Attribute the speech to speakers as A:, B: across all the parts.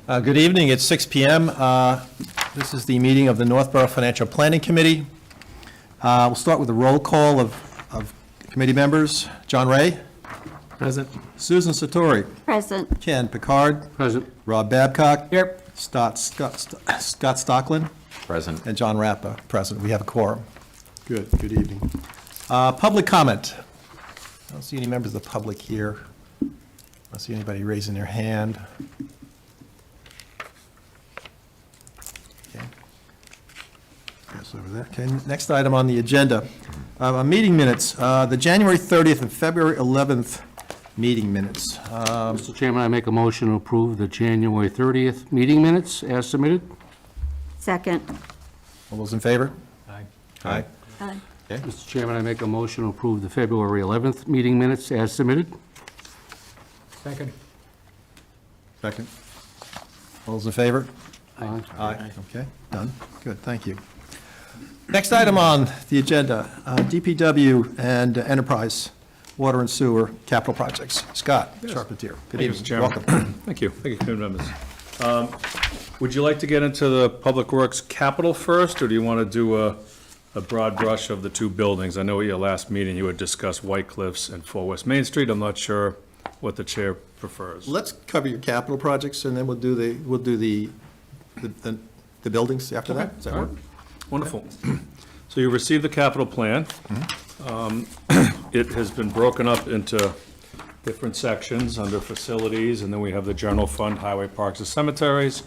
A: Good evening. It's 6 p.m. This is the meeting of the Northborough Financial Planning Committee. We'll start with a roll call of committee members. John Ray.
B: Present.
A: Susan Satori.
C: Present.
A: Ken Picard.
B: Present.
A: Rob Babcock.
B: Here.
A: Scott Stockland.
D: Present.
A: And John Rappa, present. We have a quorum. Good evening. Public comment. I don't see any members of the public here. I don't see anybody raising their hand. Okay. Pass over that. Okay, next item on the agenda. Meeting minutes, the January 30th and February 11th meeting minutes.
B: Mr. Chairman, I make a motion to approve the January 30th meeting minutes as submitted.
C: Second.
A: All those in favor?
D: Aye.
A: Aye.
C: Aye.
B: Mr. Chairman, I make a motion to approve the February 11th meeting minutes as submitted.
D: Second.
A: Second. All those in favor?
B: Aye.
A: Aye. Okay, done. Good, thank you. Next item on the agenda, DPW and Enterprise Water and Sewer Capital Projects. Scott Charpentier. Good
E: Hey,
A: evening.
E: Mr. Chairman.
A: Welcome.
E: Thank you. Thank you, committee members. Would you like to get into the Public Works capital first, or do you want to do a broad brush of the two buildings? I know at your last meeting you had discussed White Cliffs and 4 West Main Street. I'm not sure what the chair prefers.
A: Let's cover your capital projects, and then we'll do the buildings after that. Does that
E: All
A: work?
E: right. Wonderful. So you received the capital plan. It has been broken up into different sections under facilities, and then we have the general fund, highway, parks, and cemeteries,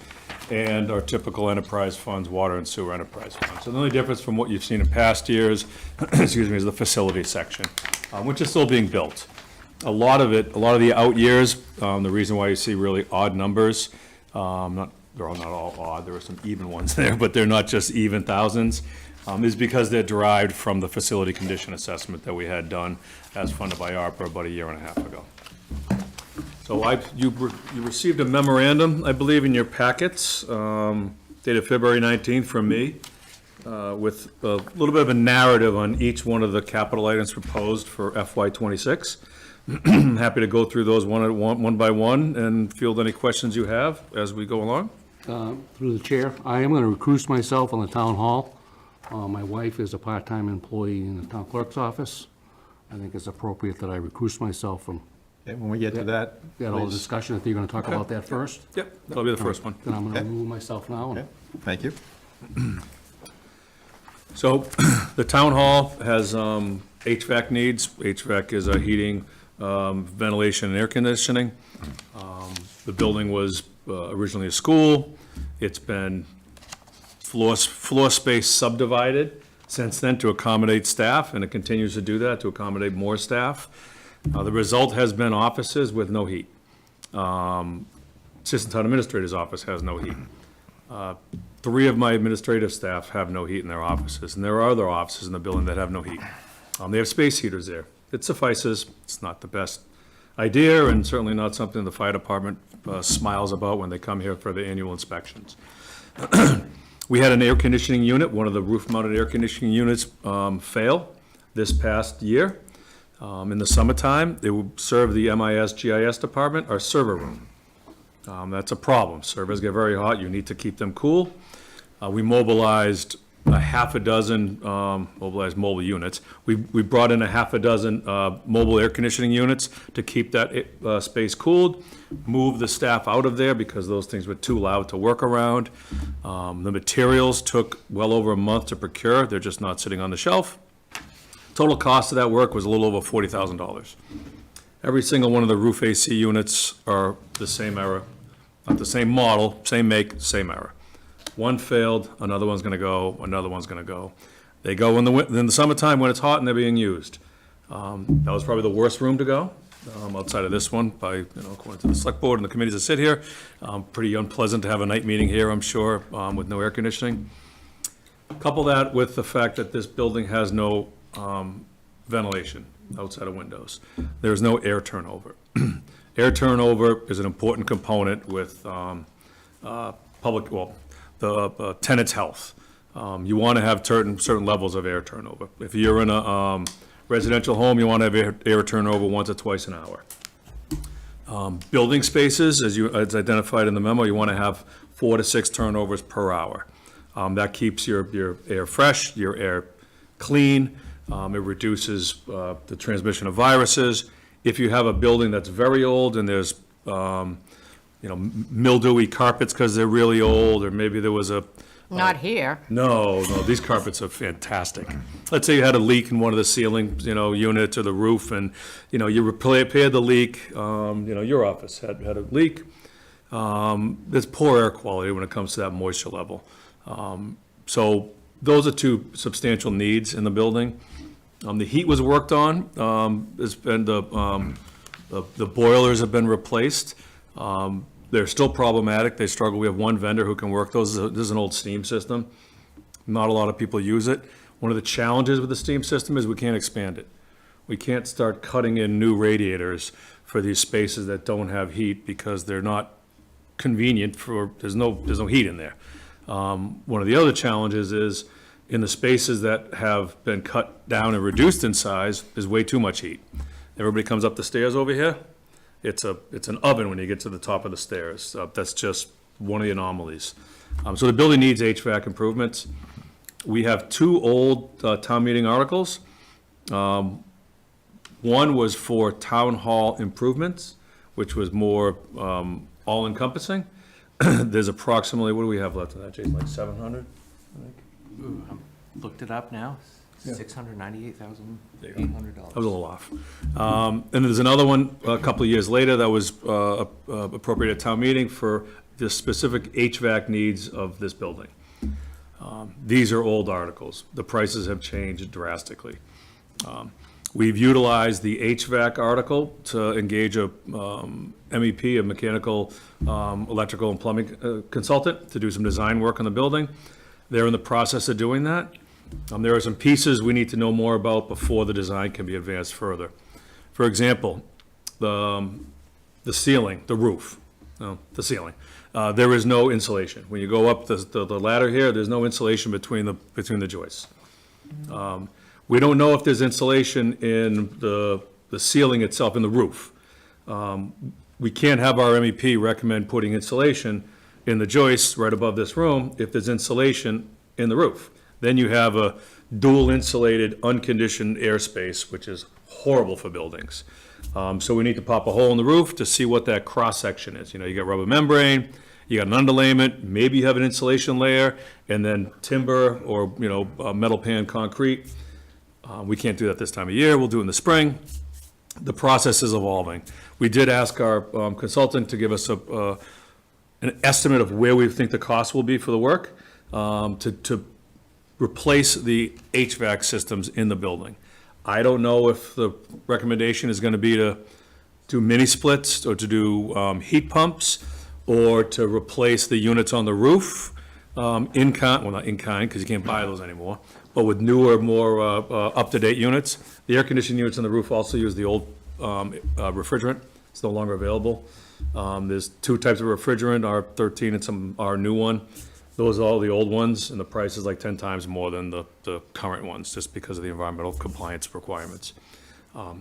E: and our typical enterprise funds, water and sewer enterprise funds. So the only difference from what you've seen in past years, excuse me, is the facility section, which is still being built. A lot of the out years, the reason why you see really odd numbers, they're not all odd, there are some even ones there, but they're not just even thousands, is because they're derived from the facility condition assessment that we had done as funded by ARPA about a year and a half ago. So you received a memorandum, I believe, in your packets, dated February 19th from me, with a little bit of a narrative on each one of the capital items proposed for FY26. Happy to go through those one by one and field any questions you have as we go along.
B: Through the chair, I am going to recuse myself on the town hall. My wife is a part-time employee in the town clerk's office. I think it's appropriate that I recuse myself from
A: Okay, when we get to that,
B: that whole
A: please.
B: discussion. If you're going to talk about that first,
E: Yep, that'll be the first one.
B: then I'm going to
A: Okay.
B: remove myself now.
A: Okay, thank you.
E: So the town hall has HVAC needs. HVAC is heating, ventilation, and air conditioning. The building was originally a school. It's been floor space subdivided since then to accommodate staff, and it continues to do that to accommodate more staff. The result has been offices with no heat. Assistant Town Administrator's office has no heat. 3 of my administrative staff have no heat in their offices, and there are other offices in the building that have no heat. They have space heaters there. It suffices. It's not the best idea, and certainly not something the fire department smiles about when they come here for the annual inspections. We had an air conditioning unit, one of the roof-mounted air conditioning units fail this past year. In the summertime, they would serve the MIS GIS department, our server room. That's a problem. Servers get very hot. You need to keep them cool. We mobilized a half a dozen mobilized mobile units. We brought in a half a dozen mobile air conditioning units to keep that space cooled, move the staff out of there because those things were too loud to work around. The materials took well over a month to procure. They're just not sitting on the shelf. Total cost of that work was a little over $40,000. Every single one of the roof AC units are the same era, not the same model, same make, same era. One failed, another one's gonna go, another one's gonna go. They go in the summertime when it's hot and they're being used. That was probably the worst room to go, outside of this one, according to the select board and the committees that sit here. Pretty unpleasant to have a night meeting here, I'm sure, with no air conditioning. Couple that with the fact that this building has no ventilation outside of windows. There's no air turnover. Air turnover is an important component with the tenant's health. You want to have certain levels of air turnover. If you're in a residential home, you want to have air turnover once or twice an hour. Building spaces, as identified in the memo, you want to have 4 to 6 turnovers per hour. That keeps your air fresh, your air clean. It reduces the transmission of viruses. If you have a building that's very old and there's, mildewy carpets because they're really old, or maybe there was a
C: Not here.
E: no, these carpets are fantastic. Let's say you had a leak in one of the ceiling, units or the roof, and, you repaired the leak, your office had a leak. There's poor air quality when it comes to that moisture level. So those are 2 substantial needs in the building. The heat was worked on. It's been the boilers have been replaced. They're still problematic. They struggle. We have one vendor who can work those. This is an old steam system. Not a lot of people use it. One of the challenges with the steam system is we can't expand it. We can't start cutting in new radiators for these spaces that don't have heat because they're not convenient there's no heat in there. One of the other challenges is in the spaces that have been cut down and reduced in size, there's way too much heat. Everybody comes up the stairs over here. It's an oven when you get to the top of the stairs. That's just one of the anomalies. So the building needs HVAC improvements. We have 2 old town meeting articles. One was for town hall improvements, which was more all-encompassing. There's approximately, what do we have left of that, Jason, like 700? I think?
F: Looked it up now,
E: Yeah.
F: $698,800.
E: I was a little off. And there's another one a couple of years later that was appropriated at town meeting for the specific HVAC needs of this building. These are old articles. The prices have changed drastically. We've utilized the HVAC article to engage a MEP, a mechanical, electrical and plumbing consultant to do some design work on the building. They're in the process of doing that. There are some pieces we need to know more about before the design can be advanced further. For example, the ceiling, the roof, the ceiling. There is no insulation. When you go up the ladder here, there's no insulation between the joists. We don't know if there's insulation in the ceiling itself, in the roof. We can't have our MEP recommend putting insulation in the joists right above this room if there's insulation in the roof. Then you have a dual insulated, unconditioned airspace, which is horrible for buildings. So we need to pop a hole in the roof to see what that cross-section is. You got rubber membrane, you got an underlayment, maybe you have an insulation layer, and then timber or, metal pan concrete. We can't do that this time of year. We'll do it in the spring. The process is evolving. We did ask our consultant to give us an estimate of where we think the cost will be for the work to replace the HVAC systems in the building. I don't know if the recommendation is going to be to do mini splits or to do heat pumps or to replace the units on the roof not in kind, because you can't buy those anymore, but with newer, more up-to-date units. The air conditioning units on the roof also use the old refrigerant. It's no longer available. There's 2 types of refrigerant, R13 and some our new one. Those are all the old ones, and the price is like 10 times more than the current ones, just because of the environmental compliance requirements.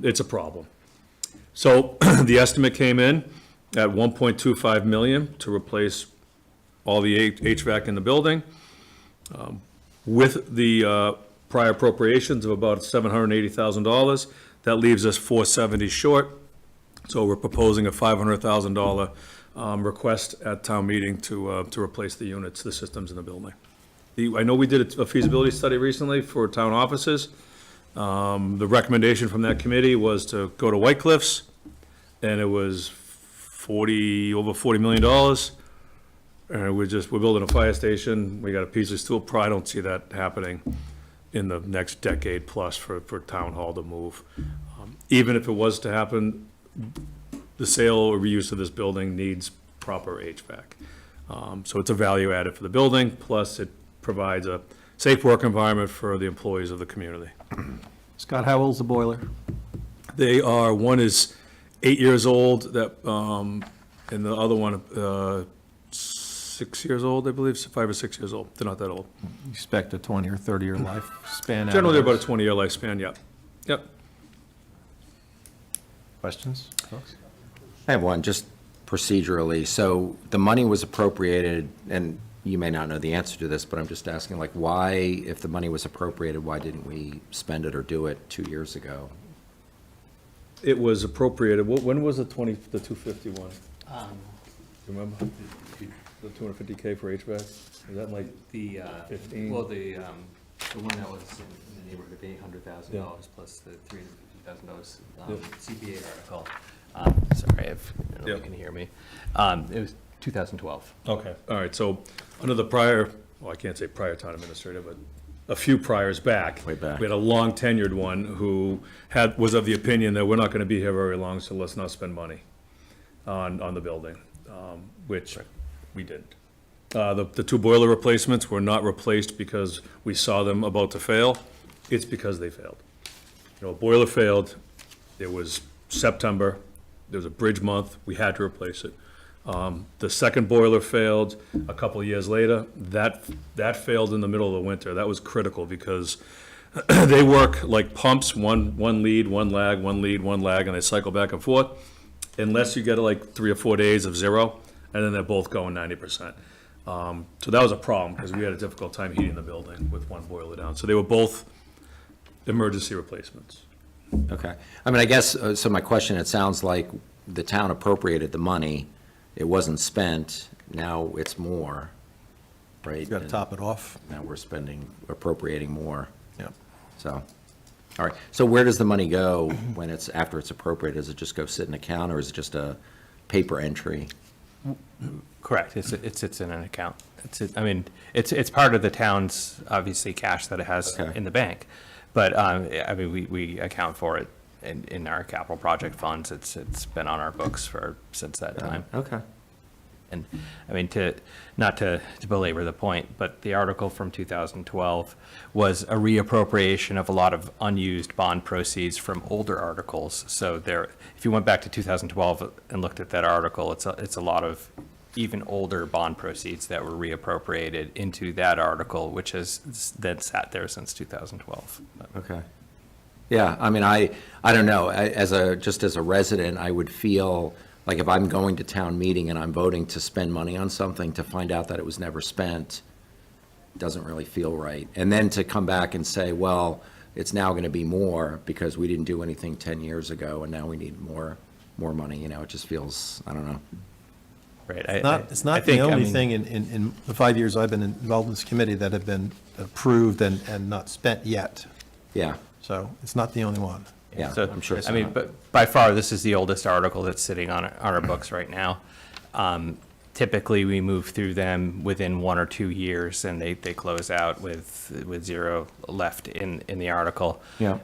E: It's a problem. So the estimate came in at $1.25 million to replace all the HVAC in the building. With the prior appropriations of about $780,000, that leaves us $470 short. So we're proposing a $500,000 request at town meeting to replace the units, the systems in the building. I know we did a feasibility study recently for town offices. The recommendation from that committee was to go to White Cliffs, and it was over $40 million. And we're building a fire station. We got a piece of steel. Probably don't see that happening in the next decade plus for town hall to move. Even if it was to happen, the sale or reuse of this building needs proper HVAC. So it's a value added for the building, plus it provides a safe work environment for the employees of the community.
A: Scott, how old's the boiler?
E: One is 8 years old, and the other one, 6 years old, I believe, 5 or 6 years old. They're not that old.
A: You expect a 20 or 30-year lifespan? out of
E: Generally about a
A: those?
E: 20-year lifespan, yep. Yep.
A: Questions, folks?
C: I have one, just procedurally. So the money was appropriated, and you may not know the answer to this, but I'm just asking, like, why, if the money was appropriated, why didn't we spend it or do it 2 years ago?
E: It was appropriated, when was the 251? Remember? The 250K for HVAC? Is that like
F: The,
E: 15?
F: well, the one that was in the neighborhood of $800,000 plus the $350,000
E: Yep.
F: CPA article. Sorry, if nobody
E: Yep.
F: can hear me. It was 2012.
E: Okay, all right, so under the prior, well, I can't say prior town administrator, but a few priors back.
C: Way back.
E: We had a long tenured one who was of the opinion that we're not gonna be here very long, so let's not spend money on the building, which we didn't. The two boiler replacements were not replaced because we saw them about to fail, it's because they failed. You know, a boiler failed, it was September, there was a bridge month, we had to replace it. The second boiler failed a couple of years later. That failed in the middle of the winter. That was critical because they work like pumps, one lead, one lag, one lead, one lag, and they cycle back and forth. Unless you get like 3 or 4 days of zero, and then they're both going 90%. So that was a problem because we had a difficult time heating the building with one boiler down. So they were both emergency replacements.
C: Okay. I mean, I guess, so my question, it sounds like the town appropriated the money, it wasn't spent, now it's more, right?
A: You got to
C: And
A: top it off.
C: Now we're appropriating more,
A: Yep.
C: so. All right, so where does the money go when it's, after it's appropriated? Does it just go sit in an account, or is it just a paper entry?
F: Correct. It sits in an account. I mean, it's part of the town's, obviously, cash that it has
C: Okay.
F: in the bank. But, I mean, we account for it in our capital project funds. It's been on our books since that time.
C: Okay.
F: And, I mean, not to belabor the point, but the article from 2012 was a reappropriation of a lot of unused bond proceeds from older articles. So if you went back to 2012 and looked at that article, it's a lot of even older bond proceeds that were reappropriated into that article, which has then sat there since 2012.
C: Okay. Yeah, I mean, I don't know, just as a resident, I would feel like if I'm going to town meeting and I'm voting to spend money on something, to find out that it was never spent, doesn't really feel right. And then to come back and say, well, it's now gonna be more because we didn't do anything 10 years ago and now we need more money, you know, it just feels, I don't know.
F: Right.
A: It's not the only thing in the 5 years I've been involved in this committee that have been approved and not spent yet.
C: Yeah,
A: So it's not the only one.
C: yeah,
F: So,
C: I'm sure.
F: I mean, but by far, this is the oldest article that's sitting on our books right now. Typically, we move through them within 1 or 2 years, and they close out with zero left in the article.
C: Yeah.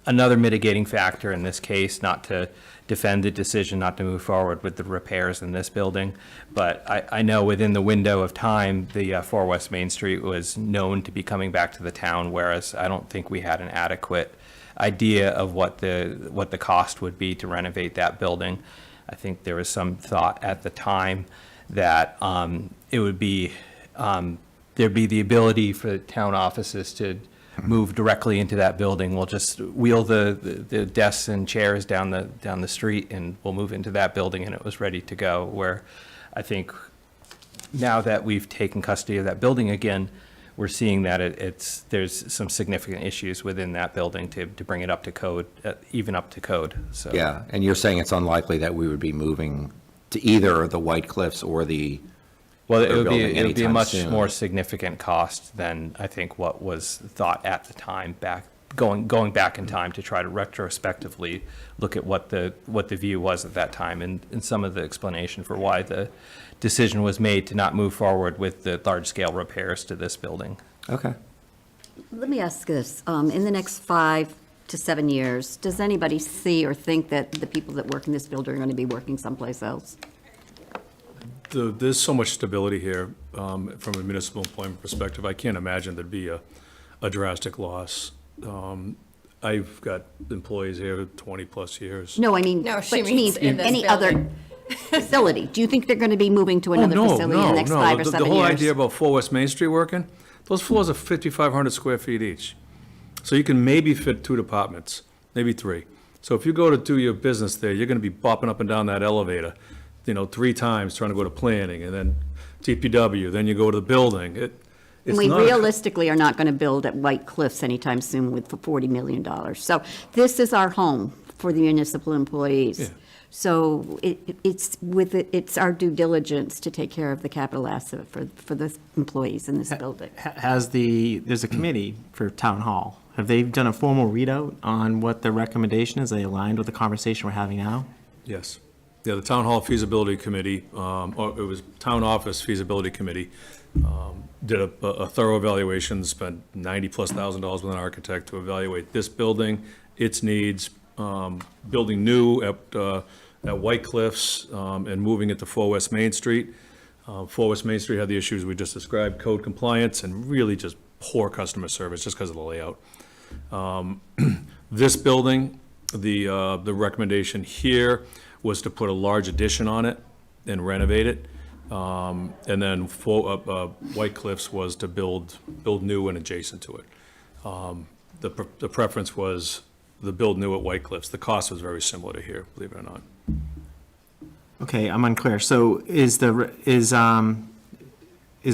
F: Another mitigating factor in this case, not to defend the decision not to move forward with the repairs in this building, but I know within the window of time, the 4 West Main Street was known to be coming back to the town, whereas I don't think we had an adequate idea of what the cost would be to renovate that building. I think there was some thought at the time that it would be, there'd be the ability for town offices to move directly into that building. We'll just wheel the desks and chairs down the street, and we'll move into that building, and it was ready to go. Where I think now that we've taken custody of that building again, we're seeing that there's some significant issues within that building to bring it up to code, even up to code, so.
C: Yeah, and you're saying it's unlikely that we would be moving to either the White Cliffs or the
F: Well,
C: other
F: it would be
C: building
F: a
C: anytime
F: much
C: soon.
F: more significant cost than I think what was thought at the time, going back in time to try to retrospectively look at what the view was at that time, and some of the explanation for why the decision was made to not move forward with the large-scale repairs to this building.
C: Okay.
G: Let me ask this. In the next 5 to 7 years, does anybody see or think that the people that work in this building are going to be working someplace else?
E: There's so much stability here, from a municipal employment perspective, I can't imagine there'd be a drastic loss. I've got employees here 20-plus years.
G: No, I mean,
H: No,
G: but
H: she
G: she
H: means
G: means
H: in this
G: any other
H: building.
G: facility. Do you think they're going to be moving to another
E: Oh,
G: facility in the next 5 or 7 years?
E: The whole idea about 4 West Main Street working, those floors are 5,500 square feet each. So you can maybe fit 2 departments, maybe 3. So if you go to do your business there, you're gonna be bopping up and down that elevator, 3 times trying to go to planning, and then DPW, then you go to the building.
G: And
E: It's
G: we
E: not,
G: realistically are not going to build at White Cliffs anytime soon with for $40 million. So this is our home for the municipal employees.
E: Yeah.
G: So it's our due diligence to take care of the capital asset for the employees in this building.
H: There's a committee for town hall. Have they done a formal readout on what the recommendation is? Are they aligned with the conversation we're having now?
E: yes. Yeah, the Town Hall Feasibility Committee, or it was Town Office Feasibility Committee, did a thorough evaluation, spent $90,000+ with an architect to evaluate this building, its needs, building new at White Cliffs, and moving it to 4 West Main Street. 4 West Main Street had the issues we just described, code compliance, and really just poor customer service just because of the layout. This building, the recommendation here was to put a large addition on it and renovate it. And then White Cliffs was to build new and adjacent to it. The preference was the build new at White Cliffs. The cost was very similar to here, believe it or not.
H: Okay, I'm unclear. So is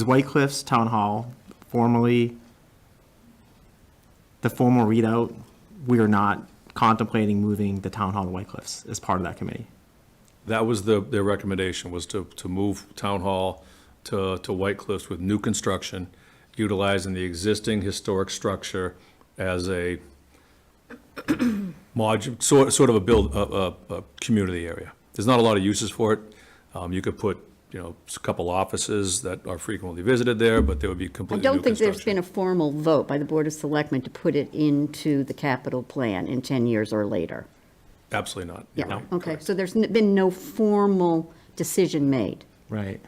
H: White Cliffs Town Hall formally, the formal readout, we are not contemplating moving the town hall to White Cliffs as part of that committee?
E: That was their recommendation, was to move Town Hall to White Cliffs with new construction, utilizing the existing historic structure as a sort of a community area. There's not a lot of uses for it. You could put, a couple offices that are frequently visited there, but they would be
G: I
E: completely new
G: don't think there's
E: construction.
G: been a formal vote by the Board of Selectmen to put it into the capital plan in 10 years or later.
E: Absolutely not. You're
G: Yeah,
E: right.
G: okay, so there's been no formal decision made.
H: Right.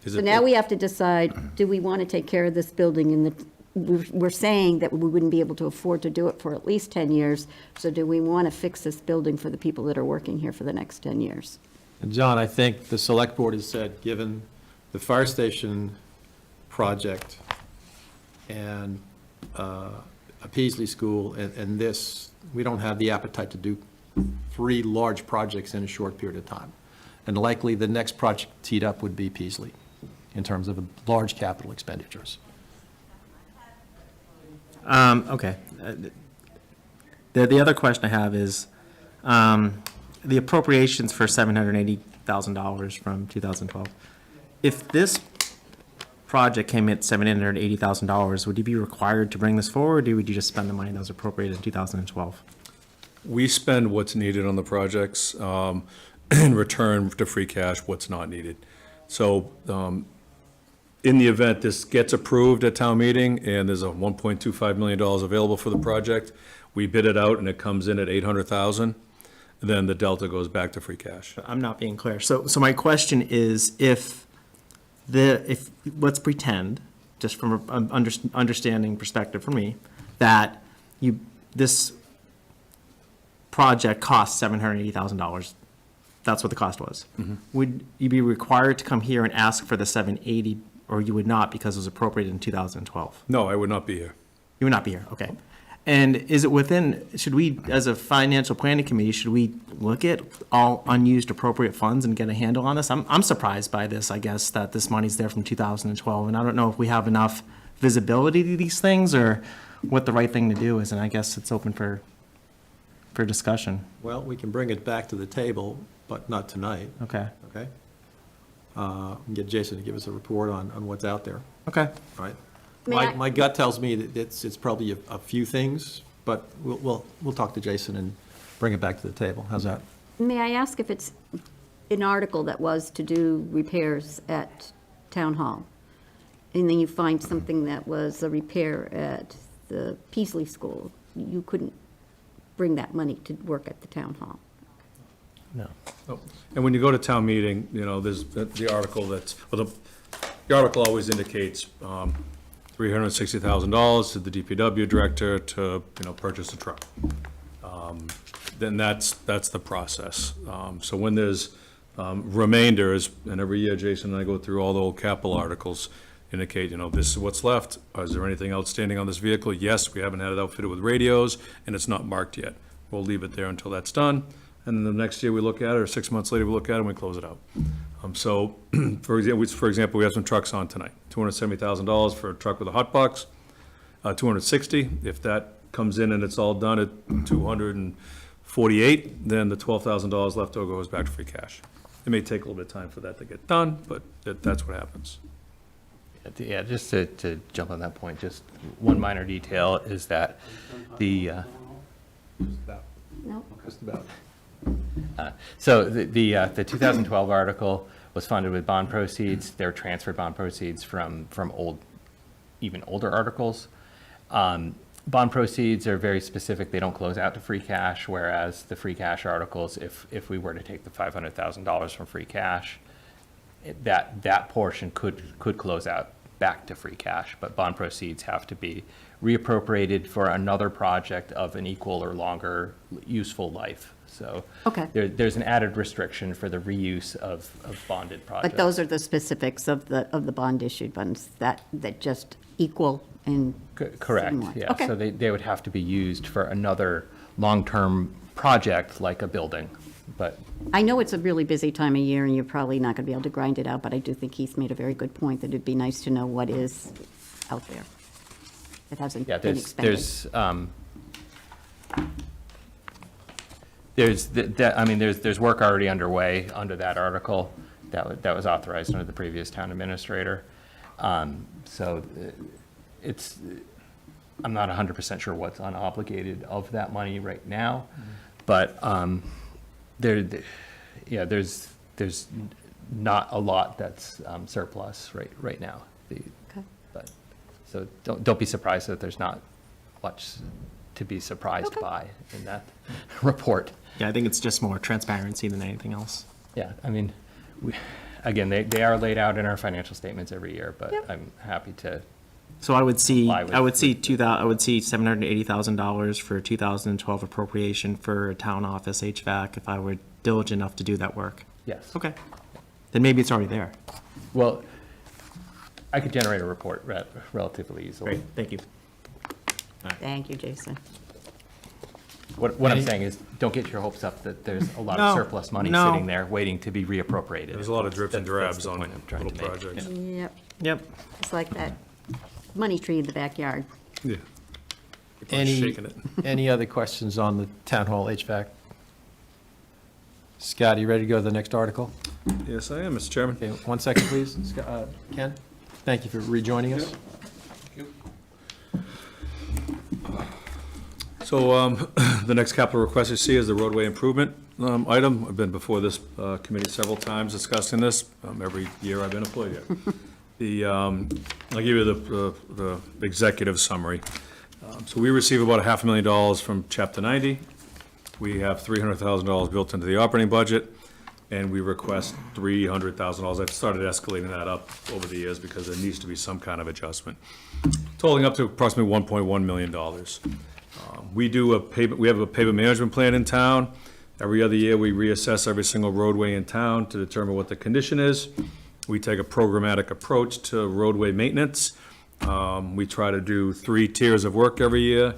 E: Is
G: So
E: it-
G: now we have to decide, do we want to take care of this building in the, we're saying that we wouldn't be able to afford to do it for at least 10 years, so do we want to fix this building for the people that are working here for the next 10 years?
A: And John, I think the select board has said, given the fire station project and a Peasley School and this, we don't have the appetite to do 3 large projects in a short period of time. And likely the next project teed up would be Peasley in terms of large capital expenditures.
H: Okay. The other question I have is, the appropriations for $780,000 from 2012. If this project came in at $780,000, would you be required to bring this forward, or would you just spend the money that was appropriated in 2012?
E: We spend what's needed on the projects, in return to free cash, what's not needed. So, in the event this gets approved at town meeting and there's a $1.25 million available for the project, we bid it out and it comes in at $800,000, then the delta goes back to free cash.
H: I'm not being clear. So my question is, let's pretend, just from an understanding perspective for me, that this project cost $780,000. That's what the cost was. Would you be required to come here and ask for the 780, or you would not because it was appropriated in 2012?
E: No, I would not be here.
H: You would not be here, okay. And is it should we, as a financial planning committee, should we look at all unused appropriate funds and get a handle on this? I'm surprised by this, I guess, that this money's there from 2012, and I don't know if we have enough visibility to these things or what the right thing to do is, and I guess it's open for discussion.
A: Well, we can bring it back to the table, but not tonight,
H: Okay,
A: okay? And get Jason to give us a report on what's out there,
H: okay.
A: all right?
G: May I-
A: My gut tells me that it's probably a few things, but we'll talk to Jason and bring it back to the table. How's that?
G: May I ask if it's an article that was to do repairs at Town Hall, and then you find something that was a repair at the Peasley School, you couldn't bring that money to work at the Town Hall?
H: No.
E: Oh, and when you go to town meeting, there's the article the article always indicates $360,000 to the DPW director to, purchase a truck. Then that's the process. So when there's remainders, and every year Jason and I go through all the old capital articles, indicate, this is what's left. Is there anything outstanding on this vehicle? Yes, we haven't had it outfitted with radios, and it's not marked yet. we'll leave it there until that's done. And then the next year we look at it, or 6 months later, we look at it and we close it out. So, for example, we have some trucks on tonight. $270,000 for a truck with a hot box, 260. If that comes in and it's all done at 248, then the $12,000 left over goes back to free cash. It may take a little bit of time for that to get done, but that's what happens.
F: Yeah, just to jump on that point, just one minor detail is that the,
G: No?
F: so the 2012 article was funded with bond proceeds. They're transferred bond proceeds from even older articles. Bond proceeds are very specific. They don't close out to free cash, whereas the free cash articles, if we were to take the $500,000 from free cash, that portion could close out back to free cash, but bond proceeds have to be reappropriated for another project of an equal or longer useful life. So
G: Okay.
F: there's an added restriction for the reuse of bonded projects.
G: But those are the specifics of the bond issued funds that just equal and.
F: Correct,
G: similar.
F: yeah.
G: Okay.
F: So they would have to be used for another long-term project like a building, but
G: I know it's a really busy time of year, and you're probably not going to be able to grind it out, but I do think he's made a very good point that it'd be nice to know what is out there that hasn't
F: yeah,
G: been expended.
F: There's work already underway under that article that was authorized under the previous town administrator. I'm not 100% sure what's unobligated of that money right now, but there's not a lot that's surplus right now.
G: Okay.
F: But so don't be surprised that there's not much to be surprised
G: Okay.
F: by in that report.
H: Yeah, I think it's just more transparency than anything else.
F: Yeah, I mean, again, they are laid out in our financial statements every year, but
G: Yep.
F: I'm happy to.
H: So I would see,
F: Comply with-
H: I would see $780,000 for 2012 appropriation for a town office HVAC if I were diligent enough to do that work.
F: Yes.
H: Okay. Then maybe it's already there.
F: Well, I could generate a report relatively easily.
H: Great, thank you.
G: Thank you, Jason.
F: What I'm saying is, don't get your hopes up that there's a lot
H: No,
F: of surplus money
H: no.
F: sitting there waiting to be reappropriated.
E: There's a lot of drips and
F: That's
E: drabs
F: the
E: on
F: point I'm trying
E: little
F: to make.
E: projects.
G: Yep,
H: Yep.
G: it's like that money tree in the backyard.
E: Yeah. People are shaking it.
A: Any other questions on the town hall HVAC? Scott, are you ready to go to the next article?
E: Yes, I am, Mr. Chairman.
A: Okay, 1 second, please. Ken, thank you for rejoining us.
E: So the next capital request you see is the roadway improvement item. I've been before this committee several times discussing this, every year I've been employed here. I'll give you the executive summary. So we receive about $500,000 from Chapter 90. We have $300,000 built into the operating budget, and we request $300,000. I've started escalating that up over the years because there needs to be some kind of adjustment, totaling up to approximately $1.1 million. We have a pavement management plan in town. Every other year, we reassess every single roadway in town to determine what the condition is. We take a programmatic approach to roadway maintenance. We try to do 3 tiers of work every year,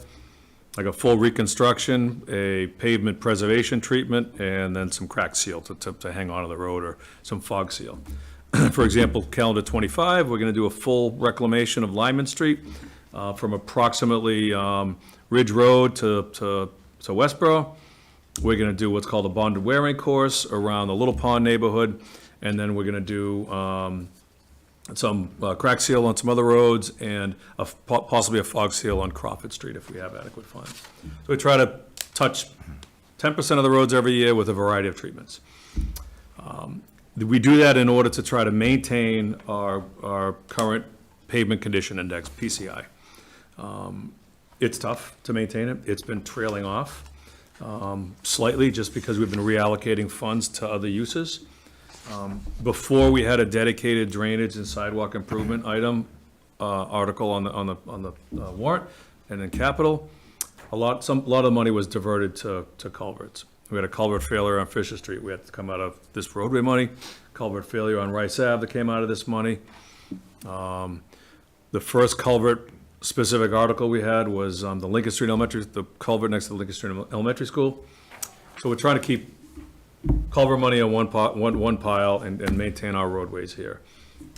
E: like a full reconstruction, a pavement preservation treatment, and then some crack seal to hang onto the road, or some fog seal. For example, calendar 25, we're going to do a full reclamation of Lyman Street from approximately Ridge Road to Westboro. We're going to do what's called a bonded wearing course around the Little Pond neighborhood, and then we're going to do some crack seal on some other roads, and possibly a fog seal on Crawford Street if we have adequate funds. So we try to touch 10% of the roads every year with a variety of treatments. We do that in order to try to maintain our current pavement condition index, PCI. It's tough to maintain it. It's been trailing off slightly just because we've been reallocating funds to other uses. Before, we had a dedicated drainage and sidewalk improvement article on the warrant, and in capital. A lot of the money was diverted to culverts. We had a culvert failure on Fisher Street. We had to come out of this roadway money. Culvert failure on Rice Ave that came out of this money. The first culvert specific article we had was the Lincoln Street Elementary, the culvert next to the Lincoln Street Elementary School. So we're trying to keep culvert money on one pile and maintain our roadways here.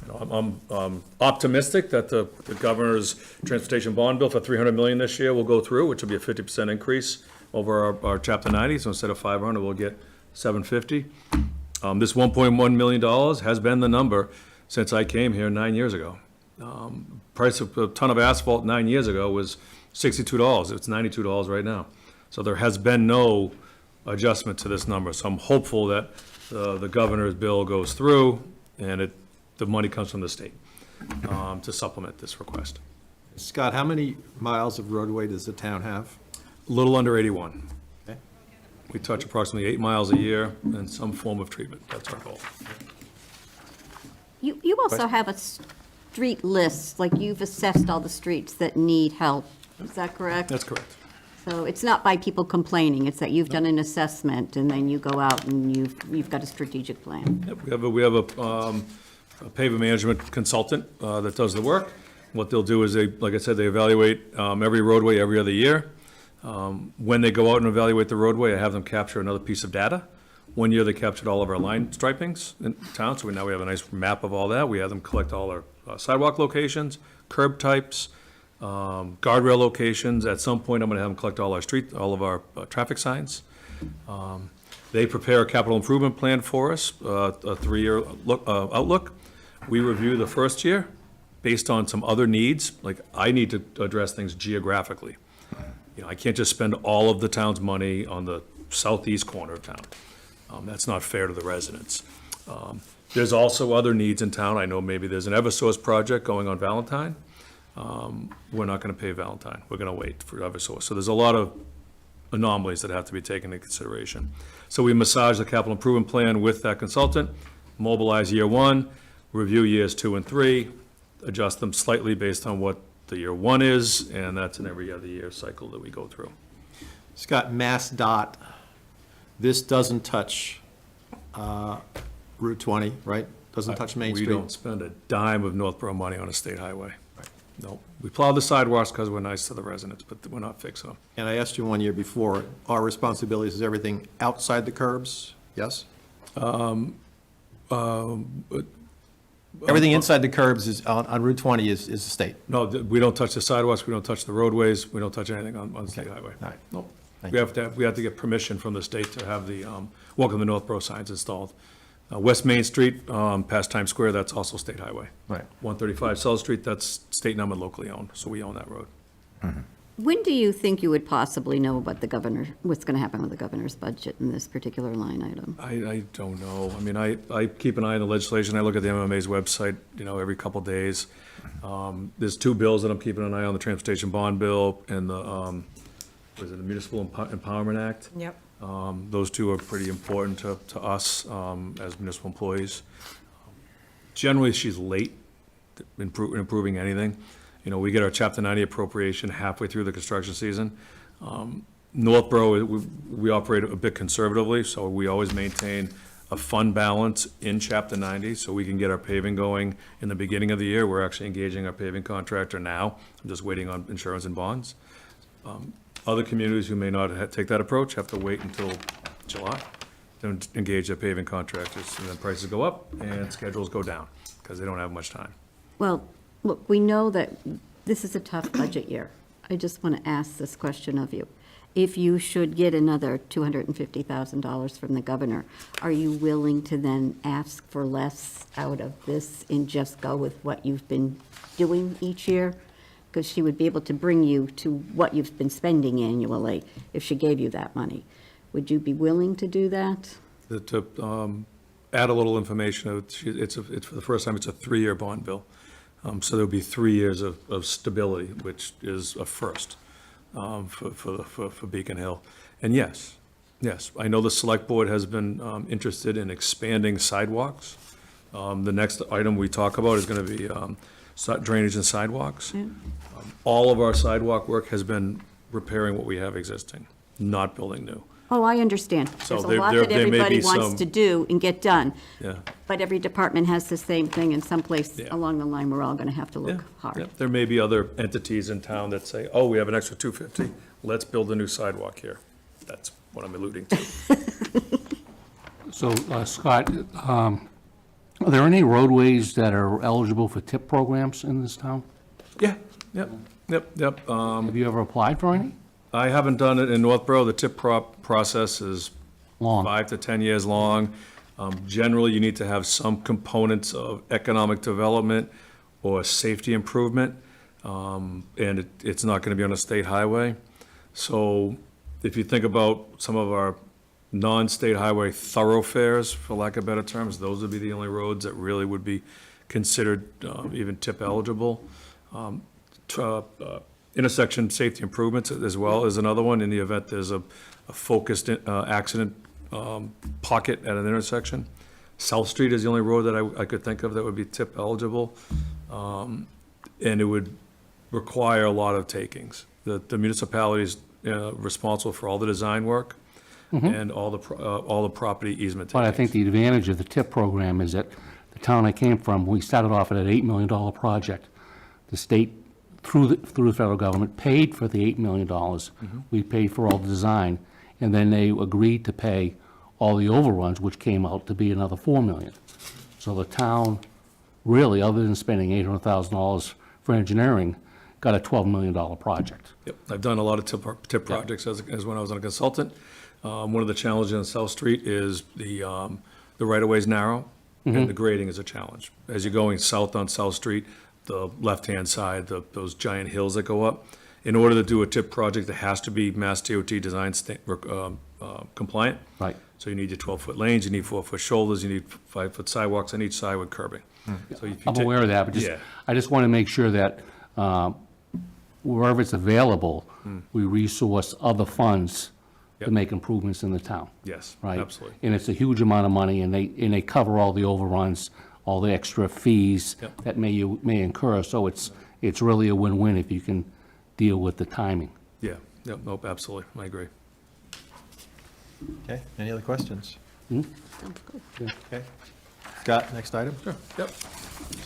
E: You know, I'm optimistic that the governor's transportation bond bill for $300 million this year will go through, which will be a 50% increase over our Chapter 90. So instead of 500, we'll get 750. This $1.1 million has been the number since I came here 9 years ago. Price of a ton of asphalt 9 years ago was $62. It's $92 right now. So there has been no adjustment to this number. So I'm hopeful that the governor's bill goes through and the money comes from the state to supplement this request.
A: Scott, how many miles of roadway does the town have?
E: A little under 81.
A: Okay.
E: We touch approximately 8 miles a year in some form of treatment. That's our goal.
G: You also have a street list, like you've assessed all the streets that need help. Is that correct?
E: That's correct.
G: So it's not by people complaining, it's that you've done an assessment and then you go out and you've got a strategic plan.
E: Yep, we have a pavement management consultant that does the work. What they'll do is like I said, they evaluate every roadway every other year. When they go out and evaluate the roadway, I have them capture another piece of data. One year, they captured all of our line stripings in town, so now we have a nice map of all that. We have them collect all our sidewalk locations, curb types, guardrail locations. At some point, I'm gonna have them collect all of our traffic signs. They prepare a capital improvement plan for us, a 3-year outlook. We review the first year based on some other needs, like I need to address things geographically. You know, I can't just spend all of the town's money on the southeast corner of town. That's not fair to the residents. There's also other needs in town. I know maybe there's an Eversource project going on Valentine. We're not gonna pay Valentine. We're gonna wait for Eversource. So there's a lot of anomalies that have to be taken into consideration. So we massage the capital improvement plan with that consultant, mobilize year 1, review years 2 and 3, adjust them slightly based on what the year 1 is, and that's an every other year cycle that we go through.
A: Scott, Mass Dot, this doesn't touch Route 20, right? Doesn't touch Main Street?
E: We don't spend a dime of Northborough money on a state highway. No, we plow the sidewalks because we're nice to the residents, but we're not fixing them.
A: And I asked you 1 year before, our responsibility is everything outside the curbs? Yes? Everything inside the curbs is, on Route 20 is the state?
E: No, we don't touch the sidewalks, we don't touch the roadways, we don't touch anything on the state highway.
A: All right.
E: Nope.
A: Thank
E: We have to get permission from the state to have the Welcome to Northborough signs installed. West Main Street, past Times Square, that's also state highway.
A: Right.
E: 135 South Street, that's state number, locally owned, so we own that road.
G: When do you think you would possibly know about the governor, what's going to happen with the governor's budget in this particular line item?
E: I don't know. I mean, I keep an eye on the legislation. I look at the MMA's website, you know, every couple days. There's 2 bills that I'm keeping an eye on, the transportation bond bill and the Municipal Empowerment Act.
I: Yep.
E: Those 2 are pretty important to us as municipal employees. Generally, she's late in improving anything. You know, we get our Chapter 90 appropriation halfway through the construction season. Northborough, we operate a bit conservatively, so we always maintain a fund balance in Chapter 90, so we can get our paving going in the beginning of the year. We're actually engaging our paving contractor now. I'm just waiting on insurance and bonds. Other communities who may not take that approach have to wait until July to engage their paving contractors, and then prices go up and schedules go down, because they don't have much time.
G: Well, look, we know that this is a tough budget year. I just want to ask this question of you. If you should get another $250,000 from the governor, are you willing to then ask for less out of this and just go with what you've been doing each year? Because she would be able to bring you to what you've been spending annually if she gave you that money. Would you be willing to do that?
E: To add a little information, it's for the first time, it's a 3-year bond bill. So there'll be 3 years of stability, which is a first for Beacon Hill. And yes, I know the Select Board has been interested in expanding sidewalks. The next item we talk about is going to be drainage and sidewalks. All of our sidewalk work has been repairing what we have existing, not building new.
G: Oh, I understand.
E: So
G: There's a
E: there-
G: lot
E: there-
G: that
E: there may
G: everybody
E: be
G: wants
E: some-
G: to do and get done,
E: Yeah.
G: but every department has the same thing, and someplace
E: Yeah.
G: along the line, we're all going to have to
E: Yeah,
G: look
E: yeah.
G: hard.
E: There may be other entities in town that say, oh, we have an extra 250, let's build a new sidewalk here. That's what I'm alluding to.
B: So, Scott, are there any roadways that are eligible for TIP programs in this town?
E: Yeah, yep.
B: Have you ever applied for any?
E: I haven't done it in Northborough. The tip process is
B: Long.
E: 5 to 10 years long. Generally, you need to have some components of economic development or safety improvement, and it's not going to be on a state highway. So if you think about some of our non-state highway thoroughfares, for lack of better terms, those would be the only roads that really would be considered even tip eligible. Intersection safety improvements as well is another one, in the event there's a focused accident pocket at an intersection. South Street is the only road that I could think of that would be tip eligible. And it would require a lot of takings. The municipality is responsible for all the design work and all the property easement
B: But I
E: takings.
B: think the advantage of the TIP program is that the town I came from, we started off at an $8 million project. The state, through the federal government, paid for the $8 million. We paid for all the design, and then they agreed to pay all the overruns, which came out to be another $4 million. So the town, really, other than spending $800,000 for engineering, got a $12 million project.
E: Yep, I've done a lot of tip projects as when I was a consultant. One of the challenges on South Street is the right-of-way is narrow, and the grading is a challenge. As you're going south on South Street, the left-hand side, those giant hills that go up, in order to do a tip project, it has to be Mass DOT design compliant.
B: Right.
E: So you need your 12-foot lanes, you need 4-foot shoulders, you need 5-foot sidewalks on each side with curbing. So if you
B: I'm
E: take-
B: aware of that, but
E: Yeah.
B: I just want to make sure that wherever it's available, we resource other funds to
E: Yep.
B: make improvements in the town.
E: Yes,
B: Right?
E: absolutely.
B: And it's a huge amount of money, and they cover all the overruns, all the extra fees
E: Yep.
B: that you may incur, so it's really a win-win if you can deal with the timing.
E: Yeah, yep, nope, absolutely, I agree.
A: Okay, any other questions?
G: Sounds good.
A: Okay. Scott, next item?
E: Sure, yep.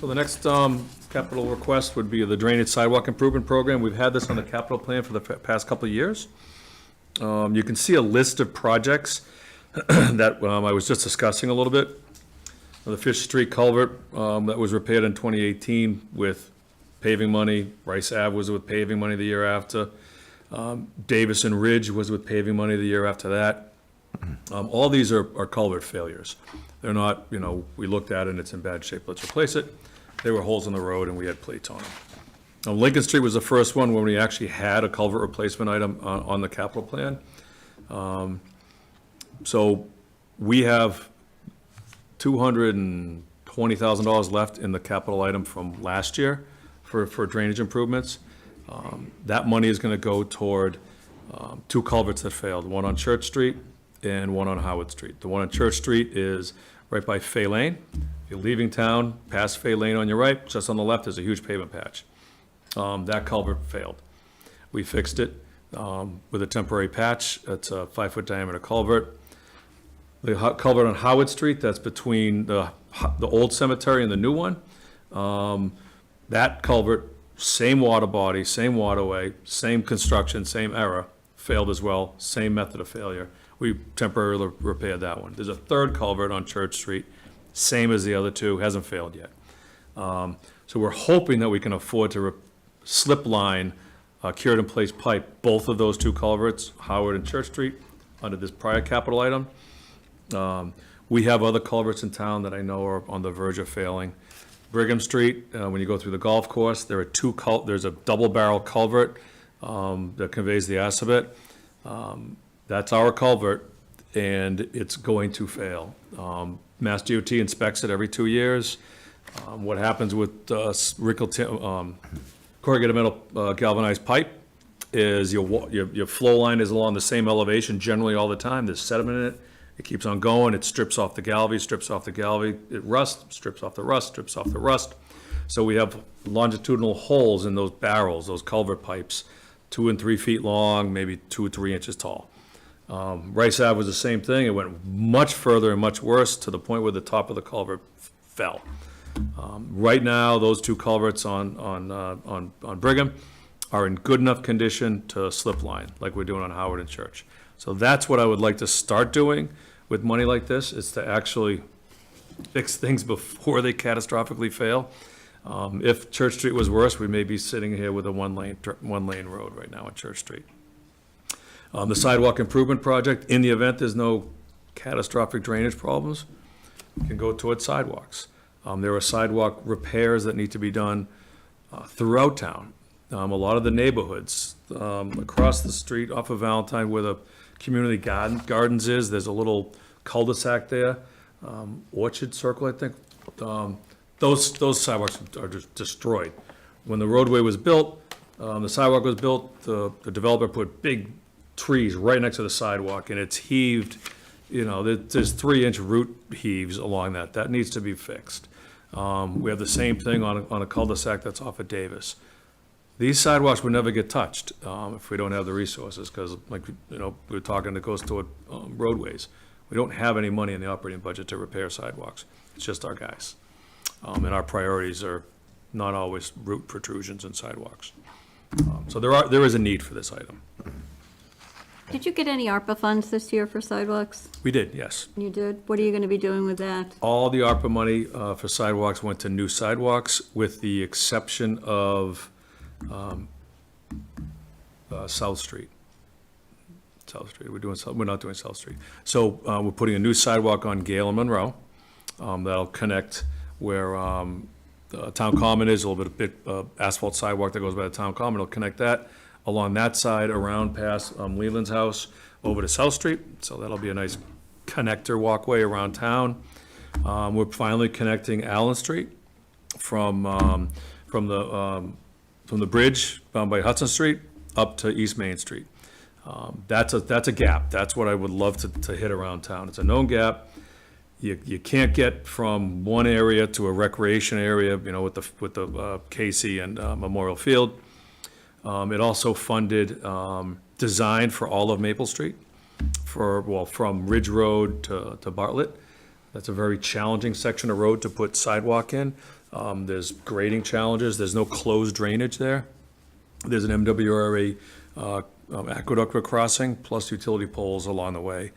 E: So the next capital request would be the Drainage Sidewalk Improvement Program. We've had this on the capital plan for the past couple of years. You can see a list of projects that I was just discussing a little bit. The Fish Street culvert that was repaired in 2018 with paving money. Rice Ave was with paving money the year after. Davison Ridge was with paving money the year after that. All these are culvert failures. They're not, we looked at it and it's in bad shape, let's replace it. There were holes in the road and we had plates on them. Lincoln Street was the first one when we actually had a culvert replacement item on the capital plan. So we have $220,000 left in the capital item from last year for drainage improvements. That money is going to go toward two culverts that failed, one on Church Street and one on Howard Street. The one on Church Street is right by Fay Lane. If you're leaving town, past Fay Lane on your right, just on the left, there's a huge pavement patch. That culvert failed. We fixed it with a temporary patch. It's a 5-foot diameter culvert. The culvert on Howard Street, that's between the old cemetery and the new one. That culvert, same water body, same waterway, same construction, same era, failed as well, same method of failure. We temporarily repaired that one. There's a third culvert on Church Street, same as the other two, hasn't failed yet. So we're hoping that we can afford to slip line cured in place pipe, both of those two culverts, Howard and Church Street, under this prior capital item. We have other culverts in town that I know are on the verge of failing. Brigham Street, when you go through the golf course, there's a double barrel culvert that conveys the Assabet. That's our culvert, and it's going to fail. Mass DOT inspects it every 2 years. What happens with corrugated metal galvanized pipe is your flow line is along the same elevation generally all the time. There's sediment in it. It keeps on going. It strips off the galvy, It rusts, strips off the rust. So we have longitudinal holes in those barrels, those culvert pipes, 2 and 3 feet long, maybe 2 or 3 inches tall. Rice Ave was the same thing. It went much further and much worse to the point where the top of the culvert fell. Right now, those two culverts on Brigham are in good enough condition to slip line, like we're doing on Howard and Church. So that's what I would like to start doing with money like this, is to actually fix things before they catastrophically fail. If Church Street was worse, we may be sitting here with a one-lane road right now on Church Street. The sidewalk improvement project, in the event there's no catastrophic drainage problems, can go towards sidewalks. There are sidewalk repairs that need to be done throughout town. A lot of the neighborhoods, across the street off of Valentine where the community gardens is, there's a little cul-de-sac there, Orchard Circle, I think. Those sidewalks are just destroyed. When the roadway was built, the sidewalk was built, the developer put big trees right next to the sidewalk, and it's heaved, there's 3-inch root heaves along that. That needs to be fixed. We have the same thing on a cul-de-sac that's off of Davis. These sidewalks would never get touched if we don't have the resources, because we're talking, it goes toward roadways. We don't have any money in the operating budget to repair sidewalks. It's just our guys. And our priorities are not always root protrusions and sidewalks. So there is a need for this item.
G: Did you get any ARPA funds this year for sidewalks?
E: We did, yes.
G: You did? What are you going to be doing with that?
E: All the ARPA money for sidewalks went to new sidewalks, with the exception of South Street. South Street, we're not doing South Street. So we're putting a new sidewalk on Gale and Monroe that'll connect where the town common is, a little bit of asphalt sidewalk that goes by the town common. It'll connect that along that side, around past Leland's house, over to South Street. So that'll be a nice connector walkway around town. We're finally connecting Allen Street from the bridge down by Hudson Street up to East Main Street. That's a gap. That's what I would love to hit around town. It's a known gap. You can't get from one area to a recreation area, with the Casey and Memorial Field. It also funded design for all of Maple Street, from Ridge Road to Bartlett. That's a very challenging section of road to put sidewalk in. There's grading challenges. There's no closed drainage there. There's an MWRA aqueduct crossing, plus utility poles along the way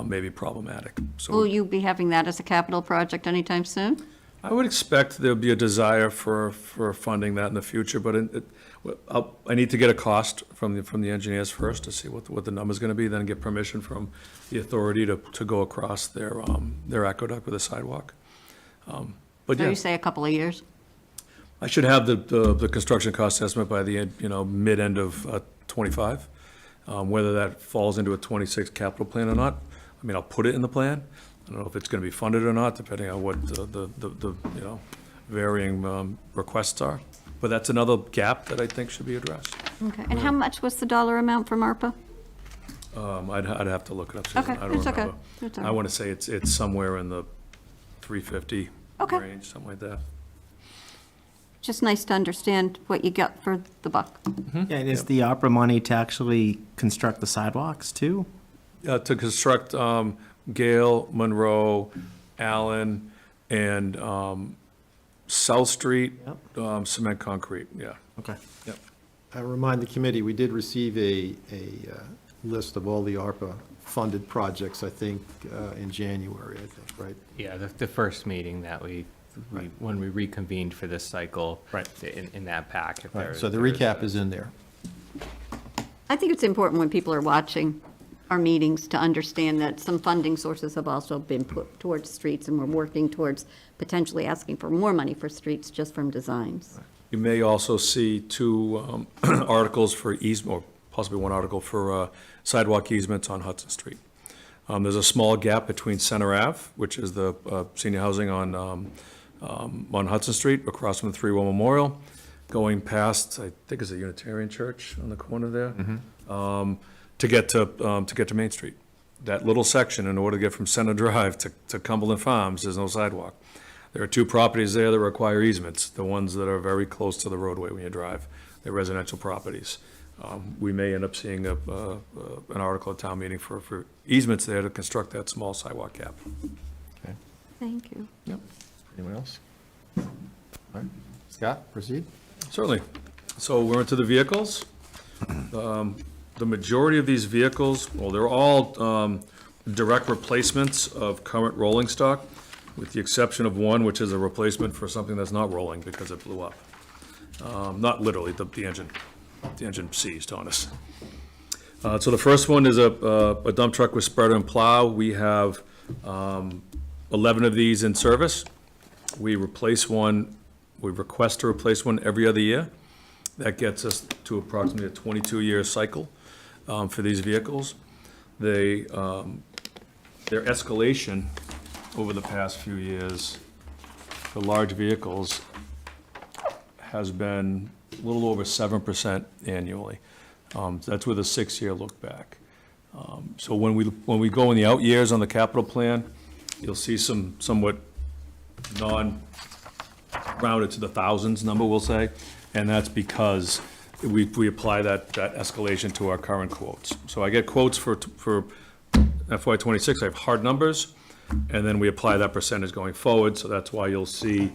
E: may be problematic. So
G: Will you be having that as a capital project anytime soon?
E: I would expect there'll be a desire for funding that in the future, but I need to get a cost from the engineers first to see what the number's gonna be, then get permission from the authority to go across their aqueduct with a sidewalk. But
G: So
E: yeah,
G: you say a couple of years?
E: I should have the construction cost estimate by the end, mid-end of '25. Whether that falls into a '26 capital plan or not, I'll put it in the plan. I don't know if it's gonna be funded or not, depending on what the varying requests are. But that's another gap that I think should be addressed.
G: Okay. And how much was the dollar amount from ARPA?
E: I'd have to look it up, Susan.
G: Okay,
E: I don't
G: it's okay.
E: remember.
G: It's all
E: I
G: right.
E: wanna say it's somewhere in the 350
G: Okay.
E: range, something like that.
G: Just nice to understand what you got for the buck.
H: Yeah, and is the opera money to actually construct the sidewalks too?
E: To construct Gale, Monroe, Allen, and South Street, cement concrete, yeah.
H: Okay.
A: I remind the committee, we did receive a list of all the ARPA-funded projects, I think, in January, I think, right?
F: Yeah, the first meeting that when we reconvened for this cycle.
H: Right.
F: In that pack. if
A: Right,
F: there-
A: so the
F: there's
A: recap
F: a-
A: is in there.
G: I think it's important when people are watching our meetings to understand that some funding sources have also been put towards streets, and we're working towards potentially asking for more money for streets just from designs.
E: You may also see two articles for easement, or possibly one article for sidewalk easements on Hudson Street. There's a small gap between Center Ave, which is the senior housing on Hudson Street, across from the 3-1 Memorial, going past, I think it's a Unitarian Church on the corner there, to get to Main Street. That little section, in order to get from Center Drive to Cumberland Farms, there's no sidewalk. There are two properties there that require easements, the ones that are very close to the roadway when you drive. They're residential properties. we may end up seeing an article at town meeting for easements there to construct that small sidewalk gap.
G: Thank you.
A: Yep. Anyone else? All right. Scott, proceed.
E: Certainly. So we're into the vehicles. The majority of these vehicles, well, they're all direct replacements of current rolling stock, with the exception of one, which is a replacement for something that's not rolling because it blew up. Not literally, the engine seized on us. So the first one is a dump truck with spreader and plow. We have 11 of these in service. We replace one, we request to replace one every other year. That gets us to approximately a 22-year cycle for these vehicles. Their escalation over the past few years for large vehicles has been a little over 7% annually. That's with a 6-year look back. So when we go in the out years on the capital plan, you'll see some somewhat non-rounded to the thousands number, we'll say, and that's because we apply that escalation to our current quotes. So I get quotes for FY '26, I have hard numbers, and then we apply that percentage going forward, so that's why you'll see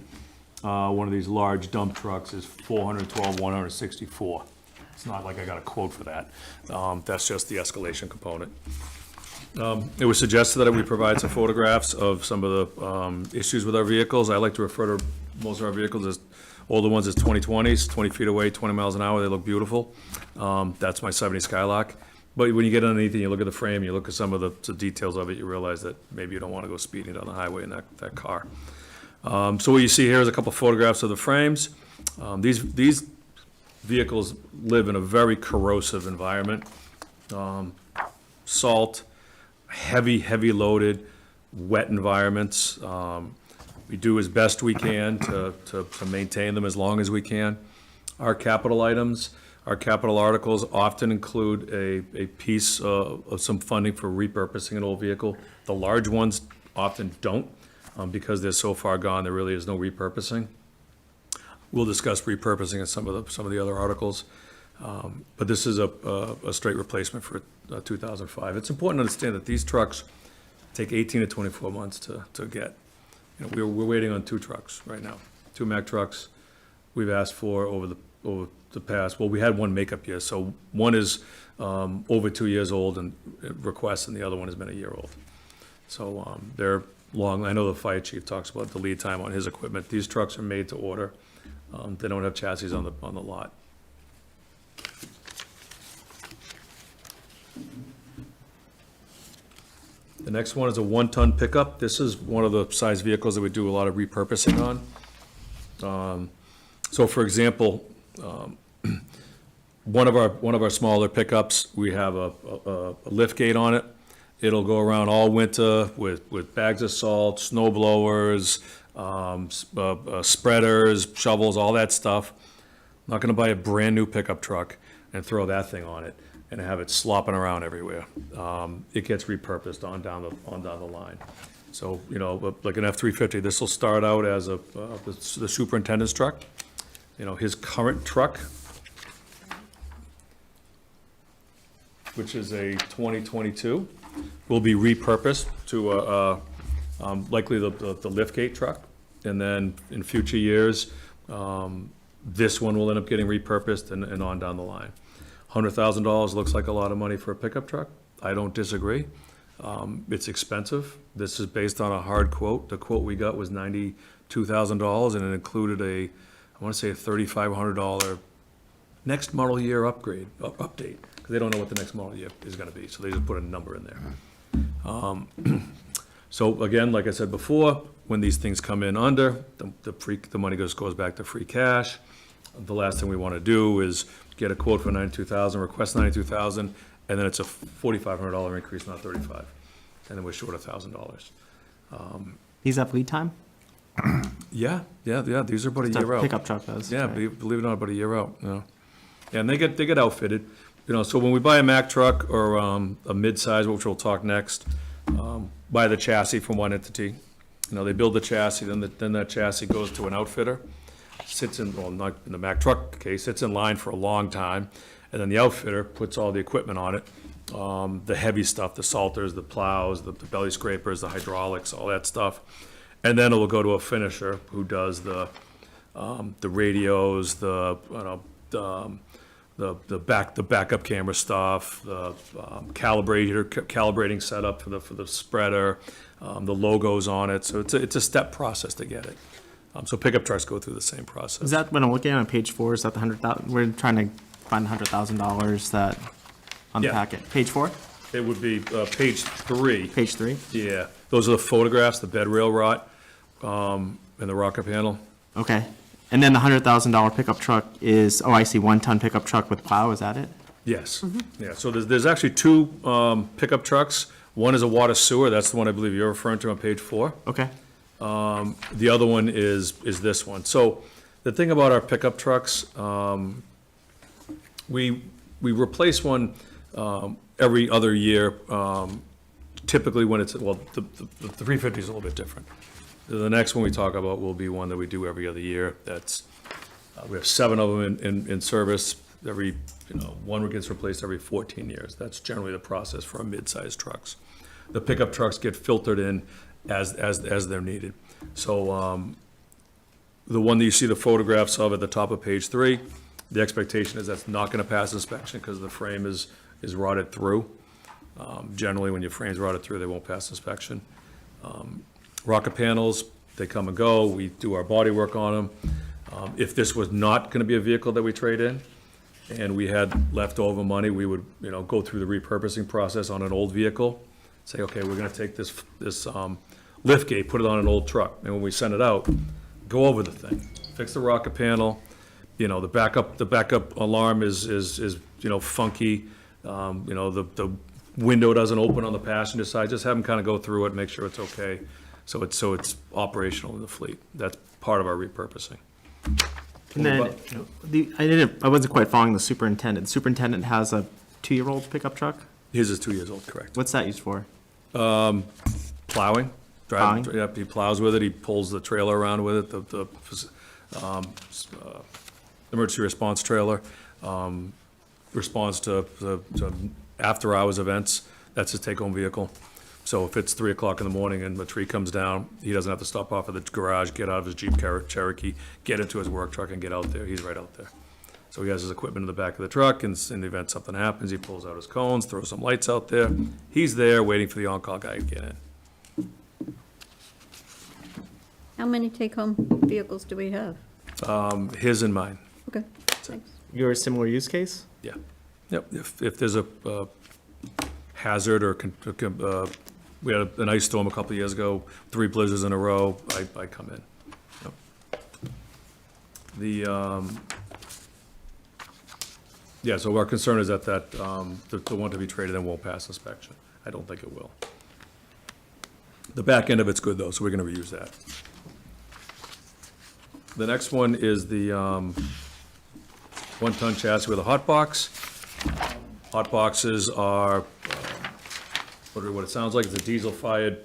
E: one of these large dump trucks is 412, 164. It's not like I got a quote for that. That's just the escalation component. It was suggested that we provide some photographs of some of the issues with our vehicles. I like to refer to most of our vehicles as, older ones as 2020s, 20 feet away, 20 miles an hour. They look beautiful. That's my 70 Skylark. But when you get underneath and you look at the frame, you look at some of the details of it, you realize that maybe you don't want to go speeding down the highway in that car. So what you see here is a couple photographs of the frames. These vehicles live in a very corrosive environment. Salt, heavy loaded, wet environments. We do as best we can to maintain them as long as we can. Our capital items, our capital articles often include a piece of some funding for repurposing an old vehicle. The large ones often don't, because they're so far gone, there really is no repurposing. We'll discuss repurposing in some of the other articles, but this is a straight replacement for 2005. It's important to understand that these trucks take 18 to 24 months to get. You know, we're waiting on 2 trucks right now, 2 Mack trucks. We've asked for over the past, well, we had one makeup year, so one is over 2 years old and requests, and the other one has been a year old. So they're long. I know the fire chief talks about the lead time on his equipment. These trucks are made to order. They don't have chassis on the lot. The next one is a 1-ton pickup. This is one of the size vehicles that we do a lot of repurposing on. So for example, one of our smaller pickups, we have a lift gate on it. It'll go around all winter with bags of salt, snow blowers, spreaders, shovels, all that stuff. I'm not gonna buy a brand-new pickup truck and throw that thing on it and have it slopping around everywhere. It gets repurposed on down the line. So, you know, like an F-350, this will start out as the superintendent's truck. You know, his current truck, which is a 2022, will be repurposed to likely the liftgate truck. And then in future years, this one will end up getting repurposed and on down the line. $100,000 looks like a lot of money for a pickup truck. I don't disagree. It's expensive. This is based on a hard quote. The quote we got was $92,000, and it included I want to say a $3,500 next model year update, because they don't know what the next model year is going to be, so they just put a number in there. So again, like I said before, when these things come in under, the money goes back to free cash. The last thing we want to do is get a quote for $92,000, request $92,000, and then it's a $4,500 increase, not $35,000, and then we're short $1,000.
H: These have lead time?
E: Yeah, these are about a year out.
H: Pickup truck does.
E: Yeah,
H: right.
E: believe it or not, about a year out, you know. And they get outfitted, you know, so when we buy a Mack truck or a mid-size, which we'll talk next, buy the chassis from one entity. You know, they build the chassis, then that chassis goes to an outfitter, sits in, well, not in the Mack truck case, sits in line for a long time, and then the outfitter puts all the equipment on it. The heavy stuff, the salters, the plows, the belly scrapers, the hydraulics, all that stuff. And then it will go to a finisher who does the radios, the backup camera stuff, the calibrating setup for the spreader, the logos on it. So it's a step process to get it. So pickup trucks go through the same process.
H: Is that what I'm looking at on page 4? Is that the 100,000? We're trying to find $100,000 that on the
E: Yeah.
H: packet. Page 4?
E: It would be page 3.
H: Page 3?
E: Yeah, those are the photographs, the bed rail rot, and the rocker panel.
H: Okay. And then the $100,000 pickup truck is, oh, I see, 1-ton pickup truck with plow, is that it?
E: Yes, yeah, so there's actually 2 pickup trucks. One is a water sewer, that's the one I believe you're referring to on page 4.
H: Okay.
E: The other one is this one. So the thing about our pickup trucks, we replace one every other year, typically when it's, well, the 350 is a little bit different. The next one we talk about will be one that we do every other year. That's, we have 7 of them in service. One gets replaced every 14 years. That's generally the process for our mid-sized trucks. The pickup trucks get filtered in as they're needed. So the one that you see the photographs of at the top of page 3, the expectation is that's not gonna pass inspection because the frame is rotted through. Generally, when your frame's rotted through, they won't pass inspection. Rocket panels, they come and go. We do our body work on them. If this was not gonna be a vehicle that we trade in, and we had leftover money, we would, go through the repurposing process on an old vehicle. Say, okay, we're gonna take this lift gate, put it on an old truck, and when we send it out, go over the thing, fix the rocket panel. The backup alarm is funky. The window doesn't open on the passenger side. Just have them kind of go through it, make sure it's okay. So it's operational in the fleet. That's part of our repurposing.
H: And then, I wasn't quite following the superintendent. The superintendent has a 2-year-old pickup truck?
E: His is 2 years old, correct.
H: What's that used for?
E: Plowing.
H: Plowing?
E: Yep, he plows with it, he pulls the trailer around with it, the emergency response trailer, responds to after-hours events. That's his take-home vehicle. So if it's 3 o'clock in the morning and the tree comes down, he doesn't have to stop off at the garage, get out of his Jeep Cherokee, get into his work truck and get out there. He's right out there. So he has his equipment in the back of the truck, and in the event something happens, he pulls out his cones, throws some lights out there. He's there waiting for the on-call guy to get in.
G: How many take-home vehicles do we have?
E: His and mine,
G: Okay, thanks.
H: You're a similar use case?
E: yeah. Yep, if there's a hazard or, we had an ice storm a couple of years ago, 3 blizzards in a row, I come in. Yep. Yeah, so our concern is that the one to be traded in won't pass inspection. I don't think it will. The back end of it's good though, so we're gonna reuse that. The next one is the 1-ton chassis with a hot box. Hot boxes are, what it sounds like, it's a diesel-fired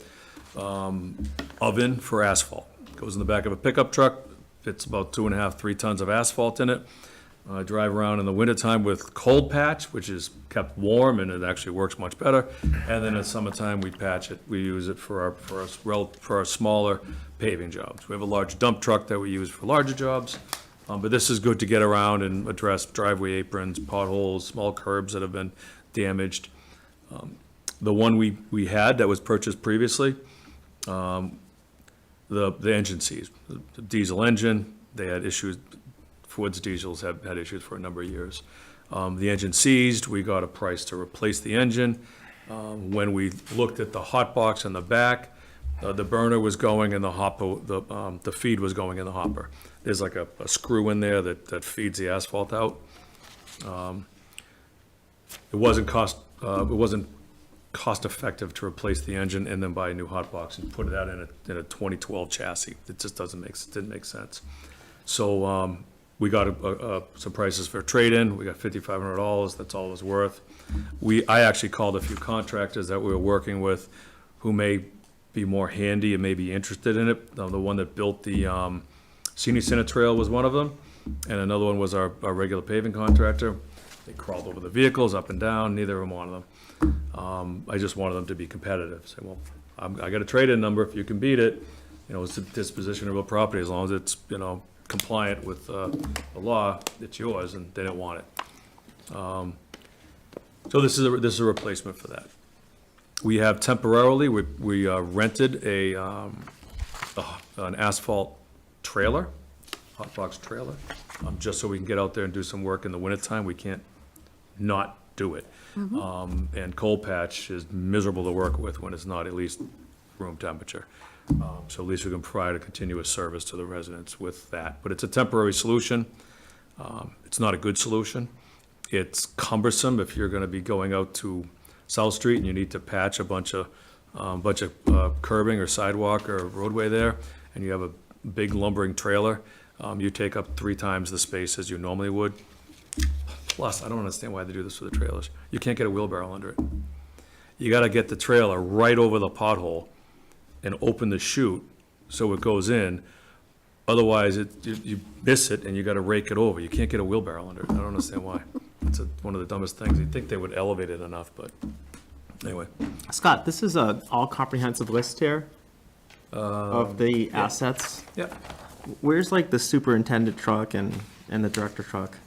E: oven for asphalt. Goes in the back of a pickup truck, fits about 2.5, 3 tons of asphalt in it. I drive around in the wintertime with cold patch, which is kept warm, and it actually works much better. And then in the summertime, we patch it. We use it for our smaller paving jobs. We have a large dump truck that we use for larger jobs, but this is good to get around and address driveway aprons, potholes, small curbs that have been damaged. The one we had that was purchased previously, the engine seized. The diesel engine, they had issues. Ford's diesels have had issues for a number of years. The engine seized, we got a price to replace the engine. When we looked at the hot box in the back, the burner was going in the hopper, the feed was going in the hopper. There's like a screw in there that feeds the asphalt out. It wasn't cost effective to replace the engine and then buy a new hot box and put that in a 2012 chassis. It just didn't make sense. So we got some prices for trade-in. We got $5,500. That's all it was worth. I actually called a few contractors that we were working with who may be more handy and may be interested in it. The one that built the senior center trail was one of them, and another one was our regular paving contractor. They crawled over the vehicles, up and down, neither of them wanted them. I just wanted them to be competitive. Say, well, I got a trade-in number, if you can beat it, you know, it's a disposition of a property, as long as it's, you know, compliant with the law, it's yours, and they didn't want it. So this is a replacement for that. We have temporarily, we rented an asphalt trailer, hot box trailer, just so we can get out there and do some work in the wintertime. We can't not do it. And cold patch is miserable to work with when it's not at least room temperature. So at least we can provide a continuous service to the residents with that. But it's a temporary solution. It's not a good solution. It's cumbersome if you're gonna be going out to South Street and you need to patch a bunch of curbing or sidewalk or roadway there, and you have a big lumbering trailer. You take up 3 times the space as you normally would. Plus, I don't understand why they do this with the trailers. You can't get a wheelbarrow under it. You gotta get the trailer right over the pothole and open the chute so it goes in. Otherwise, you miss it and you gotta rake it over. You can't get a wheelbarrow under it. I don't understand why. It's one of the dumbest things. You'd think they would elevate it enough, but anyway.
H: Scott, this is a all comprehensive list here of the assets.
E: Yep.
H: Where's like the superintendent truck and the director truck?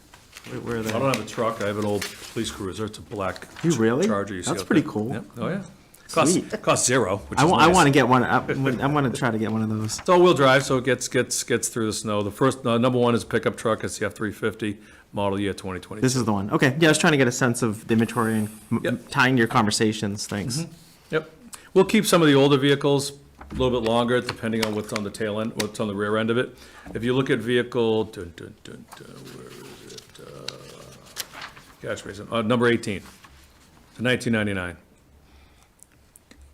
H: Where are
E: I
H: they?
E: don't have a truck. I have an old police cruiser. It's a black
H: You really?
E: Charger. You see
H: That's
E: out
H: pretty
E: there.
H: cool.
E: Yep. Oh, yeah.
H: Sweet.
E: Costs zero, which
H: I
E: is
H: want
E: nice.
H: to get one. I want to try to get one of those.
E: It's all-wheel drive, so it gets through the snow. The first, number one is a pickup truck. It's the F-350, model year 2020.
H: This is the one. Okay. Yeah, I was trying to get a sense of the inventory and
E: Yep.
H: tying your conversations. Thanks.
E: Yep. We'll keep some of the older vehicles a little bit longer, depending on what's on the tail end, what's on the rear end of it. If you look at vehicle, where is it? Cash basin, number 18, to 1999.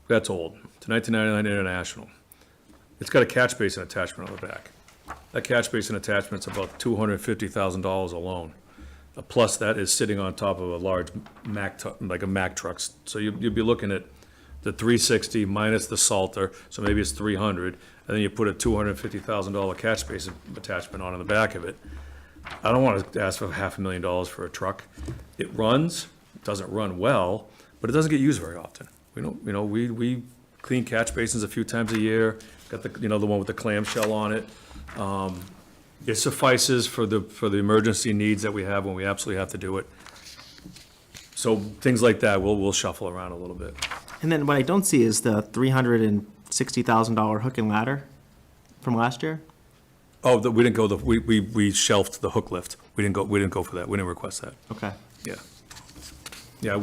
E: That's old. It's 1999 International. It's got a catch basin attachment on the back. That catch basin attachment's about $250,000 alone. Plus that is sitting on top of a large Mack, like a Mack truck. So you'd be looking at the 360 minus the Salter, so maybe it's 300, and then you put a $250,000 catch basin attachment on in the back of it. I don't want to ask for $500,000 for a truck. It runs, it doesn't run well, but it doesn't get used very often. We don't, you know, we clean catch basins a few times a year, got the, you know, the one with the clamshell on it. It suffices for the emergency needs that we have when we absolutely have to do it. So things like that, we'll shuffle around a little bit.
H: And then what I don't see is the $360,000 hook and ladder from last year.
E: Oh, we didn't go, we shelved the hook lift. We didn't go for that. We didn't request that.
H: Okay.
E: Yeah. Yeah,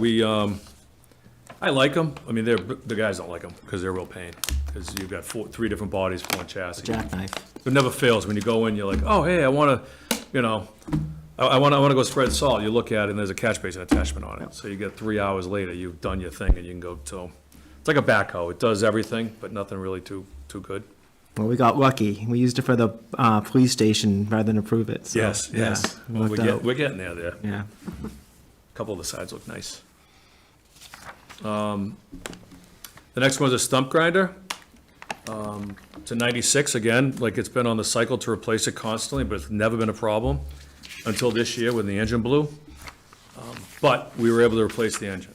E: I like them. I mean, the guys don't like them because they're a real pain. Because you've got 3 different bodies for one chassis.
H: Jackknife.
E: It never fails. When you go in, you're like, oh, hey, I want to, you know, I want to go spread salt. You look at it and there's a catch basin attachment on it. So you get 3 hours later, you've done your thing and you can go till, it's like a backhoe. It does everything, but nothing really too good.
H: Well, we got lucky. We used it for the police station rather than approve it. So,
E: Yes.
H: yeah, it
E: Well,
H: worked out.
E: we're getting there.
H: Yeah.
E: A couple of the sides look nice. The next one's a stump grinder. It's a 96, again, like it's been on the cycle to replace it constantly, but it's never been a problem until this year when the engine blew. But we were able to replace the engine.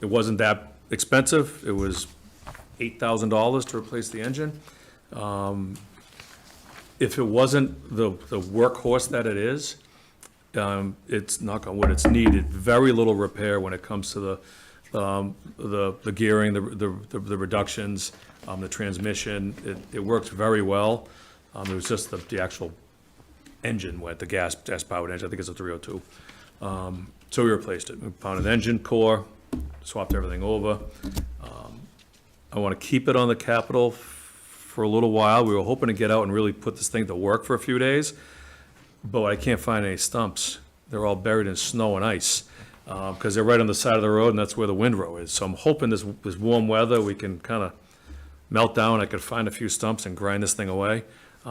E: It wasn't that expensive. It was $8,000 to replace the engine. If it wasn't the workhorse that it is, it's, knock on wood, it's needed very little repair when it comes to the gearing, the reductions, the transmission. It works very well. It was just the actual engine went, the gas-powered engine. I think it's a 302. So we replaced it. We found an engine core, swapped everything over. I want to keep it on the capital for a little while. We were hoping to get out and really put this thing to work for a few days, but I can't find any stumps. They're all buried in snow and ice, because they're right on the side of the road, and that's where the windrow is. So I'm hoping this warm weather, we can kind of melt down. I could find a few stumps and grind this thing away.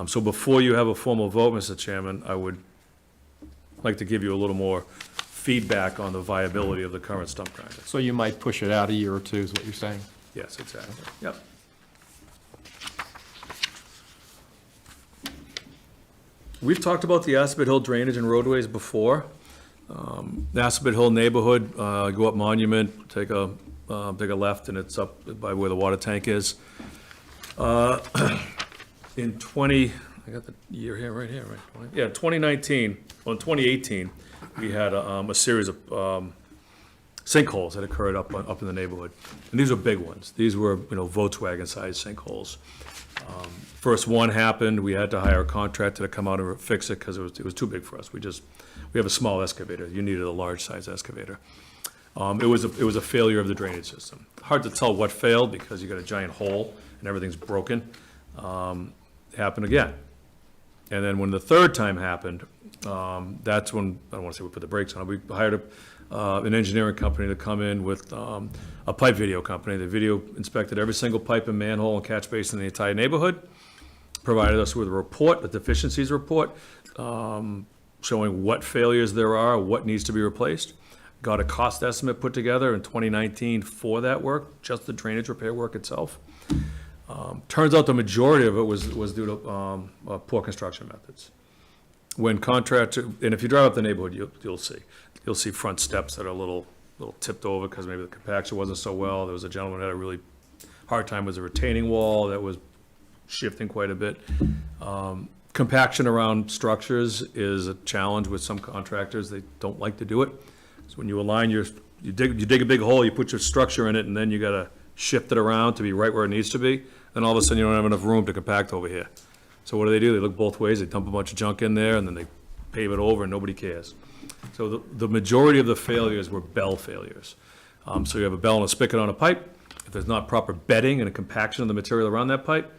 E: So before you have a formal vote, Mr. Chairman, I would like to give you a little more feedback on the viability of the current stump grinder.
A: So you might push it out a year or two, is what you're saying?
E: Yes, exactly. Yep. We've talked about the Aspet Hill drainage and roadways before. The Aspet Hill neighborhood, go up Monument, take a left, and it's up by where the water tank is. In 20, I got the year here, right? 2019, well, in 2018, we had a series of sinkholes that occurred up in the neighborhood. And these were big ones. These were, Volkswagen-sized sinkholes. First one happened, we had to hire a contractor to come out and fix it because it was too big for us. We have a small excavator. You needed a large-size excavator. It was a failure of the drainage system. Hard to tell what failed because you got a giant hole and everything's broken. Happened again. And then when the third time happened, that's when, I don't want to say we put the brakes on it, we hired an engineering company to come in with a pipe video company. The video inspected every single pipe and manhole and catch basin in the entire neighborhood, provided us with a report, a deficiencies report, showing what failures there are, what needs to be replaced. Got a cost estimate put together in 2019 for that work, just the drainage repair work itself. Turns out the majority of it was due to poor construction methods. When contractor, and if you drive up the neighborhood, you'll see front steps that are a little tipped over because maybe the compaction wasn't so well. There was a gentleman who had a really hard time with a retaining wall that was shifting quite a bit. Compaction around structures is a challenge with some contractors. They don't like to do it. So when you align you dig a big hole, you put your structure in it, and then you gotta shift it around to be right where it needs to be. Then all of a sudden you don't have enough room to compact over here. So what do? They look both ways. They dump a bunch of junk in there, and then they pave it over, and nobody cares. So the majority of the failures were bell failures. So you have a bell and a spigot on a pipe. If there's not proper bedding and a compaction of the material around that pipe,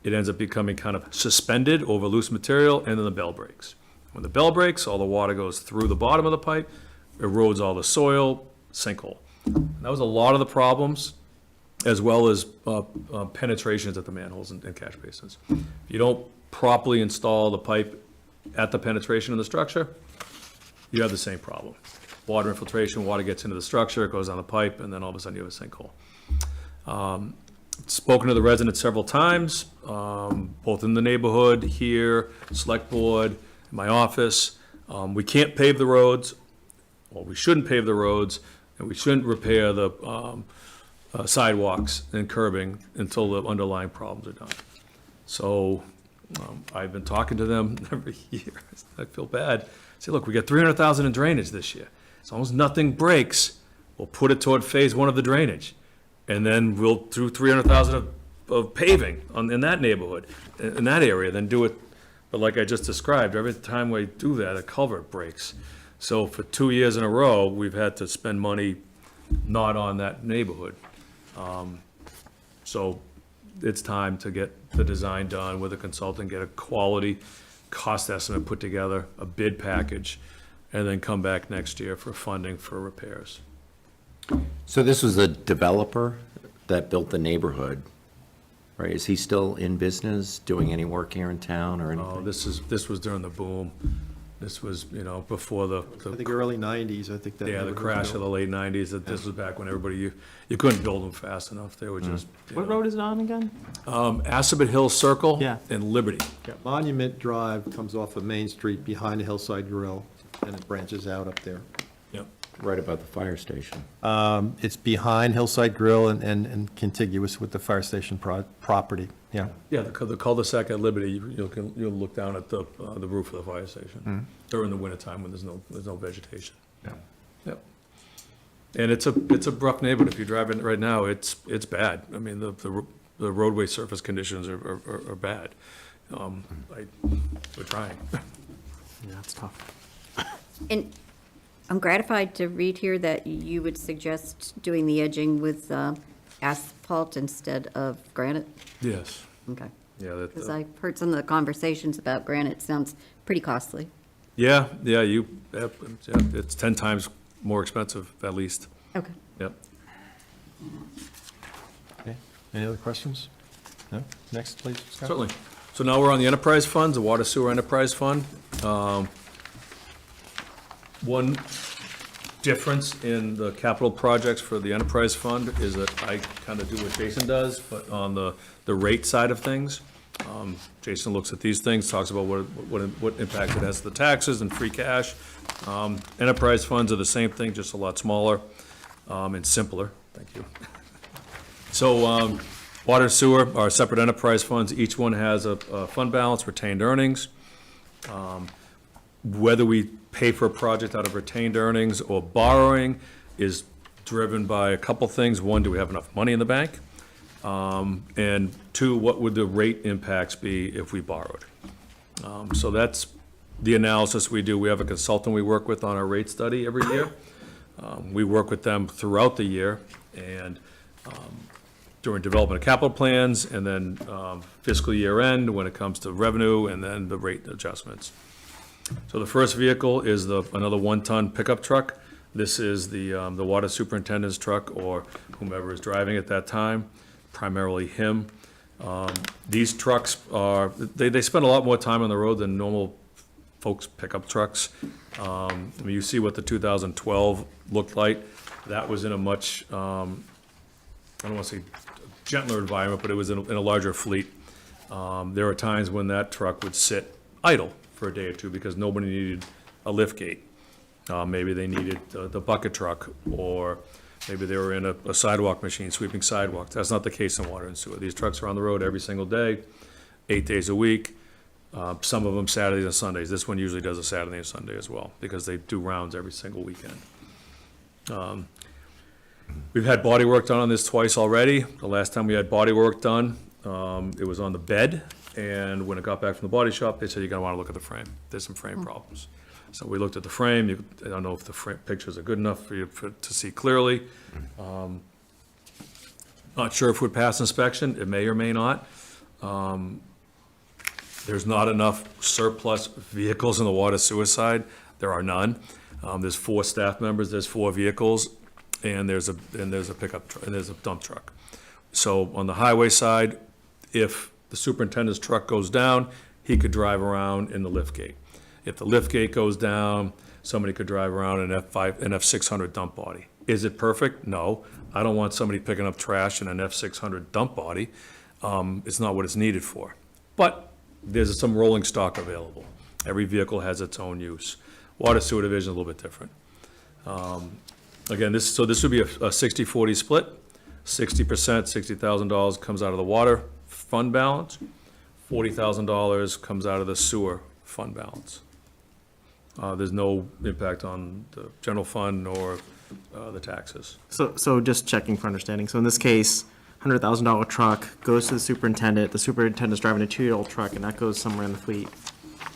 E: it ends up becoming kind of suspended over loose material, and then the bell breaks. When the bell breaks, all the water goes through the bottom of the pipe, erodes all the soil, sinkhole. And that was a lot of the problems, as well as penetrations at the manholes and catch basins. If you don't properly install the pipe at the penetration in the structure, you have the same problem. Water infiltration, water gets into the structure, it goes down the pipe, and then all of a sudden you have a sinkhole. Spoken to the residents several times, both in the neighborhood, here, select board, in my office. We can't pave the roads, or we shouldn't pave the roads, and we shouldn't repair the sidewalks and curbing until the underlying problems are done. So I've been talking to them every year. I feel bad. I say, look, we got $300,000 in drainage this year. As long as nothing breaks, we'll put it toward phase one of the drainage. And then we'll do $300,000 of paving in that neighborhood, in that area, then do it. But like I just described, every time we do that, a culvert breaks. So for 2 years in a row, we've had to spend money not on that neighborhood. So it's time to get the design done with a consultant, get a quality cost estimate put together, a bid package, and then come back next year for funding for repairs.
C: So this was the developer that built the neighborhood, right? Is he still in business, doing any work here in town or
E: Oh,
C: anything?
E: this was during the boom. This was, before the
A: I think early 90s, I think that.
E: yeah, the
A: neighborhood
E: crash
A: was
E: of the late 90s. That This was back when everybody, you couldn't build them fast enough. They were just,
H: What road is it on again?
E: Assabet Hill Circle
H: Yeah.
E: and Liberty.
A: built. Monument Drive comes off of Main Street behind the Hillside Grill, and it branches out up there.
E: Yep.
C: Right above the fire station.
A: It's behind Hillside Grill and contiguous with the fire station property, yeah.
E: Yeah, the cul-de-sac at Liberty, you'll look down at the roof of the fire station during the wintertime when there's no vegetation.
A: Yeah.
E: Yep. And it's a rough neighborhood. If you drive in it right now, it's bad. I mean, the roadway surface conditions are bad. We're trying.
H: Yeah, it's tough.
G: And I'm gratified to read here that you would suggest doing the edging with asphalt instead of granite.
E: Yes.
G: Okay.
E: Yeah, that,
G: Because I've heard some of the conversations about granite. Sounds pretty costly.
E: yeah, it's 10 times more expensive at least.
G: Okay.
E: Yep.
A: Okay, any other questions? No? Next, please, Scott.
E: Certainly. So now we're on the enterprise funds, the water sewer enterprise fund. One difference in the capital projects for the enterprise fund is that I kind of do what Jason does, but on the rate side of things. Jason looks at these things, talks about what impact it has to the taxes and free cash. Enterprise funds are the same thing, just a lot smaller and simpler. Thank you. So water and sewer are separate enterprise funds. Each one has a fund balance, retained earnings. Whether we pay for a project out of retained earnings or borrowing is driven by a couple things. One, do we have enough money in the bank? And two, what would the rate impacts be if we borrowed? So that's the analysis we do. We have a consultant we work with on our rate study every year. We work with them throughout the year and during development of capital plans, and then fiscal year end when it comes to revenue, and then the rate adjustments. So the first vehicle is another 1-ton pickup truck. This is the water superintendent's truck or whomever is driving at that time, primarily him. These trucks they spend a lot more time on the road than normal folks' pickup trucks. I mean, you see what the 2012 looked like. That was in a much, I don't want to say gentler environment, but it was in a larger fleet. There were times when that truck would sit idle for a day or two because nobody needed a lift gate. Maybe they needed the bucket truck, or maybe they were in a sidewalk machine, sweeping sidewalks. That's not the case in water and sewer. These trucks are on the road every single day, 8 days a week, some of them Saturdays and Sundays. This one usually does a Saturday and Sunday as well, because they do rounds every single weekend. We've had body work done on this twice already. The last time we had body work done, it was on the bed, and when it got back from the body shop, they said, you're gonna wanna look at the frame. There's some frame problems. So we looked at the frame. I don't know if the pictures are good enough for you to see clearly. Not sure if it would pass inspection. It may or may not. There's not enough surplus vehicles in the water sewer side. There are none. There's 4 staff members, there's 4 vehicles, and there's a pickup truck, and there's a dump truck. So on the highway side, if the superintendent's truck goes down, he could drive around in the lift gate. If the lift gate goes down, somebody could drive around an F600 dump body. Is it perfect? No. I don't want somebody picking up trash in an F600 dump body. It's not what it's needed for. But there's some rolling stock available. Every vehicle has its own use. Water sewer division is a little bit different. Again, this would be a 60-40 split. 60%, $60,000 comes out of the water fund balance. $40,000 comes out of the sewer fund balance. There's no impact on the general fund nor the taxes.
H: So just checking for understanding. So in this case, $100,000 truck goes to the superintendent's driving a 2-year-old truck, and that goes somewhere in the fleet.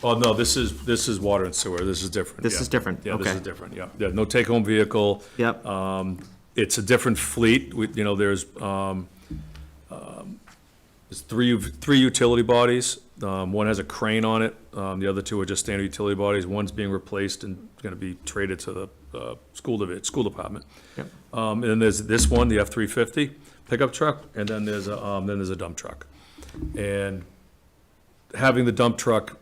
E: Oh, no, this is water and sewer. This is different.
H: This
E: yeah.
H: is different,
E: Yeah, this
H: okay.
E: is different, yeah. Yeah, no take-home vehicle.
H: Yep.
E: It's a different fleet. There's 3 utility bodies. One has a crane on it. The other 2 are just standard utility bodies. One's being replaced and going to be traded to the school department.
H: Yep.
E: And then there's this one, the F-350 pickup truck, and then there's a dump truck. And having the dump truck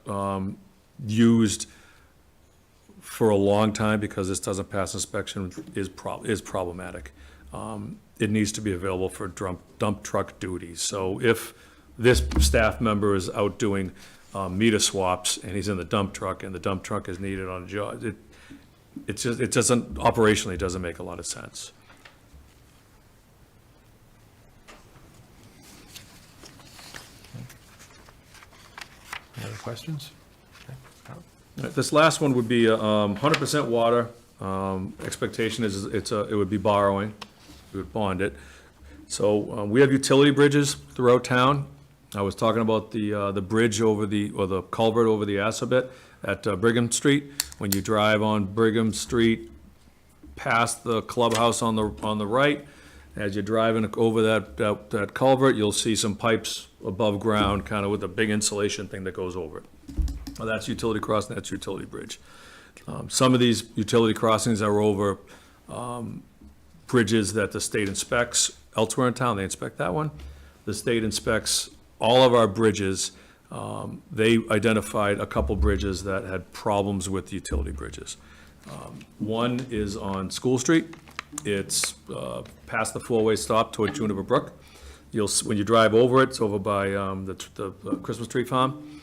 E: used for a long time because this doesn't pass inspection is problematic. It needs to be available for dump truck duties. So if this staff member is out doing meter swaps and he's in the dump truck and the dump truck is needed on a job, it doesn't, operationally, it doesn't make a lot of sense.
A: Any other questions?
E: This last one would be 100% water. Expectation is it would be borrowing. We would bond it. So we have utility bridges throughout town. I was talking about the bridge or the culvert over the Assabet at Brigham Street. When you drive on Brigham Street past the clubhouse on the right, as you're driving over that culvert, you'll see some pipes above ground, kind of with a big insulation thing that goes over it. Well, that's utility crossing, that's utility bridge. Some of these utility crossings are over bridges that the state inspects elsewhere in town. They inspect that one. The state inspects all of our bridges. They identified a couple bridges that had problems with utility bridges. One is on School Street. It's past the 4-way stop toward Juniper Brook. when you drive over it, it's over by the Christmas tree farm,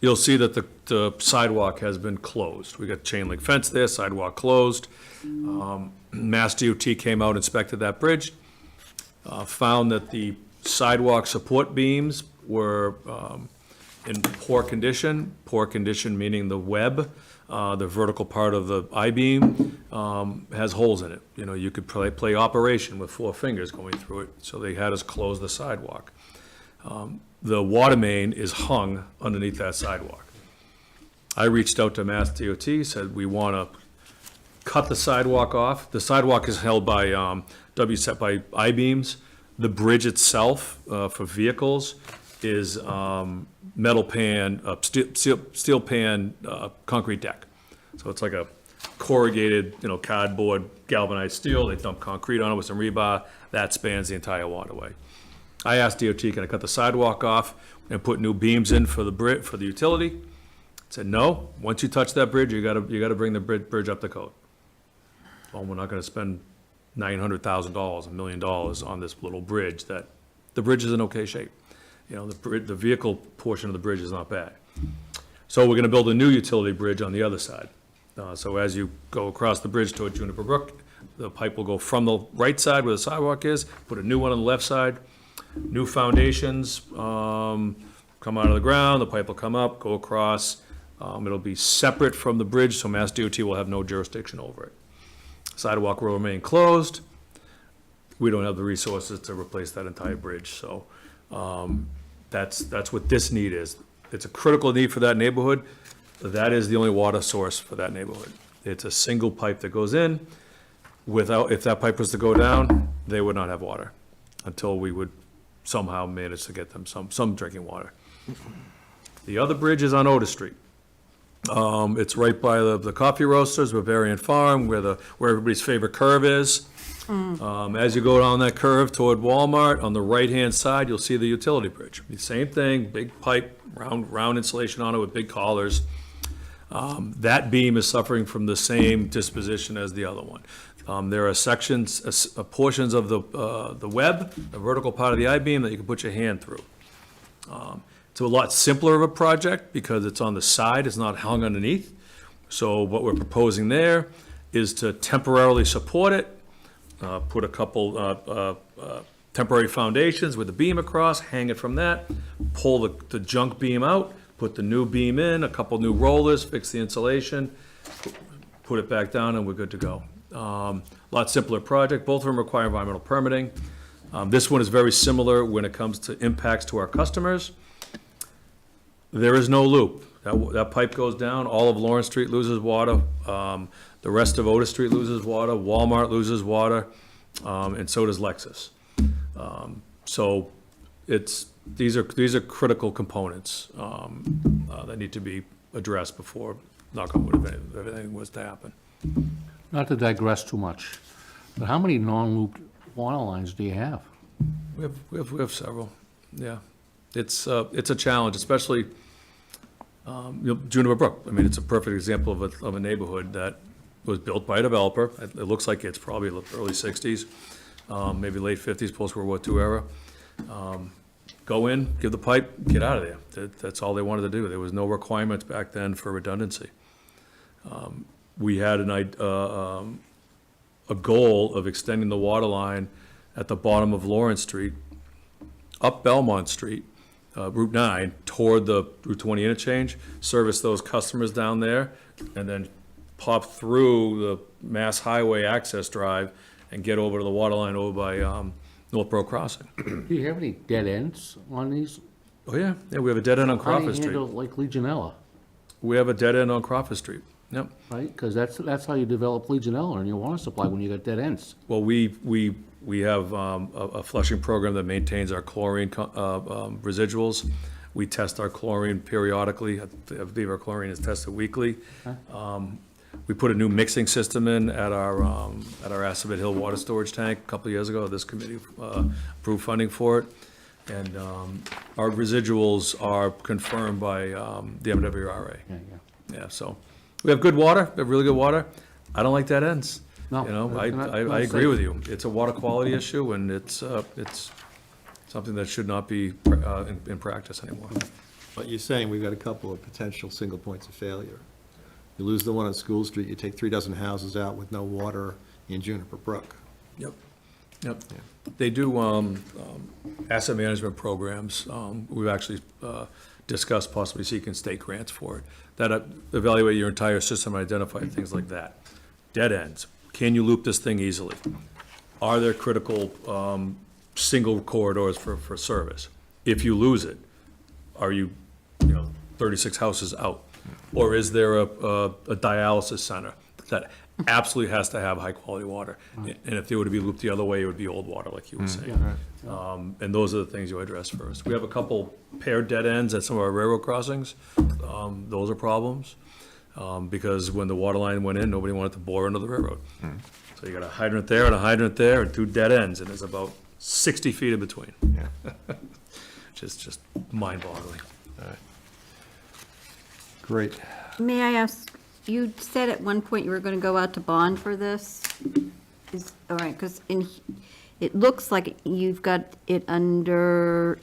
E: you'll see that the sidewalk has been closed. We got chain link fence there, sidewalk closed. Mass DOT came out, inspected that bridge, found that the sidewalk support beams were in poor condition meaning the web, the vertical part of the I-beam has holes in it. You know, you could play operation with 4 fingers going through it, so they had us close the sidewalk. The water main is hung underneath that sidewalk. I reached out to Mass DOT, said we want to cut the sidewalk off. The sidewalk is held by by I-beams. The bridge itself for vehicles is metal pan, steel pan, concrete deck. So it's like a corrugated, cardboard galvanized steel. They dump concrete on it with some rebar. That spans the entire waterway. I asked DOT, can I cut the sidewalk off and put new beams in for the utility? Said no. Once you touch that bridge, you got to bring the bridge up to code. Well, we're not going to spend $900,000, $1 million on this little bridge. That the bridge is in okay shape. The vehicle portion of the bridge is not bad. So we're going to build a new utility bridge on the other side. So as you go across the bridge toward Juniper Brook, the pipe will go from the right side where the sidewalk is, put a new one on the left side, new foundations come out of the ground, the pipe will come up, go across. It'll be separate from the bridge, so Mass DOT will have no jurisdiction over it. Sidewalk will remain closed. We don't have the resources to replace that entire bridge, so that's what this need is. It's a critical need for that neighborhood. That is the only water source for that neighborhood. It's a single pipe that goes in. If that pipe was to go down, they would not have water until we would somehow manage to get them some drinking water. The other bridge is on Otis Street. It's right by the coffee roasters, Bavarian Farm, where everybody's favorite curve is. As you go down that curve toward Walmart, on the right-hand side, you'll see the utility bridge. The same thing, big pipe, round insulation on it with big collars. That beam is suffering from the same disposition as the other one. There are sections, portions of the web, the vertical part of the I-beam that you can put your hand through. It's a lot simpler of a project because it's on the side, it's not hung underneath. So what we're proposing there is to temporarily support it, put a couple temporary foundations with the beam across, hang it from that, pull the junk beam out, put the new beam in, a couple new rollers, fix the insulation, put it back down, and we're good to go. A lot simpler project. Both of them require environmental permitting. This one is very similar when it comes to impacts to our customers. There is no loop. That pipe goes down, all of Lawrence Street loses water, the rest of Otis Street loses water, Walmart loses water, and so does Lexus. So these are critical components that need to be addressed before, knock on wood, if anything was to happen.
B: Not to digress too much, but how many non-looped water lines do you have?
E: We have several, yeah. It's a challenge, especially Juniper Brook. I mean, it's a perfect example of a neighborhood that was built by a developer. It looks like it's probably the early 60s, maybe late 50s, post-World War II era. Go in, give the pipe, get out of there. That's all they wanted to do. There was no requirements back then for redundancy. We had a goal of extending the water line at the bottom of Lawrence Street, up Belmont Street, Route 9, toward the Route 20 interchange, service those customers down there, and then pop through the Mass Highway access drive and get over to the water line over by Northborough Crossing.
B: Do you have any dead ends on these?
E: Oh, yeah, we have a dead end on
B: How do
E: Crawford
B: you
E: Street.
B: handle like Legionella,
E: We have a dead end on Crawford Street, yep.
B: right? Because that's how you develop Legionella in your water supply, when you got dead ends.
E: Well, we have a flushing program that maintains our chlorine residuals. We test our chlorine periodically. I believe our chlorine is tested weekly. We put a new mixing system in at our Assabet Hill water storage tank a couple of years ago. This committee approved funding for it. And our residuals are confirmed by the MWRA. Yeah, so we have good water, we have really good water. I don't like dead ends.
B: No,
E: You know,
B: not
E: I agree
B: safe.
E: with you. It's a water quality issue, and it's something that should not be in practice anymore.
A: But you're saying we've got a couple of potential single points of failure. You lose the one on School Street, you take 3 dozen houses out with no water in Juniper Brook.
E: Yep, yep. They do asset management programs. We've actually discussed possibly seeking state grants for it, that evaluate your entire system and identify things like that. Dead ends. Can you loop this thing easily? Are there critical single corridors for service? If you lose it, are you 36 houses out? Or is there a dialysis center that absolutely has to have high-quality water? And if they were to be looped the other way, it would be old water, like you were saying. And those are the things you address first. We have a couple paired dead ends at some of our railroad crossings. Those are problems, because when the water line went in, nobody wanted to bore into the railroad. So you got a hydrant there and a hydrant there and 2 dead ends, and there's about 60 feet in between. Just mind-boggling.
A: Great.
G: May I ask, you said at one point you were going to go out to bond for this? All right, because it looks like you've got it under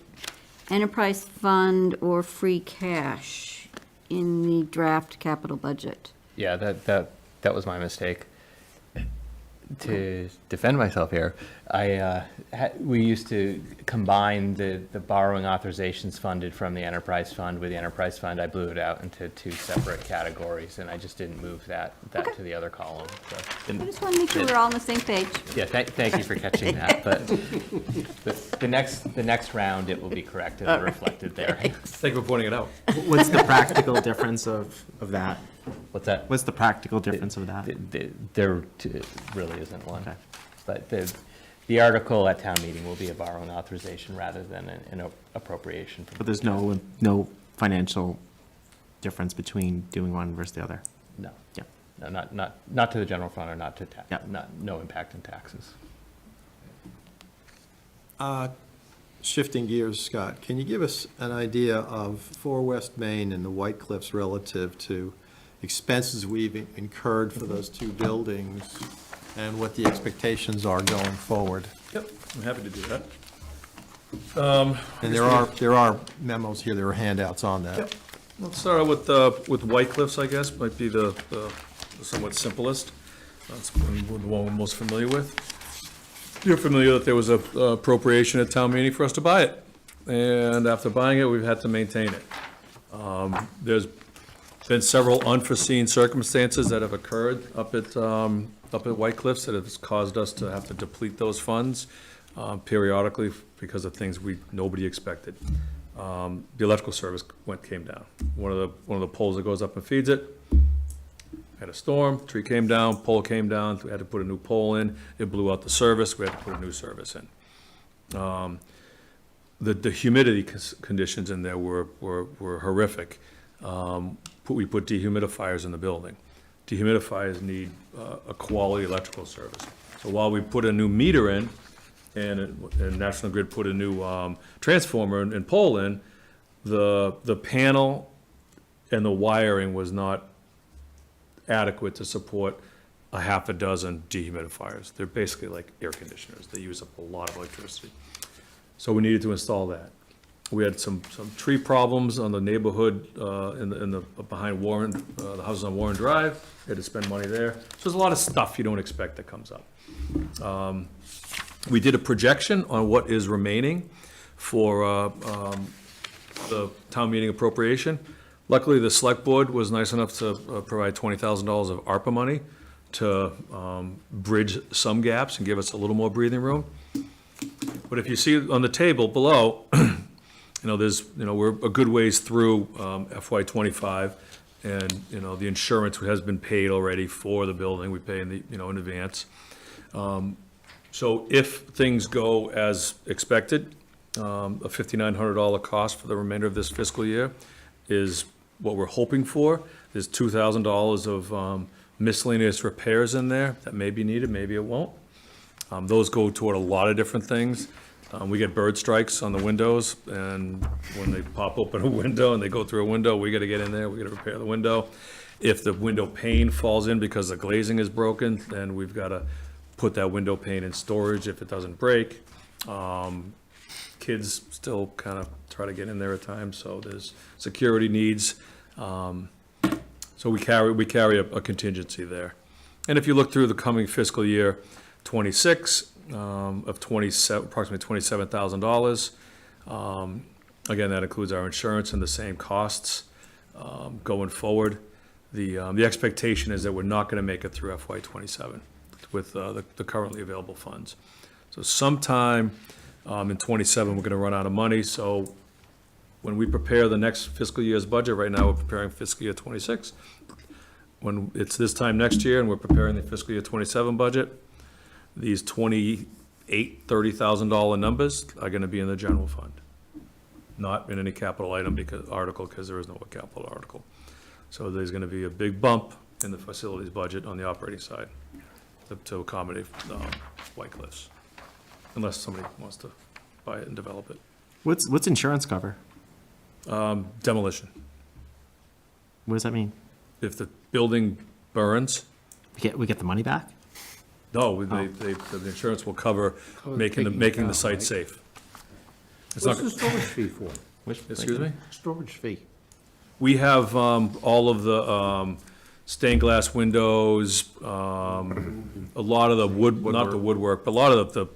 G: enterprise fund or free cash in the draft capital budget.
F: Yeah, that was my mistake. To defend myself here, we used to combine the borrowing authorizations funded from the enterprise fund with the enterprise fund. I blew it out into 2 separate categories, and I just didn't move that
G: Okay.
F: to the other column. So
G: I just want to make sure we're all on the same page.
F: yeah, thank you for catching that. But the next round, it will be corrected and reflected there.
E: Thank you for pointing it out.
H: What's the practical difference of that?
F: What's that?
H: What's the practical difference of that?
F: There really isn't one.
H: Okay.
F: But the article at town meeting will be a borrowing authorization rather than an appropriation.
H: But there's no financial difference between doing one versus the other?
F: No.
H: Yeah.
F: No, not to the general fund or not to
H: Yeah.
F: no impact in taxes.
A: Shifting gears, Scott, can you give us an idea of 4 West Main and the White Cliffs relative to expenses we've incurred for those 2 buildings and what the expectations are going forward?
E: Yep, I'm happy to do that.
A: And there are memos here, there are handouts on that.
E: Let's start out with White Cliffs, I guess, might be the somewhat simplest. That's the one we're most familiar with. You're familiar that there was a appropriation at town meeting for us to buy it. And after buying it, we've had to maintain it. There's been several unforeseen circumstances that have occurred up at White Cliffs that has caused us to have to deplete those funds periodically because of things nobody expected. The electrical service came down. One of the poles that goes up and feeds it had a storm, tree came down, pole came down, we had to put a new pole in, it blew out the service, we had to put a new service in. The humidity conditions in there were horrific. We put dehumidifiers in the building. Dehumidifiers need a quality electrical service. So while we put a new meter in, and National Grid put a new transformer and pole in, the panel and the wiring was not adequate to support a half a dozen dehumidifiers. They're basically like air conditioners. They use up a lot of electricity. So we needed to install that. We had some tree problems on the neighborhood in the behind Warren, the houses on Warren Drive. We had to spend money there. So there's a lot of stuff you don't expect that comes up. We did a projection on what is remaining for the town meeting appropriation. Luckily, the select board was nice enough to provide $20,000 of ARPA money to bridge some gaps and give us a little more breathing room. But if you see on the table below, we're a good ways through FY '25, and, the insurance has been paid already for the building. We pay in advance. So if things go as expected, a $5,900 cost for the remainder of this fiscal year is what we're hoping for. There's $2,000 of miscellaneous repairs in there that may be needed, maybe it won't. Those go toward a lot of different things. We get bird strikes on the windows, and when they pop open a window and they go through a window, we gotta get in there, we gotta repair the window. If the window pane falls in because the glazing is broken, then we've gotta put that window pane in storage if it doesn't break. kids still kind of try to get in there at times, so there's security needs. So we carry a contingency there. And if you look through the coming fiscal year 26, of approximately $27,000. Again, that includes our insurance and the same costs. Going forward, the expectation is that we're not going to make it through FY '27 with the currently available funds. So sometime in '27, we're going to run out of money. So when we prepare the next fiscal year's budget, right now we're preparing fiscal year '26. When it's this time next year and we're preparing the fiscal year '27 budget, these $30,000 numbers are going to be in the general fund, not in any capital item because there is no capital article. So there's going to be a big bump in the facilities budget on the operating side to accommodate White Cliffs, unless somebody wants to buy it and develop it.
H: What's insurance cover?
E: Demolition.
H: What does that mean?
E: If the building burns,
H: We get the money back?
E: no, the insurance will cover making the site safe. It's not,
B: What's the storage fee for?
E: excuse me?
B: Storage fee.
E: We have all of the stained glass windows, a lot of the wood, not the woodwork, but a lot of the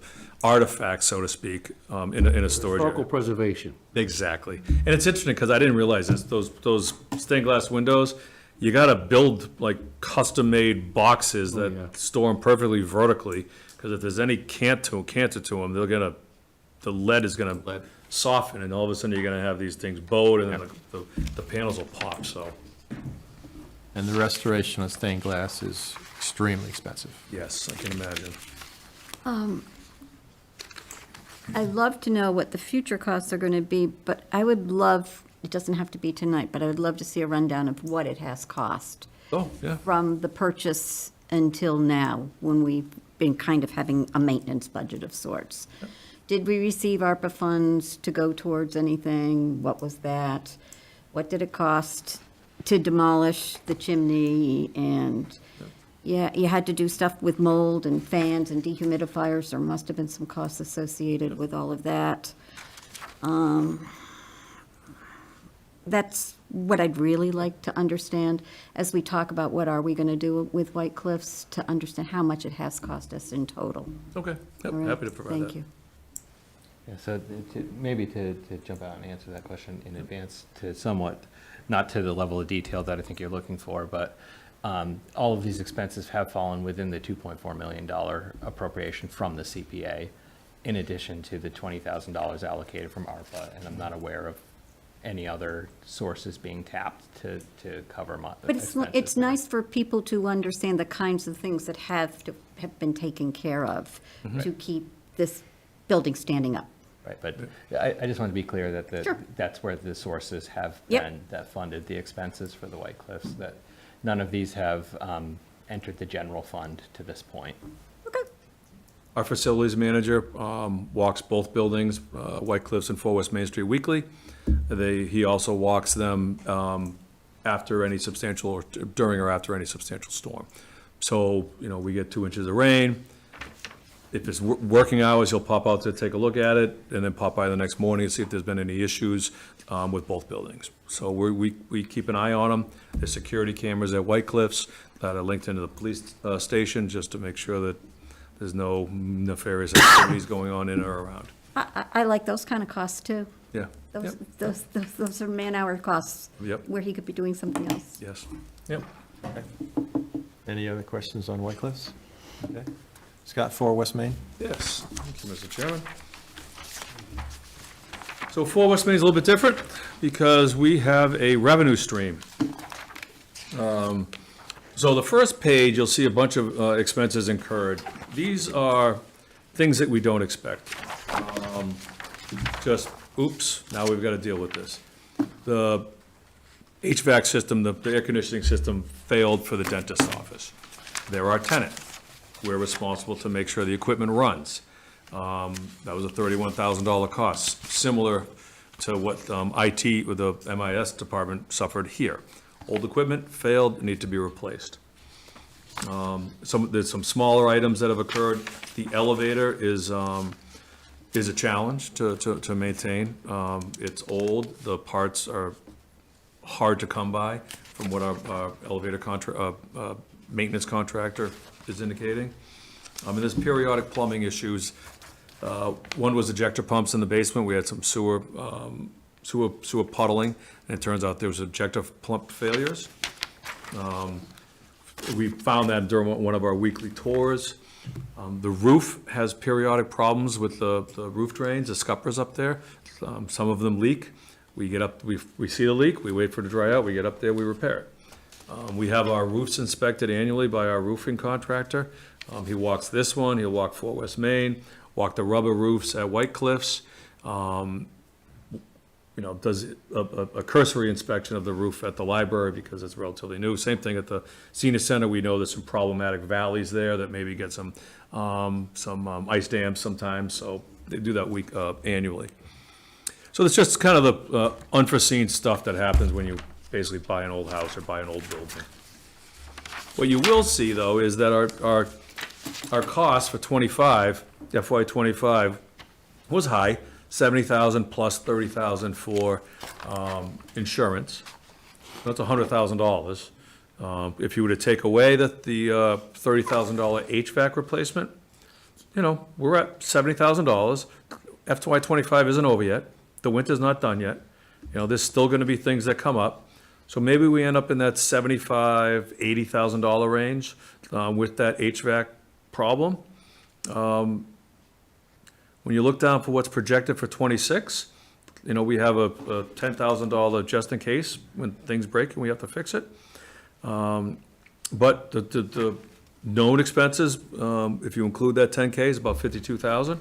E: artifacts, so to speak, in a storage
B: Historical
E: area.
B: preservation.
E: Exactly. And it's interesting because I didn't realize this, those stained glass windows, you gotta build like custom-made boxes
B: yeah.
E: that store them perfectly vertically, because if there's any cancer to them, the lead is gonna soften, and all of a sudden you're gonna have these things bowed, and then the panels will pop, so,
A: And the restoration of stained glass is extremely expensive.
E: yes, I can imagine.
G: I'd love to know what the future costs are going to be, but I would love, it doesn't have to be tonight, but I would love to see a rundown of what it has cost
E: Oh, yeah.
G: from the purchase until now, when we've been kind of having a maintenance budget of sorts. Did we receive ARPA funds to go towards anything? What was that? What did it cost to demolish the chimney? And, yeah, you had to do stuff with mold and fans and dehumidifiers. There must have been some costs associated with all of that. That's what I'd really like to understand as we talk about what are we going to do with White Cliffs, to understand how much it has cost us in total.
E: Okay, yep,
G: All right?
E: happy to provide that.
G: Thank you.
F: Yeah, so maybe to jump out and answer that question in advance to somewhat, not to the level of detail that I think you're looking for, but all of these expenses have fallen within the $2.4 million appropriation from the CPA, in addition to the $20,000 allocated from ARPA, and I'm not aware of any other sources being tapped to cover
G: But
F: expenses.
G: it's nice for people to understand the kinds of things that have been taken care of to keep this building standing up.
F: Right, but I just want to be clear that
G: Sure.
F: that's where the sources have
G: Yep.
F: been that funded the expenses for the White Cliffs, that none of these have entered the general fund to this point.
E: Our facilities manager walks both buildings, White Cliffs and 4 West Main Street, weekly. He also walks them after any substantial, or during or after any substantial storm. So, we get 2 inches of rain. If it's working hours, he'll pop out to take a look at it, and then pop by the next morning and see if there's been any issues with both buildings. So we keep an eye on them. There's security cameras at White Cliffs that are linked into the police station, just to make sure that there's no nefarious activities going on in or around.
G: I like those kind of costs, too.
E: Yeah.
G: Those,
E: Yep.
G: those are man-hour costs.
E: Yep.
G: Where he could be doing something else.
E: Yes. Yep.
A: Any other questions on White Cliffs? Okay. Scott, 4 West Main?
E: Yes, thank you, Mr. Chairman. So 4 West Main is a little bit different because we have a revenue stream. So the first page, you'll see a bunch of expenses incurred. These are things that we don't expect. Just, oops, now we've got to deal with this. The HVAC system, the air conditioning system failed for the dentist's office. They're our tenant. We're responsible to make sure the equipment runs. That was a $31,000 cost, similar to what IT with the MIS department suffered here. Old equipment failed, need to be replaced. There's some smaller items that have occurred. The elevator is is a challenge to maintain. It's old, the parts are hard to come by, from what our elevator maintenance contractor is indicating. And there's periodic plumbing issues. One was ejector pumps in the basement. We had some sewer puddling, and it turns out there was ejector pump failures. We found that during one of our weekly tours. The roof has periodic problems with the roof drains, the scuppers up there. Some of them leak. We get up, we see the leak, we wait for it to dry out, we get up there, we repair it. We have our roofs inspected annually by our roofing contractor. He walks this one, he'll walk Fort West Main, walk the rubber roofs at White Cliffs. Does a cursory inspection of the roof at the library because it's relatively new. Same thing at the senior center. We know there's some problematic valleys there that maybe get some ice dams sometimes, so they do that annually. So it's just kind of the unforeseen stuff that happens when you basically buy an old house or buy an old building. What you will see, though, is that our cost for FY '25 was high. 70,000 plus 30,000 for insurance. That's $100,000. If you were to take away the $30,000 HVAC replacement, we're at $70,000. FY '25 isn't over yet. The winter's not done yet. There's still going to be things that come up. So maybe we end up in that $75,000, $80,000 range with that HVAC problem. When you look down for what's projected for '26, we have a $10,000 just in case when things break and we have to fix it. But the known expenses, if you include that 10K, is about 52,000.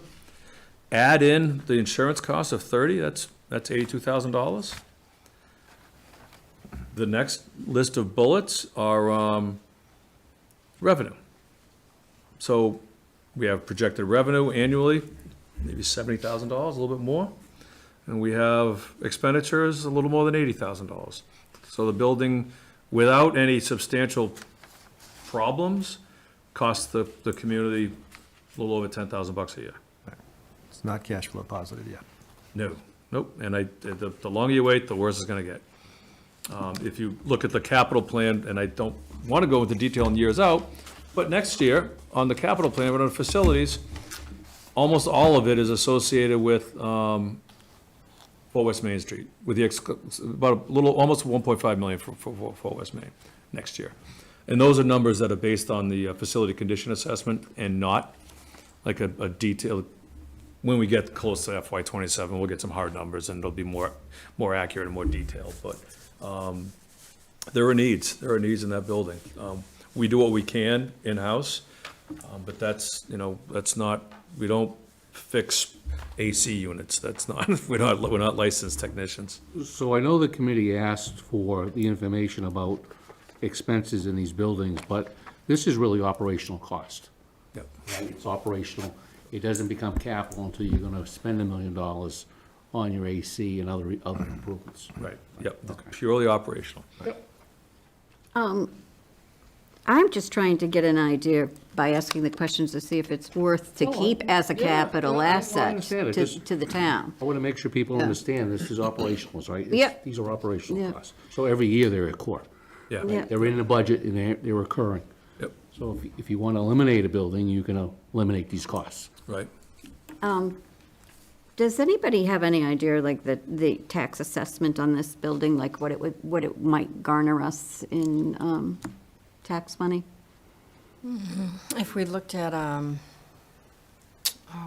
E: Add in the insurance cost of 30, that's $82,000. The next list of bullets are revenue. So we have projected revenue annually, maybe $70,000, a little bit more. And we have expenditures a little more than $80,000. So the building, without any substantial problems, costs the community a little over $10,000 a year.
A: It's not cash flow positive yet.
E: No, nope. And the longer you wait, the worse it's gonna get. If you look at the capital plan, and I don't want to go into detail in years out, but next year, on the capital plan, but on facilities, almost all of it is associated with Fort West Main Street, with about a little, almost 1.5 million for Fort West Main next year. And those are numbers that are based on the facility condition assessment and not like a detailed, when we get close to FY '27, we'll get some hard numbers and they'll be more accurate and more detailed, but there are needs in that building. We do what we can in-house, but that's not, we don't fix AC units. That's not, we're not licensed technicians.
B: So I know the committee asked for the information about expenses in these buildings, but this is really operational cost.
E: Yep.
B: Right? It's operational. It doesn't become capital until you're gonna spend $1 million on your AC and other improvements.
E: Right, yep, purely operational.
G: I'm just trying to get an idea by asking the questions to see if it's worth to keep as a capital
B: I
G: asset
B: understand it.
G: to the town.
B: I wanna make sure people understand this is operationals, right?
G: Yep.
B: These are operational
G: Yeah.
B: costs. So every year they're at court.
E: Yeah,
G: Yeah.
B: They're in the budget and they're recurring.
E: yep,
B: So if you wanna eliminate a building, you can eliminate these costs.
E: right.
G: Does anybody have any idea, like the tax assessment on this building, like what it might garner us in tax money?
I: If we looked at,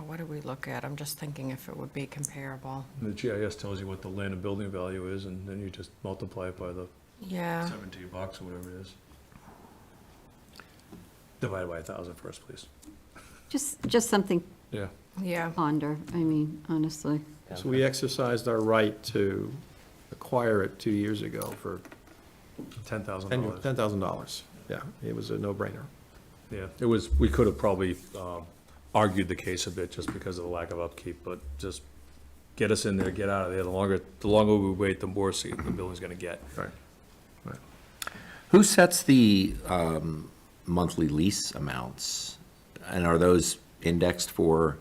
I: what did we look at? I'm just thinking if it would be comparable.
E: The GIS tells you what the land and building value is, and then you just multiply it by the
I: Yeah,
E: $17 or whatever it is. Divided by 1,000 first, please.
G: Just something
E: Yeah.
I: yeah.
G: to ponder, I mean, honestly.
J: So we exercised our right to acquire it 2 years ago for
E: $10,000.
J: $10,000. Yeah, it was a no-brainer.
E: Yeah, it was, we could have probably argued the case a bit just because of the lack of upkeep, but just get us in there, get out of there. The longer we wait, the worse the building's gonna get.
J: Right.
C: Who sets the monthly lease amounts? And are those indexed for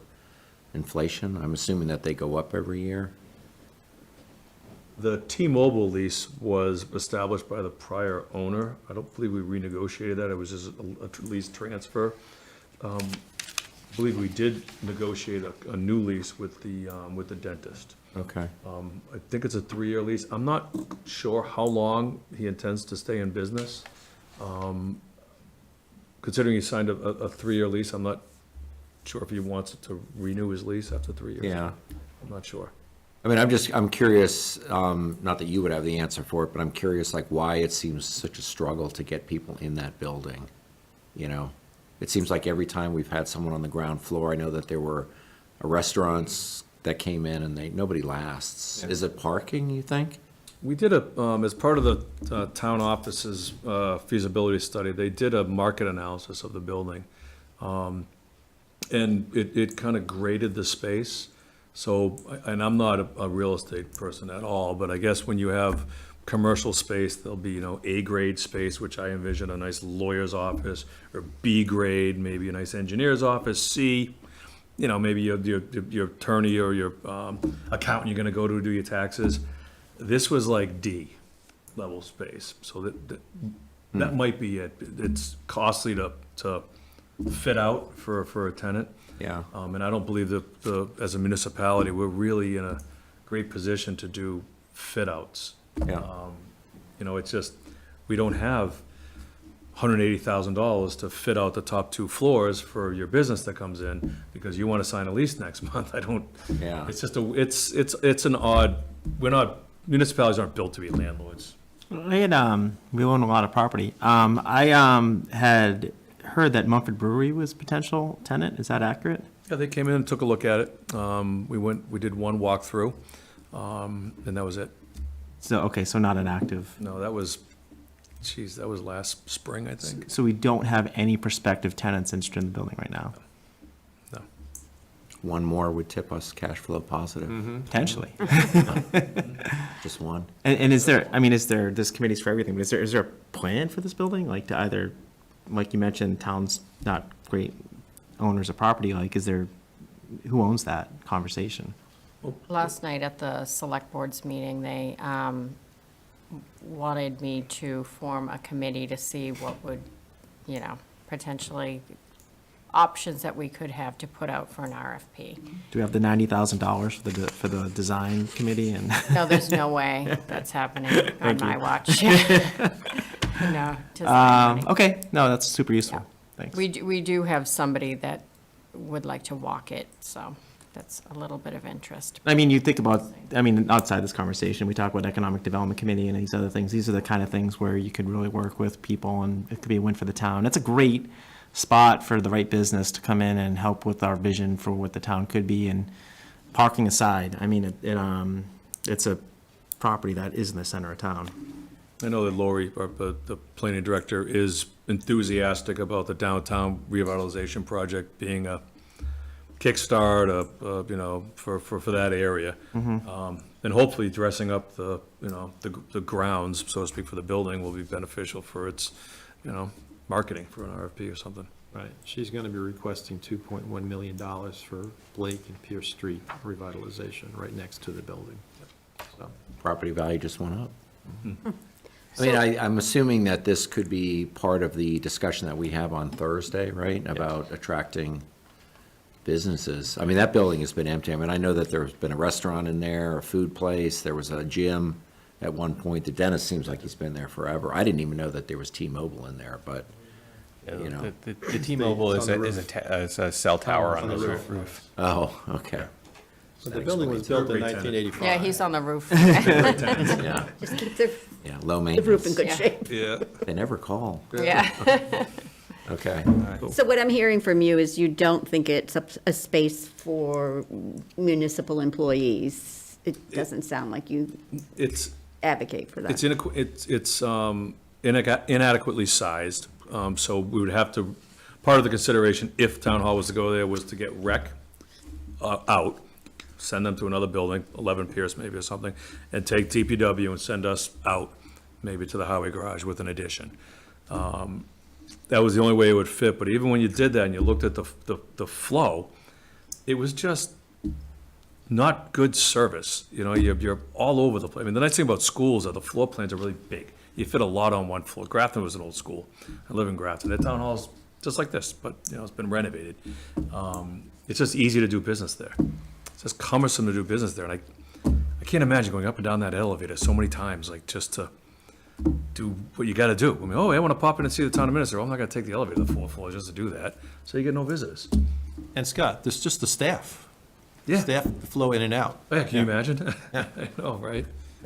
C: inflation? I'm assuming that they go up every year.
E: The T-Mobile lease was established by the prior owner. I don't believe we renegotiated that. It was just a lease transfer. I believe we did negotiate a new lease with the dentist.
C: Okay.
E: I think it's a 3-year lease. I'm not sure how long he intends to stay in business. Considering he signed a 3-year lease, I'm not sure if he wants to renew his lease after 3 years.
C: Yeah.
E: I'm not sure.
C: I mean, I'm curious, not that you would have the answer for it, but I'm curious, like, why it seems such a struggle to get people in that building, you know? It seems like every time we've had someone on the ground floor, I know that there were restaurants that came in and nobody lasts. Is it parking, you think?
E: We did as part of the town office's feasibility study, they did a market analysis of the building. And it kind of graded the space. So, and I'm not a real estate person at all, but I guess when you have commercial space, there'll be, A-grade space, which I envision a nice lawyer's office, or B-grade, maybe a nice engineer's office, C, maybe your attorney or your accountant you're gonna go to do your taxes. This was like D level space, so that might be it. It's costly to fit out for a tenant.
C: Yeah.
E: And I don't believe that as a municipality, we're really in a great position to do fit outs.
C: Yeah.
E: It's just, we don't have $180,000 to fit out the top 2 floors for your business that comes in, because you want to sign a lease next month. I don't,
C: Yeah.
E: it's just it's an odd, municipalities aren't built to be landlords.
H: We own a lot of property. I had heard that Mumford Brewery was a potential tenant. Is that accurate?
E: Yeah, they came in and took a look at it. We did one walkthrough, and that was it.
H: So, okay, so not an active.
E: No, that was last spring, I think.
H: So we don't have any prospective tenants interested in the building right now?
E: No.
C: One more would tip us cash flow positive.
H: Potentially.
C: Just one.
H: And is there, this committee's for everything, but is there a plan for this building? Like to either, like you mentioned, town's not great owners of property, like who owns that conversation?
I: Last night at the select board's meeting, they wanted me to form a committee to see what would, potentially options that we could have to put out for an RFP.
H: Do we have the $90,000 for the design committee and?
I: No, there's no way that's happening on my watch. No, design money.
H: Okay, no, that's super useful. Thanks.
I: We do have somebody that would like to walk it, so that's a little bit of interest.
H: You think about, outside this conversation, we talk about Economic Development Committee and these other things. These are the kind of things where you could really work with people and it could be a win for the town. It's a great spot for the right business to come in and help with our vision for what the town could be. And parking aside, it's a property that is in the center of town.
E: I know that Lori, the planning director, is enthusiastic about the downtown revitalization project being a kickstart, for that area. And hopefully dressing up the grounds, so to speak, for the building will be beneficial for its, marketing for an RFP or something.
J: Right. She's going to be requesting $2.1 million for Blake and Pierce Street revitalization right next to the building. So,
C: Property value just went up. I'm assuming that this could be part of the discussion that we have on Thursday, right? About attracting businesses. That building has been empty. I know that there's been a restaurant in there, a food place, there was a gym at one point. The dentist seems like he's been there forever. I didn't even know that there was T-Mobile in there, but,
F: The T-Mobile is a cell tower on the roof.
C: Oh, okay.
J: So the building was built in 1985.
I: Yeah, he's on the roof.
C: Yeah,
G: Just keep the
C: low
G: the roof in
C: maintenance.
G: good
I: Yeah.
G: shape.
E: Yeah.
C: They never call.
I: Yeah.
C: Okay.
G: So what I'm hearing from you is you don't think it's a space for municipal employees. It doesn't sound like you
E: It's
G: advocate for that.
E: It's inadequately sized, so we would have to, part of the consideration, if town hall was to go there, was to get rec out, send them to another building, 11 Pierce maybe or something, and take DPW and send us out, maybe to the highway garage with an addition. That was the only way it would fit, but even when you did that and you looked at the flow, it was just not good service. You know, you're all over the place. I mean, the nice thing about schools are the floor plans are really big. You fit a lot on one floor. Grafton was an old school. I live in Grafton. That town hall's just like this, but, you know, it's been renovated. It's just easy to do business there. It's just cumbersome to do business there. And I can't imagine going up and down that elevator so many times, like, just to do what you gotta do. I mean, oh, I wanna pop in and see the town administrator. Well, I'm not gonna take the elevator to the fourth floor just to do that. So you get no visitors.
A: And Scott, there's just the staff.
E: Yeah.
A: Staff flow in and out,
E: Oh, yeah, can you imagine? I know, right?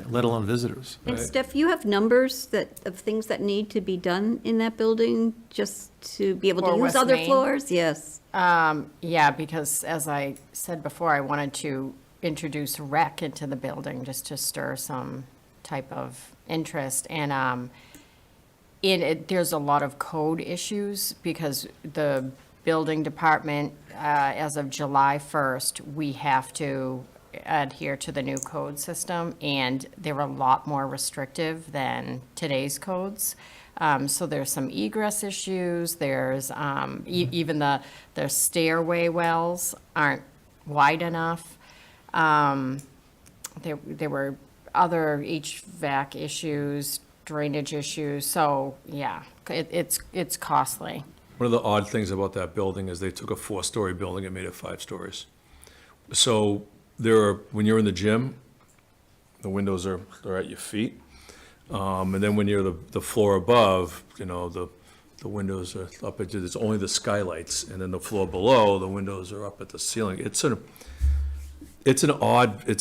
A: let alone visitors.
G: And
E: Right.
G: Steph, you have numbers of things that need to be done in that building just to be able to
I: For
G: use
I: West
G: other
I: Main?
G: floors? Yes.
I: Yeah, because as I said before, I wanted to introduce rec into the building just to stir some type of interest. And in it, there's a lot of code issues because the building department, as of July 1st, we have to adhere to the new code system, and they're a lot more restrictive than today's codes. So there's some egress issues, there's, even the stairway wells aren't wide enough. There were other HVAC issues, drainage issues, so, yeah, it's costly.
E: One of the odd things about that building is they took a 4-story building and made it 5 stories. So when you're in the gym, the windows are at your feet. And then when you're the floor above, you know, the windows are up at, there's only the skylights. And then the floor below, the windows are up at the ceiling. It's a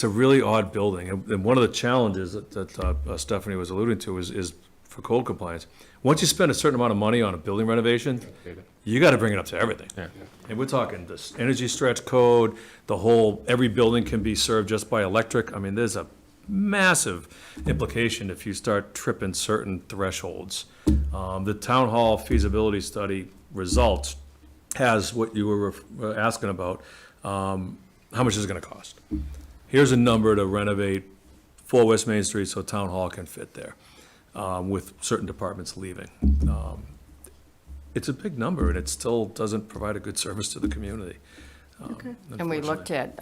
E: really odd building. And one of the challenges that Stephanie was alluding to is for code compliance. Once you spend a certain amount of money on a building renovation, you got to bring it up to everything. And we're talking this energy stretch code, every building can be served just by electric. I mean, there's a massive implication if you start tripping certain thresholds. The town hall feasibility study results has what you were asking about. How much is it going to cost? Here's a number to renovate 4 West Main Street so town hall can fit there, with certain departments leaving. It's a big number, and it still doesn't provide a good service to the community.
I: And we looked at,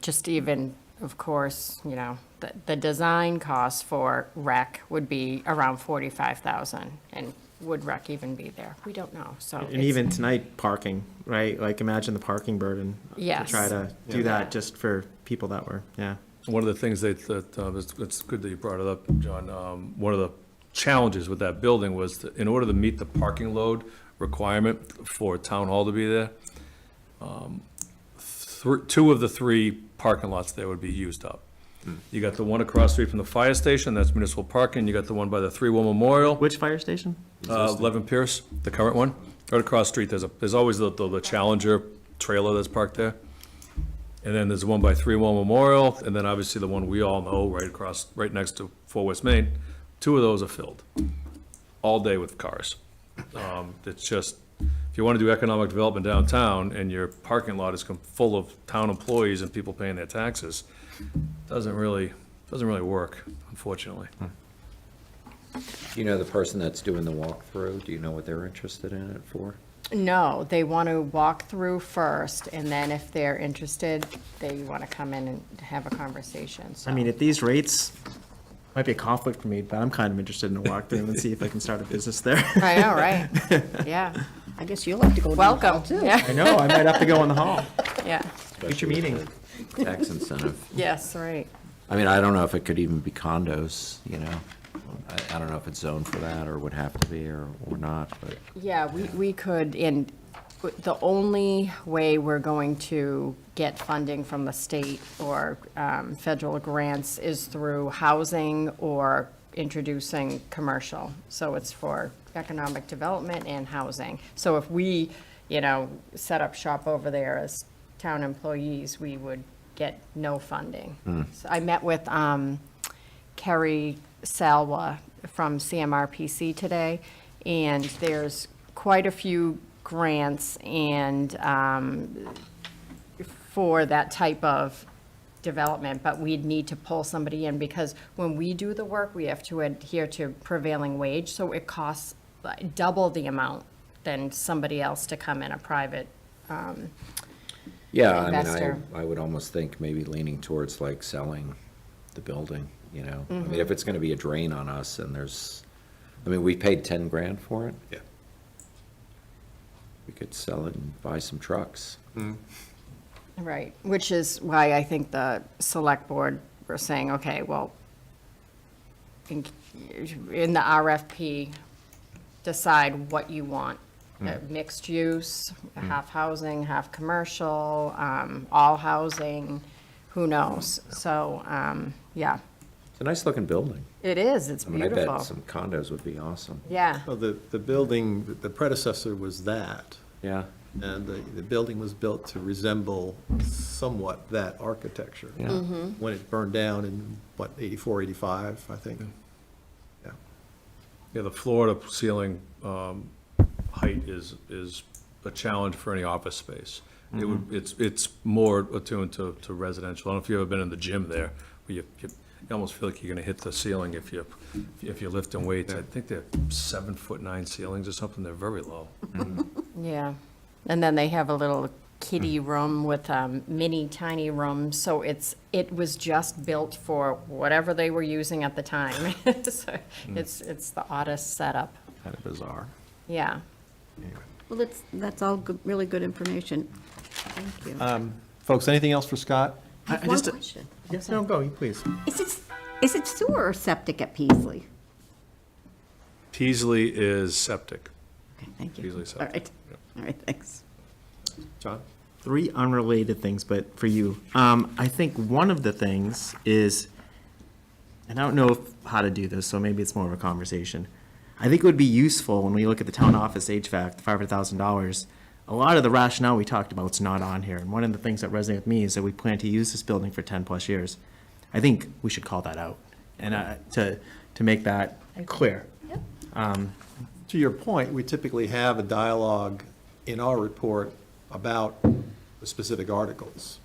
I: just even, of course, you know, the design cost for rec would be around 45,000, and would rec even be there? We don't know, so.
H: And
I: it's-
H: even tonight, parking, right? Like, imagine the parking burden.
I: Yes.
H: To try to do that just for people that were, yeah.
E: One of the things it's good that you brought it up, John. One of the challenges with that building was that in order to meet the parking load requirement for town hall to be there, 2 of the 3 parking lots there would be used up. You got the one across the street from the fire station, that's municipal parking. You got the one by the 3-War Memorial,
H: Which fire station?
E: 11 Pierce, the current one. Right across the street, there's always the Challenger trailer that's parked there. And then there's the one by 3-War Memorial, and then obviously the one we all know right next to 4 West Main. 2 of those are filled all day with cars. It's just, if you want to do economic development downtown and your parking lot is full of town employees and people paying their taxes, doesn't really work, unfortunately.
C: You know the person that's doing the walkthrough, do you know what they're interested in it for?
I: No, they want to walk through first, and then if they're interested, they want to come in and have a conversation, so.
H: I mean, at these rates, might be a conflict for me, but I'm kind of interested in a walkthrough and see if I can start a business there.
I: I know, right? Yeah,
G: I guess you'll have to go down the hall,
I: welcome,
G: too.
I: yeah,
H: I know, I might have to go in the hall.
I: yeah,
H: Future meeting.
C: Tax incentive.
I: yes, right.
C: I mean, I don't know if it could even be condos, you know? I don't know if it's zoned for that or would have to be or not, but.
I: Yeah, we could, and the only way we're going to get funding from the state or federal grants is through housing or introducing commercial. So it's for economic development and housing. So if we, you know, set up shop over there as town employees, we would get no funding. So I met with Kerry Salwa from CMRPC today, and there's quite a few grants and for that type of development, but we'd need to pull somebody in because when we do the work, we have to adhere to prevailing wage, so it costs double the amount than somebody else to come in, a private
C: Yeah, I mean,
I: investor.
C: I would almost think maybe leaning towards like selling the building, you know? I mean, if it's gonna be a drain on us and we paid 10 grand for it.
A: Yeah.
C: We could sell it and buy some trucks.
I: Right, which is why I think the select board were saying, okay, well, in the RFP, decide what you want. Mixed use, half housing, half commercial, all housing, who knows? So, yeah,
C: It's a nice looking building.
I: it is, it's
C: I mean, I
I: beautiful.
C: bet some condos would be awesome.
I: Yeah,
A: Well, the building, the predecessor was that,
C: Yeah,
A: and the building was built to resemble somewhat that architecture.
C: yeah.
A: When it burned down in, what, 84, 85, I think? Yeah.
E: Yeah, the floor to ceiling height is a challenge for any office space. It's more attuned to residential. I don't know if you've ever been in the gym there, where you almost feel like you're gonna hit the ceiling if you're lifting weights. I think they're 7'9" ceilings or something, they're very low.
I: yeah. And then they have a little kiddie room with mini tiny rooms, so it was just built for whatever they were using at the time. So it's the oddest setup,
A: Kind of bizarre.
I: yeah.
G: Well, that's all good, really good information. Thank you.
A: Folks, anything else for Scott?
G: I have
H: I
G: one
H: just-
G: question.
H: Yes, no, go, please.
G: Is it sewer or septic at Peasley?
E: Peasley is septic.
G: Okay, thank you.
E: Peasley
G: All
E: septic,
G: right, all right, thanks.
A: John?
H: 3 unrelated things, but for you. I think one of the things is, and I don't know how to do this, so maybe it's more of a conversation. I think it would be useful when we look at the town office HVAC, the $500,000, a lot of the rationale we talked about is not on here. And one of the things that resonated with me is that we plan to use this building for 10-plus years. I think we should call that out, and to make that clear.
A: To your point, we typically have a dialogue in our report about the specific articles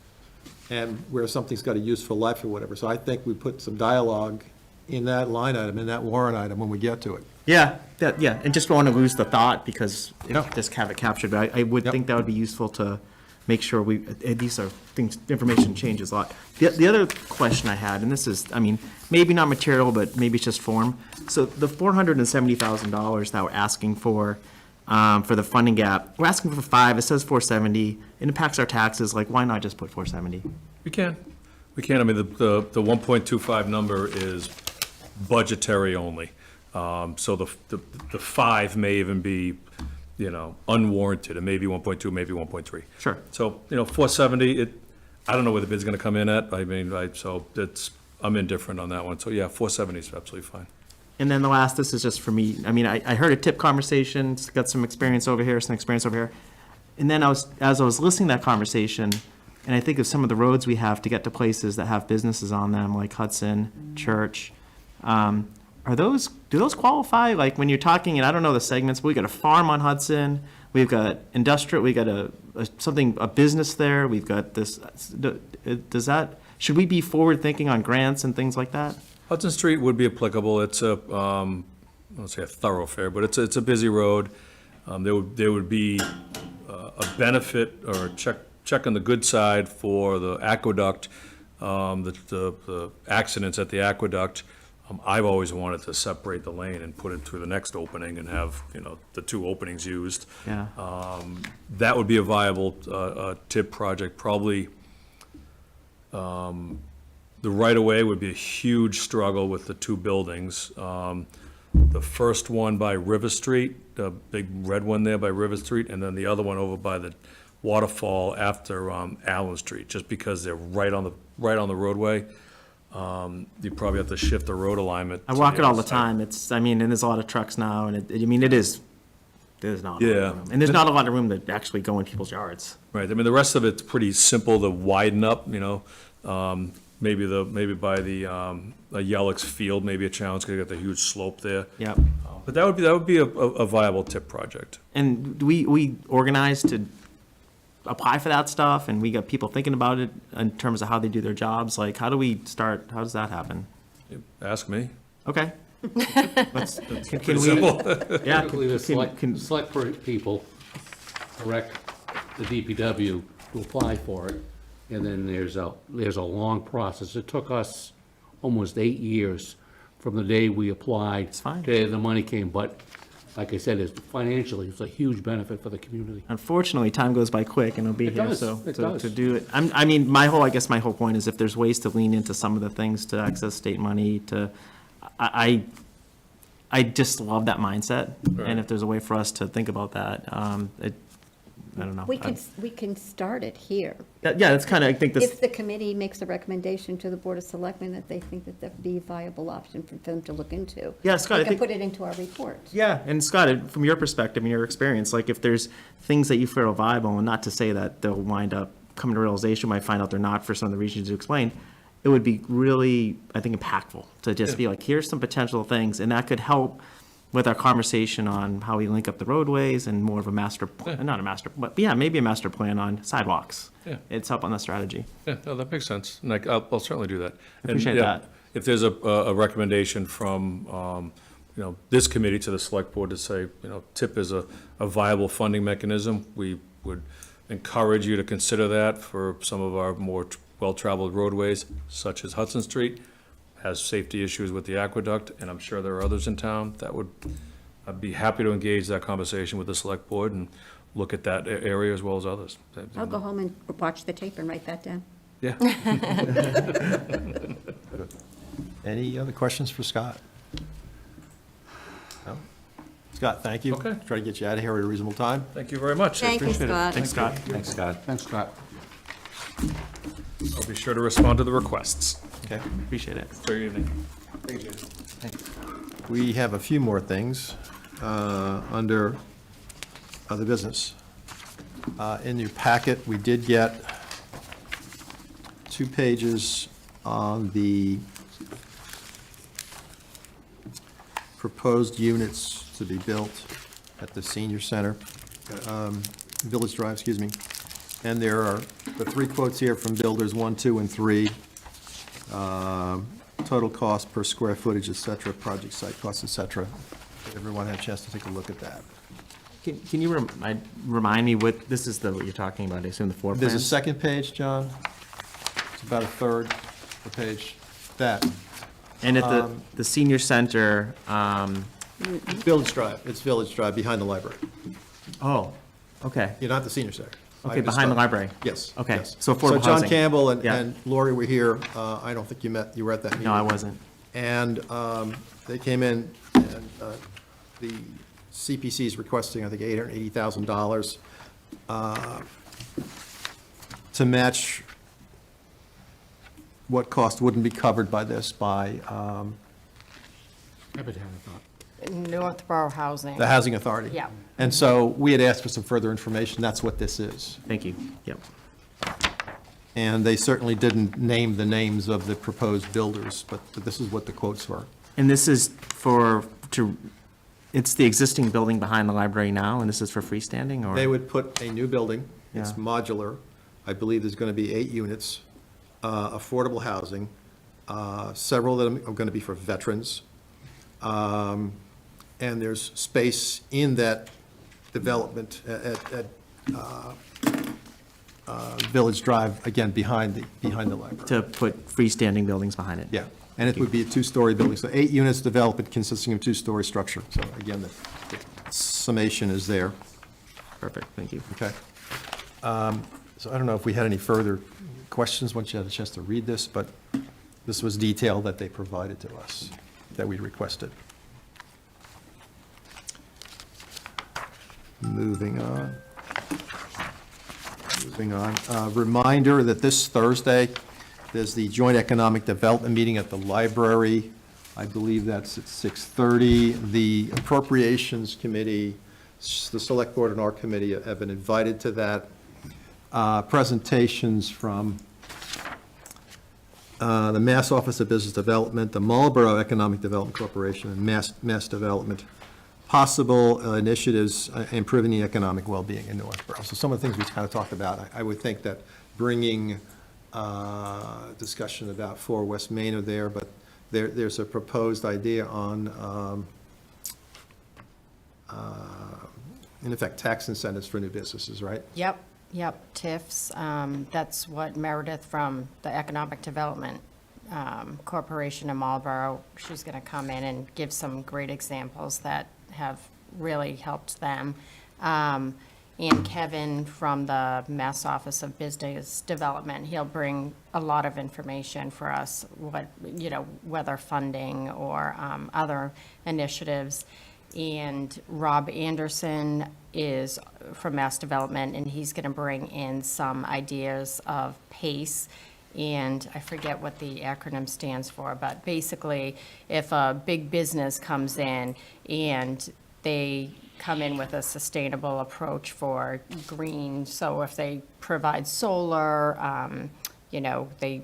A: and where something's got a useful life or whatever. So I think we put some dialogue in that line item, in that warrant item when we get to it.
H: Yeah, and just don't want to lose the thought because
A: Yep.
H: just have it captured. But I would
A: Yep.
H: think that would be useful to make sure these are things, information changes a lot. The other question I had, and this is, I mean, maybe not material, but maybe it's just form. So the $470,000 that we're asking for the funding gap, we're asking for 5, it says 470, it impacts our taxes, like, why not just put 470?
E: We can. I mean, the 1.25 number is budgetary only. So the 5 may even be, unwarranted. It may be 1.2, maybe 1.3.
H: Sure.
E: So, 470, I don't know where the bid's gonna come in at. I mean, I'm indifferent on that one. So, yeah, 470 is absolutely fine.
H: And then the last, this is just for me, I mean, I heard a tip conversation, it's got some experience over here, some experience over here. And then as I was listening to that conversation, and I think of some of the roads we have to get to places that have businesses on them, like Hudson, Church, do those qualify? Like, when you're talking, and I don't know the segments, but we got a farm on Hudson, we've got industrial, we got a business there, we've got this, should we be forward-thinking on grants and things like that?
E: Hudson Street would be applicable. It's I don't say a thoroughfare, but it's a busy road. There would be a benefit or check on the good side for the aqueduct, the accidents at the aqueduct. I've always wanted to separate the lane and put it through the next opening and have, the 2 openings used.
H: Yeah.
E: That would be a viable TIP project, probably. The right-of-way would be a huge struggle with the 2 buildings. The first one by River Street, the big red one there by River Street, and then the other one over by the waterfall after Allen Street, just because they're right on the roadway. You probably have to shift the road alignment.
H: I
E: to
H: walk it all
E: other
H: the
E: side.
H: time, and there's a lot of trucks now, and there's not a lot
E: Yeah.
H: of room. And there's not a lot of room to actually go in people's yards.
E: Right, I mean, the rest of it's pretty simple to widen up, maybe by the Yellox Field, maybe a challenge, because you got the huge slope there.
H: Yep.
E: But that would be a viable TIP project.
H: And do we organize to apply for that stuff, and we got people thinking about it in terms of how they do their jobs? Like, how does that happen?
E: Ask me.
H: Okay. Let's, can
E: Pretty
H: we,
E: simple.
H: yeah,
B: Typically, the
H: can-
B: select people direct the DPW to apply for it, and then there's a long process. It took us almost 8 years from the day we applied.
H: It's fine.
B: To the money came, but like I said, financially, it's a huge benefit for the community.
H: Unfortunately, time goes by quick, and it'll be
B: It
H: here,
B: does,
H: so
B: it
H: to
B: does.
H: do it. I mean, I guess my whole point is if there's ways to lean into some of the things to access state money, I just love that mindset.
E: Right.
H: And if there's a way for us to think about that, I don't know.
G: We can start it here.
H: Yeah, that's kind of, I think this,
G: If the committee makes a recommendation to the Board of Selectmen that they think that that'd be a viable option for them to look into.
H: Yeah, Scott, I
G: We can
H: think-
G: put it into our report.
H: yeah, and Scott, from your perspective and your experience, like if there's things that you feel are viable, and not to say that they'll wind up coming to realization, might find out they're not for some of the reasons you explained, it would be really, I think, impactful to just be like, here's some potential things, and that could help with our conversation on how we link up the roadways and more of a master, not a master, but yeah, maybe a master plan on sidewalks.
E: Yeah.
H: It's help on the strategy.
E: Yeah, no, that makes sense, and I'll certainly do that. And,
H: Appreciate
E: yeah,
H: that.
E: If there's a recommendation from, this committee to the select board to say, TIP is a viable funding mechanism, we would encourage you to consider that for some of our more well-traveled roadways, such as Hudson Street, has safety issues with the aqueduct, and I'm sure there are others in town I'd be happy to engage that conversation with the select board and look at that area as well as others.
G: I'll go home and watch the tape and write that down.
E: Yeah.
A: Any other questions for Scott? No? Scott, thank you.
E: Okay.
A: Try to get you out of here at a reasonable time.
E: Thank you very much. I
G: Thank you,
E: appreciate it.
G: Scott.
H: Thanks, Scott.
C: Thanks, Scott.
B: Thanks, Scott.
E: I'll be sure to respond to the requests.
A: Okay.
H: Appreciate it.
E: Enjoy your evening.
A: We have a few more things under other business. In your packet, we did get 2 pages on the proposed units to be built at the senior center, Village Drive, excuse me. And there are the 3 quotes here from builders 1, 2, and 3. Total cost per square footage, et cetera, project site costs, et cetera. Everyone had a chance to take a look at that.
H: Can you remind me what, this is what you're talking about, I assume the floor plan?
A: There's a second page, John. It's about a third of the page. That.
H: And at the senior center,
A: Village Drive. It's Village Drive, behind the library.
H: oh, okay.
A: You're not the senior center.
H: Okay, behind the library.
A: Yes.
H: Okay,
A: yes.
H: so affordable
A: John
H: housing.
A: Campbell and
H: Yeah.
A: and Lori were here. I don't think you were at that meeting.
H: No, I wasn't.
A: And they came in, and the CPC is requesting, I think, $880,000 to match what cost wouldn't be covered by this by
I: Northborough Housing.
A: the Housing Authority.
I: Yeah.
A: And so we had asked for some further information. That's what this is.
H: Thank you. Yep.
A: And they certainly didn't name the names of the proposed builders, but this is what the quotes were.
H: And this is it's the existing building behind the library now, and this is for freestanding, or?
A: They would put a new building. It's
H: Yeah.
A: modular. I believe there's going to be 8 units, affordable housing. Several of them are going to be for veterans. And there's space in that development at Village Drive, again, behind the library.
H: To put freestanding buildings behind it?
A: Yeah, and it would be a 2-story building, so 8 units development consisting of 2-story structure. So again, the summation is there,
H: Perfect, thank you.
A: okay? So I don't know if we had any further questions once you had a chance to read this, but this was detail that they provided to us, that we requested. Moving on. Reminder that this Thursday, there's the Joint Economic Development Meeting at the library. I believe that's at 6:30. The Appropriations Committee, the Select Board and our committee have been invited to that. Presentations from the Mass Office of Business Development, the Marlborough Economic Development Corporation, and Mass Development. Possible initiatives improving the economic well-being in Northborough. So some of the things we kind of talked about, I would think that bringing discussion about 4 West Main are there, but there's a proposed idea on, in effect, tax incentives for new businesses, right?
I: Yep, Yep, TIFs. That's what Meredith from the Economic Development Corporation in Marlboro, she's going to come in and give some great examples that have really helped them. And Kevin from the Mass Office of Business Development, he'll bring a lot of information for us, what, whether funding or other initiatives. And Rob Anderson is from Mass Development, and he's going to bring in some ideas of PACE. And I forget what the acronym stands for, but basically, if a big business comes in and they come in with a sustainable approach for green, so if they provide solar, they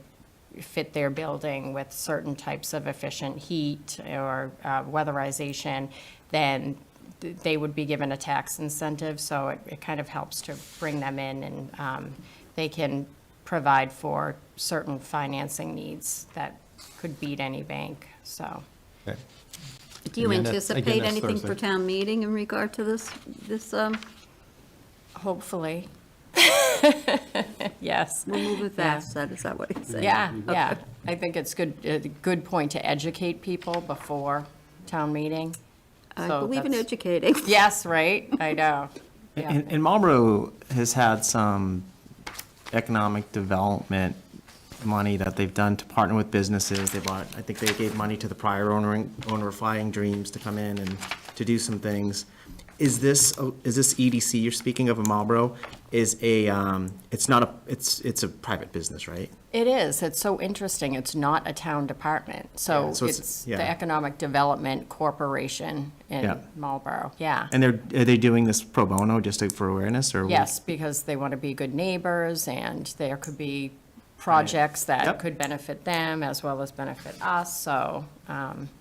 I: fit their building with certain types of efficient heat or weatherization, then they would be given a tax incentive, so it kind of helps to bring them in, and they can provide for certain financing needs that could beat any bank, so.
A: Okay.
G: Do you
A: Again,
G: anticipate
A: that's
G: anything for
A: Thursday.
G: town meeting in regard to this,
I: Hopefully. Yes.
G: we'll move it fast, is that what he's saying?
I: Yeah. I think it's a good point to educate people before town meeting.
G: I
I: So
G: believe in
I: that's-
G: educating.
I: Yes, right? I know. Yeah.
H: And Marlboro has had some economic development money that they've done to partner with businesses. They bought, I think they gave money to the prior owner of Flying Dreams to come in and to do some things. Is this EDC you're speaking of in Marlboro is it's a private business, right?
I: It is. It's so interesting. It's not a town department. So
H: Yeah, so
I: it's
H: yeah.
I: the Economic Development Corporation
H: Yeah.
I: in Marlboro. Yeah.
H: And are they doing this pro bono just for awareness or?
I: Yes, because they want to be good neighbors, and there could be projects that
H: Yep.
I: could benefit them as well as benefit us. So,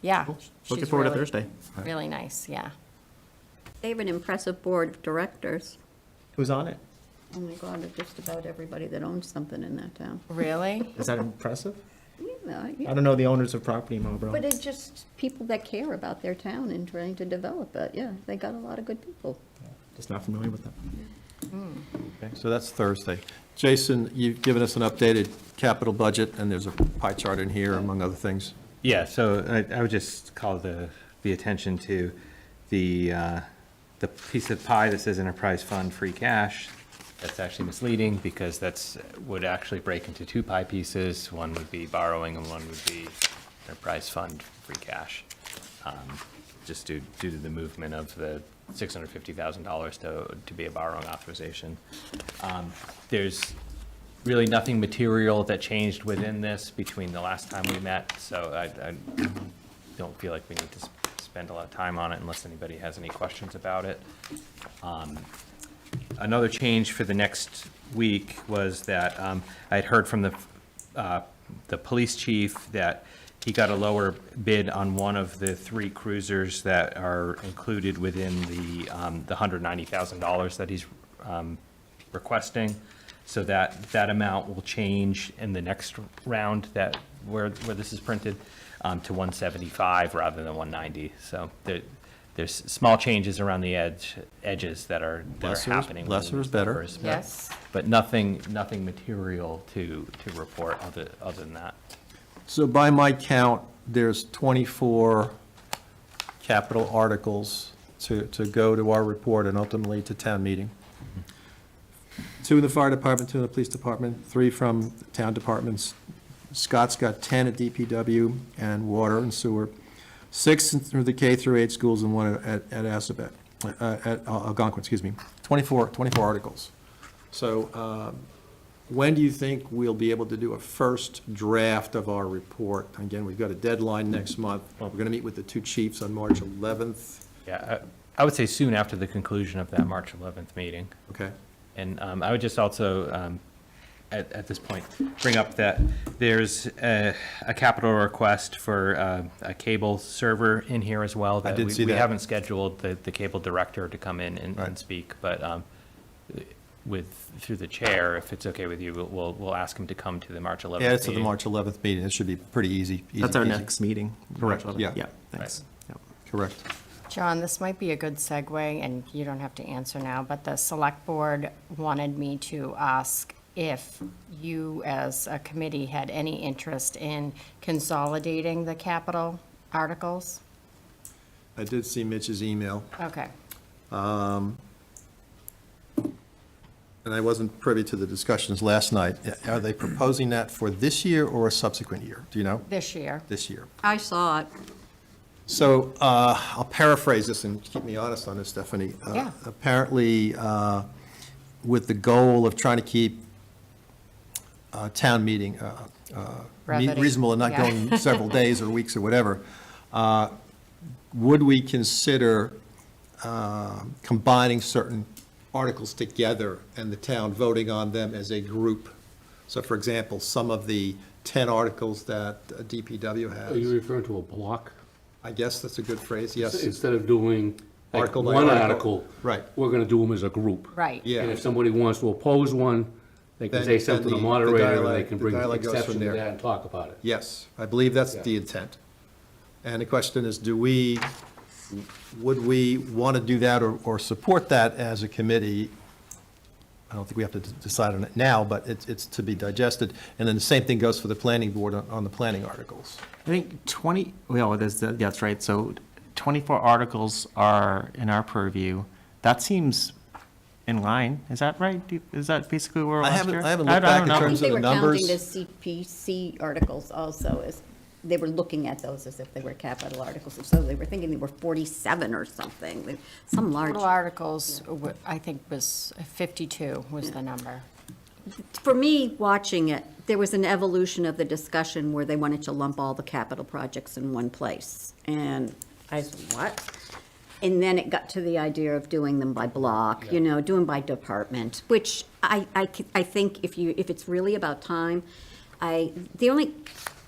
I: yeah.
H: Looking
I: she's
H: forward to
I: really-
H: Thursday.
I: Really nice, yeah.
G: They have an impressive board of directors.
H: Who's on it?
G: Oh my God, of just about everybody that owns something in that town.
I: Really?
H: Is that impressive?
G: Yeah,
H: I don't know the owners of property in Marlboro.
G: But it's just people that care about their town and trying to develop it. Yeah, they got a lot of good people.
H: Just not familiar with them.
A: Okay, so that's Thursday. Jason, you've given us an updated capital budget, and there's a pie chart in here, among other things.
F: Yeah, so I would just call the attention to the piece of pie that says enterprise fund free cash. That's actually misleading because would actually break into two pie pieces. One would be borrowing and one would be enterprise fund free cash. Just due to the movement of the $650,000 to be a borrowing authorization. There's really nothing material that changed within this between the last time we met, so I don't feel like we need to spend a lot of time on it unless anybody has any questions about it. Another change for the next week was that I'd heard from the police chief that he got a lower bid on one of the three cruisers that are included within the $190,000 that he's requesting. So that amount will change in the next round where this is printed to 175 rather than 190. So there's small changes around the edges that are happening. within
A: Lesser is
F: these
A: better.
F: numbers, but-
I: Yes.
F: But nothing material to report other than that.
A: So by my count, there's 24 capital articles to go to our report and ultimately to town meeting. 2 in the fire department, 2 in the police department, 3 from town departments. Scott's got 10 at DPW and water and sewer, 6 through the K through 8 schools and 1 at Assabet, at Algonquin, excuse me. 24 articles. So when do you think we'll be able to do a first draft of our report? Again, we've got a deadline next month. We're going to meet with the 2 chiefs on March 11th.
F: Yeah, I would say soon after the conclusion of that March 11th meeting.
A: Okay.
F: And I would just also, at this point, bring up that there's a capital request for a cable server in here as well.
A: I did see
F: We
A: that.
F: haven't scheduled the cable director to come in and
A: Right.
F: speak, but through the chair, if it's okay with you, we'll ask him to come to the March 11th
A: Yeah, it's at the
F: meeting.
A: March 11th meeting. It should be pretty easy.
H: That's our
A: peasy.
H: next meeting.
A: Correct, yeah.
H: Yeah, thanks. Yep.
A: Correct.
I: John, this might be a good segue, and you don't have to answer now, but the select board wanted me to ask if you, as a committee, had any interest in consolidating the capital articles?
A: I did see Mitch's email,
I: Okay.
A: and I wasn't privy to the discussions last night. Are they proposing that for this year or a subsequent year? Do you know?
I: This year.
A: This year.
G: I saw it.
A: So I'll paraphrase this and keep me honest on this, Stephanie.
I: Yeah.
A: Apparently, with the goal of trying to keep town meeting
I: Brevity.
A: reasonable and not
I: Yeah.
A: going several days or weeks or whatever, would we consider combining certain articles together and the town voting on them as a group? So for example, some of the 10 articles that DPW
B: Are you
A: has,
B: referring to a block?
A: I guess that's a good phrase, yes.
B: Instead of doing like
A: Article by
B: one
A: article.
B: article.
A: Right.
B: We're gonna do them as a group.
I: Right.
A: Yeah.
B: And if somebody wants to oppose one, they can
A: Then-
B: say something to
A: then
B: the
A: the
B: moderator, and they
A: dialogue-
B: can
A: the
B: bring
A: dialogue goes
B: exception
A: from
B: to
A: there.
B: that and talk about it.
A: Yes, I believe that's
B: Yeah.
A: the intent. And the question is, would we want to do that or support that as a committee? I don't think we have to decide on it now, but it's to be digested. And then the same thing goes for the planning board on the planning articles.
H: I think 20, well, that's right, so 24 articles are in our purview. That seems in line, is that right? Is that basically where we're
A: I
H: last
A: haven't-
H: year?
A: I haven't looked back in
H: don't know.
G: I think
A: terms
G: they
A: of
G: were
A: the
G: counting the
A: numbers.
G: CPC articles also, as, they were looking at those as if they were capital articles, so they were thinking they were 47 or something, some large.
I: Total articles, I think was 52 was the number.
G: For me, watching it, there was an evolution of the discussion where they wanted to lump all the capital projects in one place. And I said, what? And then it got to the idea of doing them by block, doing by department, which I think if it's really about time,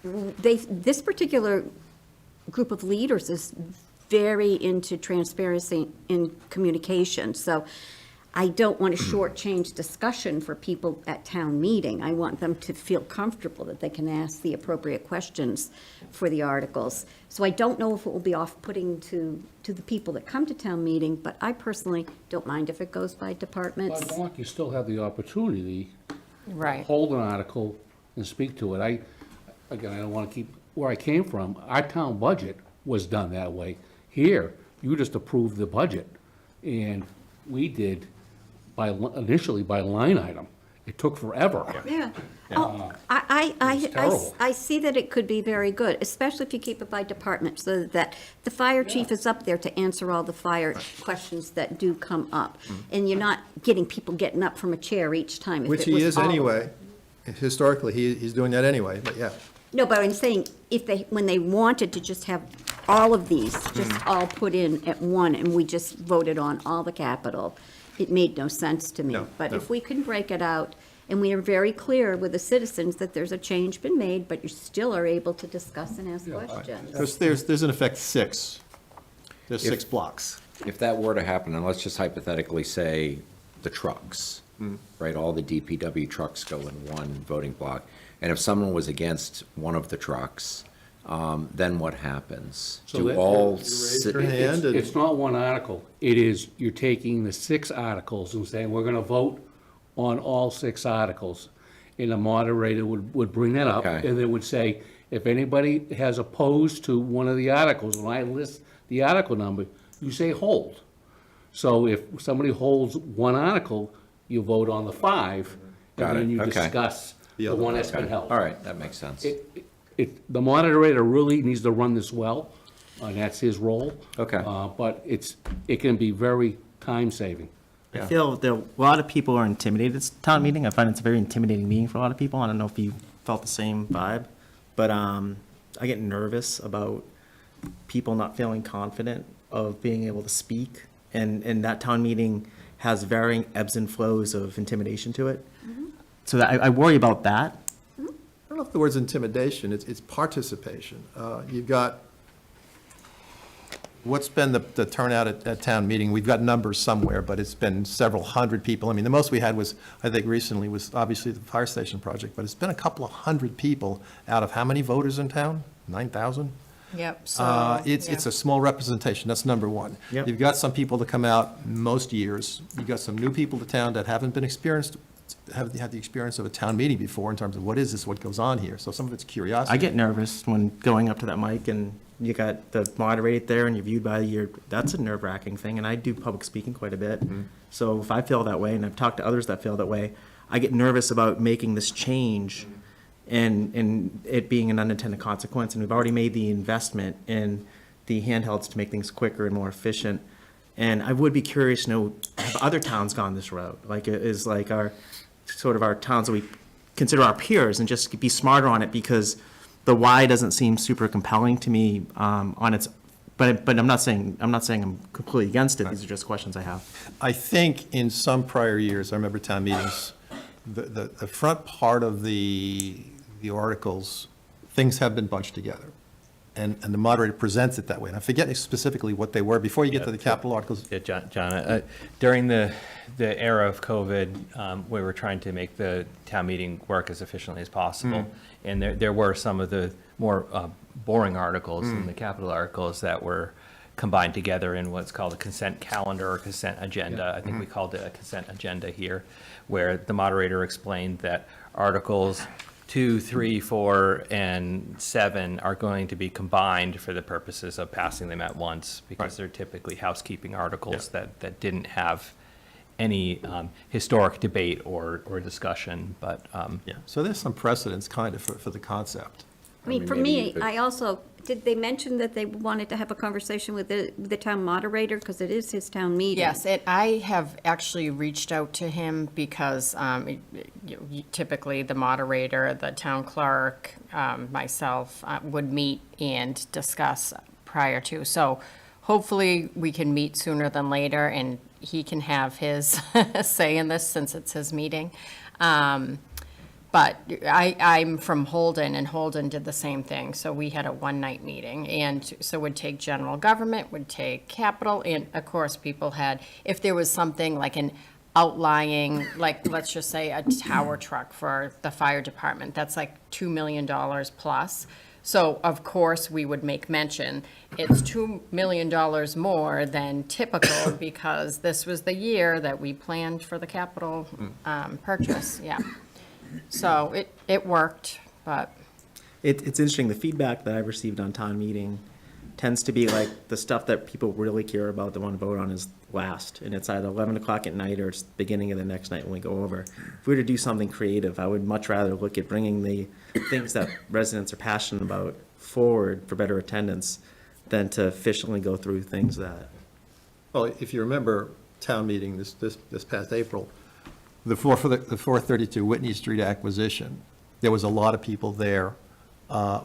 G: this particular group of leaders is very into transparency in communication. So I don't want to shortchange discussion for people at town meeting. I want them to feel comfortable that they can ask the appropriate questions for the articles. So I don't know if it will be off-putting to the people that come to town meeting, but I personally don't mind if it goes by departments.
B: By block, you still have the opportunity
I: Right.
B: to hold an article and speak to it. Again, I don't want to keep, where I came from, our town budget was done that way. Here, you just approved the budget, and we did initially by line item. It took forever.
G: Yeah. Oh, I
B: terrible.
G: see that it could be very good, especially if you keep it by department, so that the fire chief is up there to answer all the fire questions that do come up. And you're not getting people getting up from a chair each time. If
A: Which
G: it
A: he
G: was
A: is
G: all-
A: anyway. Historically, he's doing that anyway, but yeah.
G: No, but I'm saying, when they wanted to just have all of these, just all put in at one, and we just voted on all the capital, it made no sense to me.
A: No,
G: But
A: no.
G: if we can break it out, and we are very clear with the citizens that there's a change been made, but you still are able to discuss and ask questions.
A: Because there's in effect six. There's 6 blocks.
C: If that were to happen, and let's just hypothetically say the trucks, right, all the DPW trucks go in one voting block, and if someone was against one of the trucks, then what happens?
B: So
C: Do
B: that-
C: all,
A: raise your
C: ci-
A: hand. And-
B: It's not one article. It is, you're taking the 6 articles and saying, we're going to vote on all 6 articles. And the moderator would bring that up,
C: Okay.
B: and they would say, if anybody has opposed to one of the articles, when I list the article number, you say hold. So if somebody holds one article, you vote on the 5,
C: Got
B: and
C: it.
B: then you
C: Okay.
B: discuss
A: The
B: the
A: other
B: one
A: one.
B: that's been held.
C: all right, that makes sense.
B: The moderator really needs to run this well, and that's his role.
C: Okay.
B: But it can be very time-saving.
H: I feel that a lot of people are intimidated at town meeting. I find it's a very intimidating meeting for a lot of people. I don't know if you felt the same vibe, but I get nervous about people not feeling confident of being able to speak, and that town meeting has varying ebbs and flows of intimidation to it. So I worry about that.
A: I don't know if the word's intimidation, it's participation. You've got, what's been the turnout at town meeting? We've got numbers somewhere, but it's been several hundred people. I mean, the most we had was, I think recently, was obviously the fire station project, but it's been a couple of hundred people out of how many voters in town? 9,000?
I: Yep, so.
A: It's a small representation, that's number one.
H: Yep.
A: You've got some people that come out most years, you've got some new people to town that haven't had the experience of a town meeting before in terms of what is this, what goes on here, so some of it's curiosity.
H: I get nervous when going up to that mic and you got the moderator there and you're viewed by that's a nerve-wracking thing, and I do public speaking quite a bit. So if I feel that way, and I've talked to others that feel that way, I get nervous about making this change and it being an unintended consequence, and we've already made the investment in the handhelds to make things quicker and more efficient. And I would be curious to know, have other towns gone this route? Like, is like our towns that we consider our peers, and just be smarter on it, because the why doesn't seem super compelling to me on its, but I'm not saying I'm completely against it. These are just questions I have.
A: I think in some prior years, I remember town meetings, the front part of the articles, things have been bunched together. And the moderator presents it that way. And I forget specifically what they were before you get to the capital articles.
F: Yeah, John, during the era of COVID, we were trying to make the town meeting work as efficiently as possible. And there were some of the more boring articles in the capital articles that were combined together in what's called a consent calendar or consent agenda. I think we called it a consent agenda here, where the moderator explained that articles 2, 3, 4, and 7 are going to be combined for the purposes of passing them at once, because they're typically housekeeping articles that didn't have any historic debate or discussion, but.
A: Yeah, so there's some precedence kind of for the concept.
G: I mean, for me, I also, did they mention that they wanted to have a conversation with the town moderator? Because it is his town meeting.
I: Yes, I have actually reached out to him because typically the moderator, the town clerk, myself would meet and discuss prior to. So hopefully we can meet sooner than later and he can have his say in this since it's his meeting. But I'm from Holden, and Holden did the same thing. So we had a one-night meeting, and so would take general government, would take capital, and of course, people had, if there was something like an outlying, like, let's just say a tower truck for the fire department, that's like $2 million plus. So of course, we would make mention, it's $2 million more than typical because this was the year that we planned for the capital purchase, yeah. So it worked, but.
H: It's interesting, the feedback that I've received on town meeting tends to be like the stuff that people really care about, that want to vote on, is last. And it's either 11 o'clock at night or it's the beginning of the next night when we go over. If we were to do something creative, I would much rather look at bringing the things that residents are passionate about forward for better attendance than to efficiently go through things that.
A: Well, if you remember town meeting this past April, the 432 Whitney Street acquisition, there was a lot of people there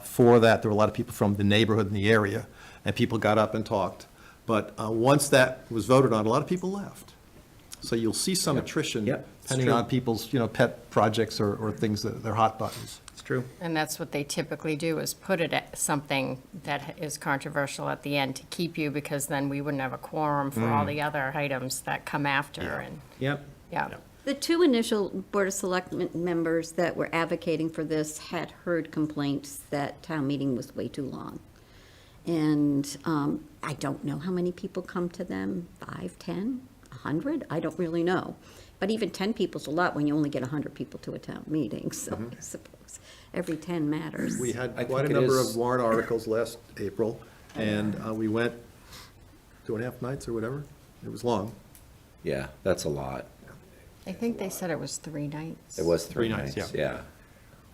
A: for that. There were a lot of people from the neighborhood and the area, and people got up and talked. But once that was voted on, a lot of people left. So you'll see some attrition, depending on people's, pet projects or things that they're hot buttons.
H: It's true.
I: And that's what they typically do, is put it at something that is controversial at the end to keep you, because then we wouldn't have a quorum for all the other items that come after, and,
H: Yep.
I: yeah.
G: The two initial Board of Selectmen members that were advocating for this had heard complaints that town meeting was way too long. And I don't know how many people come to them, 5, 10, 100? I don't really know. But even 10 people's a lot when you only get 100 people to a town meeting, so I suppose every 10 matters.
A: We had
C: I
A: quite a
C: think it
A: number
C: is-
A: of warrant articles last April, and we went 2.5 nights or whatever. It was long.
C: Yeah, that's a lot.
I: I think they said it was 3 nights.
C: It was 3
A: 3 nights,
C: nights,
A: yeah.
C: yeah.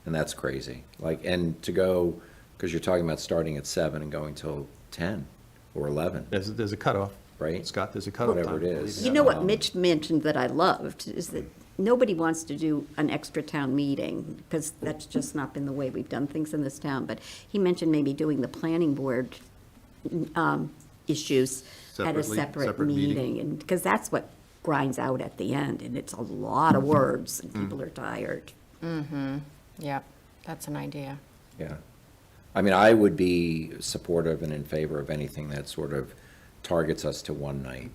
C: And that's crazy. Like, and to go, because you're talking about starting at 7 and going till 10 or 11,
A: There's a cutoff.
C: right?
A: Scott, there's a cutoff time.
C: Whatever it is.
G: You know what Mitch mentioned that I loved, is that nobody wants to do an extra town meeting, because that's just not been the way we've done things in this town. But he mentioned maybe doing the planning board issues at a
A: Separately,
G: separate
A: separate meeting.
G: meeting. And, because that's what grinds out at the end, and it's a lot of words, and people are tired.
I: Yeah, that's an idea.
C: Yeah. I mean, I would be supportive and in favor of anything that sort of targets us to one night.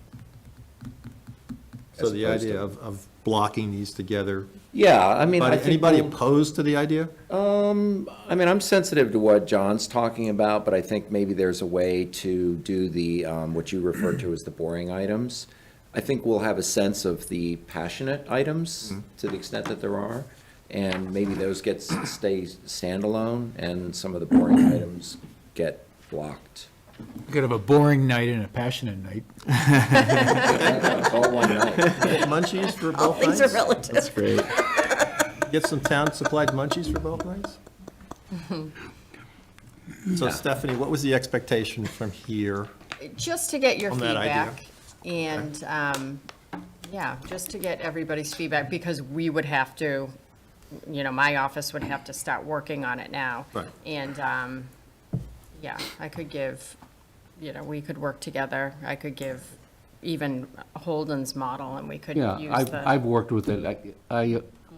A: So
C: as
A: the
C: opposed
A: idea
C: to-
A: of blocking these together
C: Yeah, I mean, I think.
A: Anybody opposed to the idea?
C: I mean, I'm sensitive to what John's talking about, but I think maybe there's a way to do the, what you refer to as the boring items. I think we'll have a sense of the passionate items to the extent that there are, and maybe those stay standalone, and some of the boring items get blocked.
D: You could have a boring night and a passionate night.
C: All one night.
A: Get munchies for
G: All
A: both
G: things are
A: nights?
G: relative.
H: That's great.
A: Get some town-supplied munchies for both nights? So Stephanie, what was the expectation from here?
I: Just to get your
A: On that idea.
I: feedback, and, yeah, just to get everybody's feedback, because we would have to, my office would have to start working on it now.
A: Right.
I: And, yeah, I could give, we could work together. I could give even Holden's model, and we could
B: Yeah,
I: use
B: I've worked with it.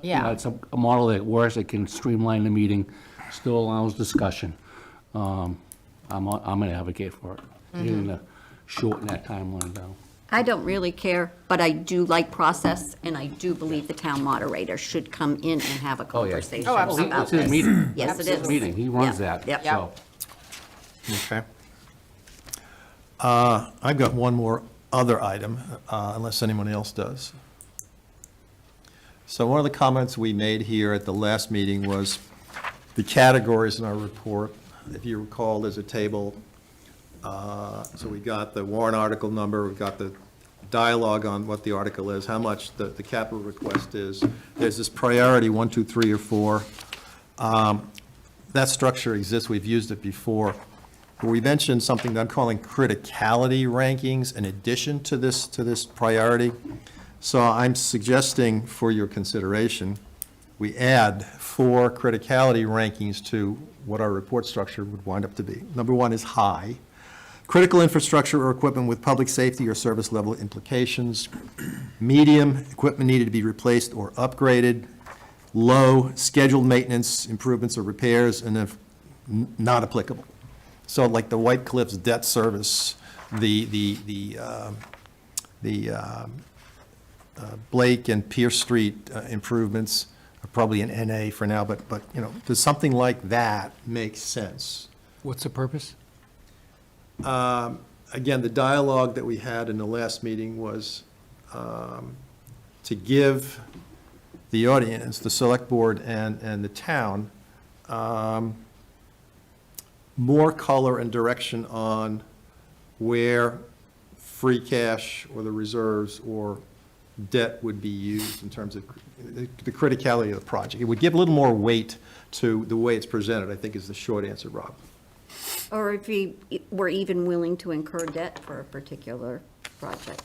I: Yeah.
B: It's a model that works, it can streamline the meeting, still allows discussion. I'm an advocate for it, and shorten that timeline down.
G: I don't really care, but I do like process, and I do believe the town moderator should come in and have a conversation
I: Oh, absolutely.
G: about
B: It's his
G: this.
B: meeting.
G: Yes, it
B: It's his
G: is.
B: meeting, he runs
G: Yeah,
B: that,
G: yep.
B: so.
A: Okay. I've got one more other item, unless anyone else does. So one of the comments we made here at the last meeting was the categories in our report. If you recall, there's a table. So we got the warrant article number, we've got the dialogue on what the article is, how much the capital request is. There's this priority 1, 2, 3, or 4. That structure exists, we've used it before. But we mentioned something that I'm calling criticality rankings in addition to this priority. So I'm suggesting for your consideration, we add 4 criticality rankings to what our report structure would wind up to be. Number 1 is high. Critical infrastructure or equipment with public safety or service level implications. Medium, equipment needed to be replaced or upgraded. Low, scheduled maintenance, improvements or repairs, and if not applicable. So like the White Cliffs debt service, the Blake and Pierce Street improvements are probably an NA for now, but does something like that make sense?
D: What's the purpose?
A: Again, the dialogue that we had in the last meeting was to give the audience, the select board and the town, more color and direction on where free cash or the reserves or debt would be used in terms of the criticality of the project. It would give a little more weight to the way it's presented, I think is the short answer, Rob.
G: Or if we were even willing to incur debt for a particular project.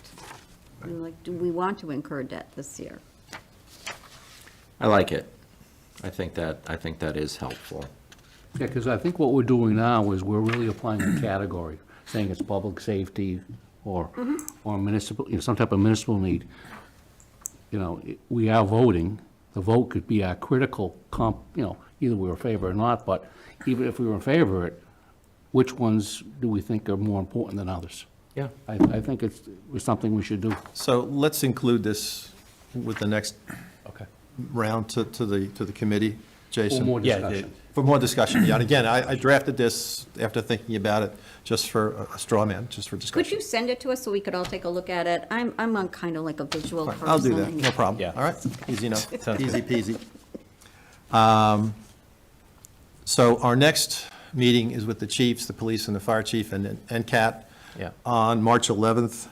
G: Like, do we want to incur debt this year?
C: I like it. I think that is helpful.
B: Yeah, because I think what we're doing now is we're really applying a category, saying it's public safety or municipal, some type of municipal need. We are voting, the vote could be our critical either we're in favor or not, but even if we were in favor of it, which ones do we think are more important than others?
C: Yeah.
B: I think it's something we should do.
A: So let's include this with the next round to the committee, Jason.
B: For more
F: Yeah,
B: discussion.
A: For more discussion, yeah. And again, I drafted this after thinking about it, just for a straw man, just for discussion.
G: Could you send it to us so we could all take a look at it? I'm on kind of like a visual
A: Fine,
G: person.
A: I'll do that, no problem.
F: Yeah.
A: All right, easy enough,
F: Sounds
A: easy peasy. So our next meeting is with the chiefs, the police and the fire chief and NCAT.
F: Yeah.
A: On March 11th.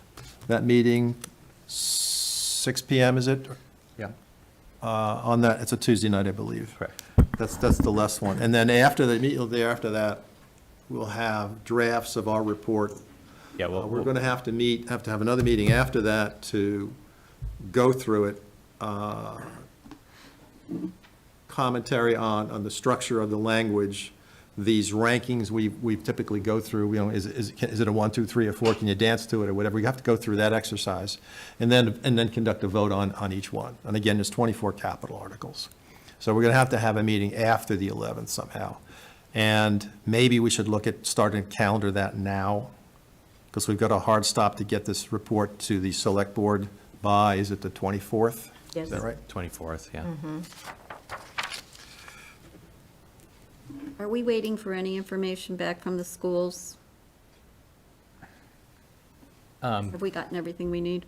A: That meeting, 6 PM, is it?
F: Yeah.
A: On that, it's a Tuesday night, I believe.
F: Correct.
A: That's the last one. And then after the meeting, there after that, we'll have drafts of our report.
F: Yeah, well,
A: We're going to have to have another meeting after that to go through it. Commentary on the structure of the language, these rankings we typically go through, is it a 1, 2, 3, or 4? Can you dance to it or whatever? We have to go through that exercise and then conduct a vote on each one. And again, there's 24 capital articles. So we're going to have a meeting after the 11th somehow. And maybe we should look at starting to calendar that now, because we've got a hard stop to get this report to the select board by, is it the 24th?
G: Yes.
A: Is that right?
F: 24th, yeah.
G: Are we waiting for any information back from the schools? Have we gotten everything we need?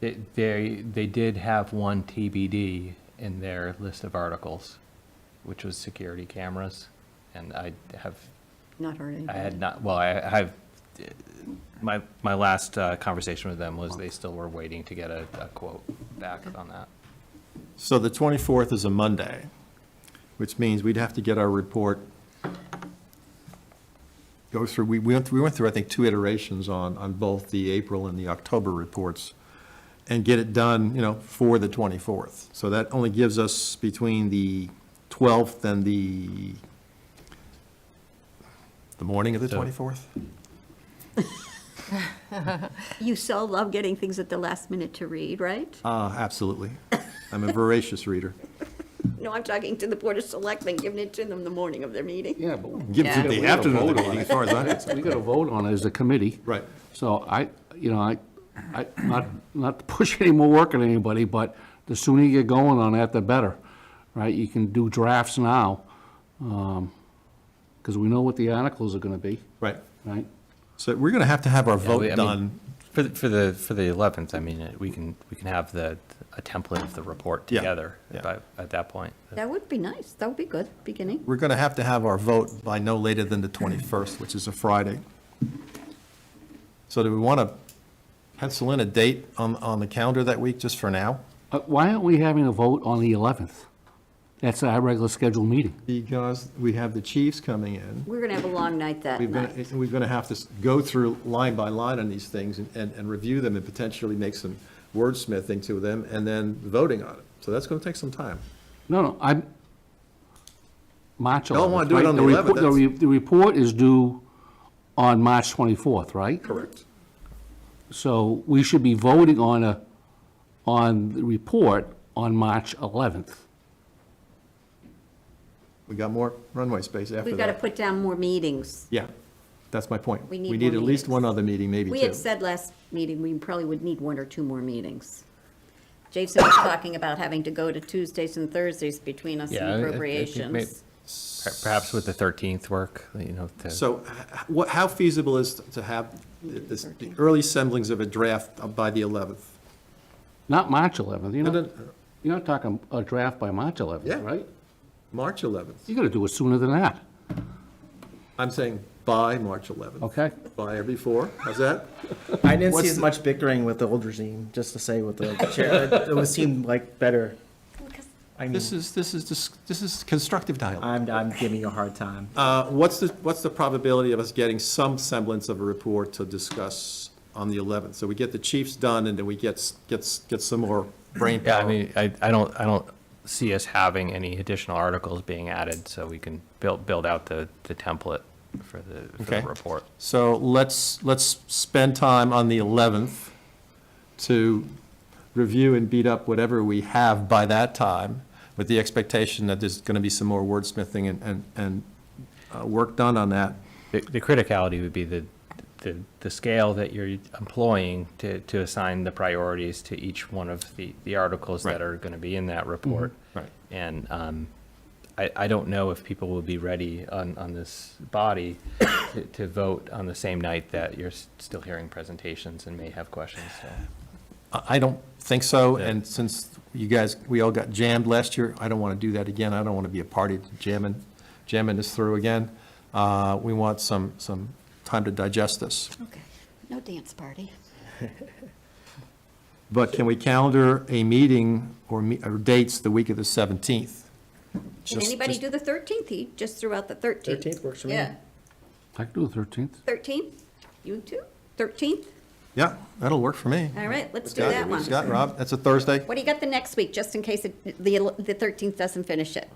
F: They did have one TBD in their list of articles, which was security cameras, and I
G: Not heard anything.
F: had not, well, I have, my last conversation with them was they still were waiting to get a quote back on that.
A: So the 24th is a Monday, which means we'd have to get our report, go through, we went through, I think, 2 iterations on both the April and the October reports, and get it done, for the 24th. So that only gives us between the 12th and the morning of the
F: So-
A: 24th?
G: You so love getting things at the last minute to read, right?
A: Absolutely. I'm a voracious reader.
G: No, I'm talking to the Board of Selectmen, giving it to them the morning of their meeting.
B: Yeah, but
A: Give it the
B: we
A: afternoon of the
B: gotta vote on
A: meeting,
B: it.
A: as far as I'm concerned.
B: We got to vote on it as a committee.
A: Right.
B: So not to push any more work on anybody, but the sooner you get going on that, the better, right? You can do drafts now, because we know what the articles are going to be,
A: Right.
B: right?
A: So we're going to have our
F: Yeah,
A: vote
F: I mean,
A: done.
F: For the 11th, I mean, we can have a template of the report
A: Yeah,
F: together
A: yeah.
F: at that point.
G: That would be nice. That would be good, beginning.
A: We're going to have our vote by no later than the 21st, which is a Friday. So do we want to pencil in a date on the calendar that week, just for now?
B: Why aren't we having a vote on the 11th? That's our regular scheduled meeting.
A: Because we have the chiefs coming in.
G: We're going to have a long night that night.
A: We're going to have to go through line by line on these things and review them and potentially make some wordsmithing to them and then voting on it. So that's going to take some time.
B: No, I'm, March 11th.
A: Y'all wanna do it
B: right?
A: on the
B: report-
A: 11th,
B: The report is due on March 24th, right?
A: Correct.
B: So we should be voting on the report on March 11th.
A: We got more runway space after that.
G: We've got to put down more meetings.
A: Yeah, that's my point.
G: We need
A: We need
G: more
A: at least
G: meetings.
A: one other meeting, maybe two.
G: We had said last meeting, we probably would need 1 or 2 more meetings. Jason was talking about having to go to Tuesdays and Thursdays between us
F: Yeah,
G: and
F: I think
G: appropriations.
F: Perhaps with the 13th work, to.
A: So how feasible is to have the early semblings of a draft by the 11th?
B: Not March 11th,
A: No,
B: you're not talking a draft by March 11th,
A: Yeah.
B: right?
A: March 11th.
B: You got to do it sooner than that,
A: I'm saying by March 11th.
B: okay?
A: By or before, how's that?
H: I didn't
A: What's
H: see as
A: the-
H: much bickering with the old regime, just to say with the chair. It would seem like better. I mean,
A: This is constructive dialogue.
H: I'm giving you a hard time.
A: What's the probability of us getting some semblance of a report to discuss on the 11th? So we get the chiefs done and then we get some more brain power.
F: Yeah, I mean, I don't see us having any additional articles being added, so we can build out the template for the
A: Okay.
F: report.
A: So let's spend time on the 11th to review and beat up whatever we have by that time, with the expectation that there's going to be some more wordsmithing and work done on that.
F: The criticality would be the scale that you're employing to assign the priorities to each one of the articles
A: Right.
F: that are going to be in that report.
A: Right.
F: And I don't know if people will be ready on this body to vote on the same night that you're still hearing presentations and may have questions, so.
A: I don't think so,
F: Yeah.
A: and since we all got jammed last year, I don't want to do that again. I don't want to be a party to jamming this through again. We want some time to digest this.
G: Okay, no dance party.
A: But can we calendar a meeting or dates the week of the 17th?
G: Can
A: Just-
G: anybody
A: just-
G: do the 13th? He just threw out the 13th.
H: 13th works for me.
G: Yeah,
B: I can do the 13th.
G: 13th? You too? 13th?
A: Yeah, that'll work for me.
G: All right, let's do
A: Scott,
G: that one.
A: Scott, Rob, that's a Thursday?
G: What do you got the next week, just in case the 13th doesn't finish it?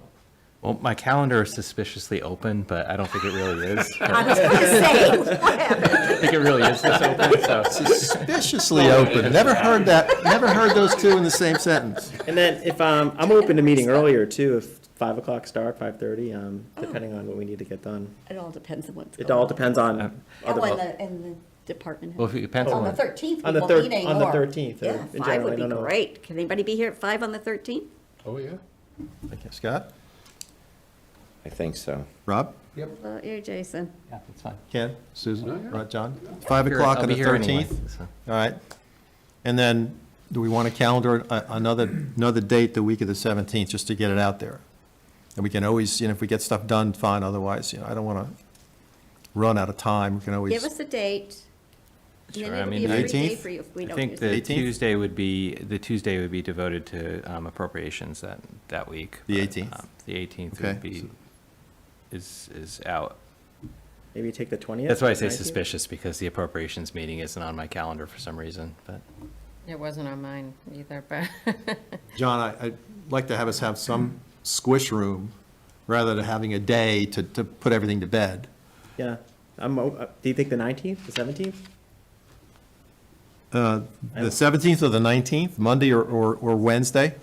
F: Well, my calendar is suspiciously open, but I don't think it really is.
G: I was going to say, what happened?
F: I think it really is this open, so.
A: Suspiciously open. Never heard that, never heard those two in the same sentence.
H: And then if, I'm open to meeting earlier too, if 5 o'clock start, 5:30, depending on what we need to get done.
G: It all depends on what's going
H: It
G: on.
H: all depends on
G: Oh,
H: other.
G: and department head?
F: Well, if it depends
G: On
F: on
G: the
F: the,
G: 13th,
H: On the
G: people
H: third-
G: meeting,
H: on the
G: or-
H: 13th, or
G: Yeah,
H: in
G: 5
H: general,
G: would
H: I
G: be
H: don't know.
G: great. Can anybody be here at 5 on the 13th?
B: Oh, yeah?
A: Okay, Scott?
C: I think so.
A: Rob?
G: You're Jason.
F: yeah, that's fine.
A: Ken? Susan?
B: Oh, yeah.
A: Right, John? 5 o'clock
F: I'll
A: on
F: be
A: the
F: here anyway,
A: 13th?
F: so.
A: All right. And then, do we want to calendar another date, the week of the 17th, just to get it out there? And we can always, if we get stuff done, fine, otherwise, I don't want to run out of time, we can always.
G: Give us a date. And
F: Sure, I
G: then it'll
F: mean,
G: be a free day
A: 18th?
G: for you if we
F: I
G: don't
F: think
G: use
F: the
G: it.
A: 18th?
F: Tuesday would be devoted to appropriations that week.
A: The
F: but,
A: 18th?
F: The 18th
A: Okay.
F: would be, is out.
H: Maybe take the 20th?
F: That's why I say
H: 19th?
F: suspicious, because the appropriations meeting isn't on my calendar for some reason, but.
I: It wasn't on mine either, but
A: John, I'd like to have us have some squish room, rather than having a day to put everything to bed.
H: Yeah. Do you think the 19th, the 17th?
A: The 17th or the 19th, Monday or Wednesday?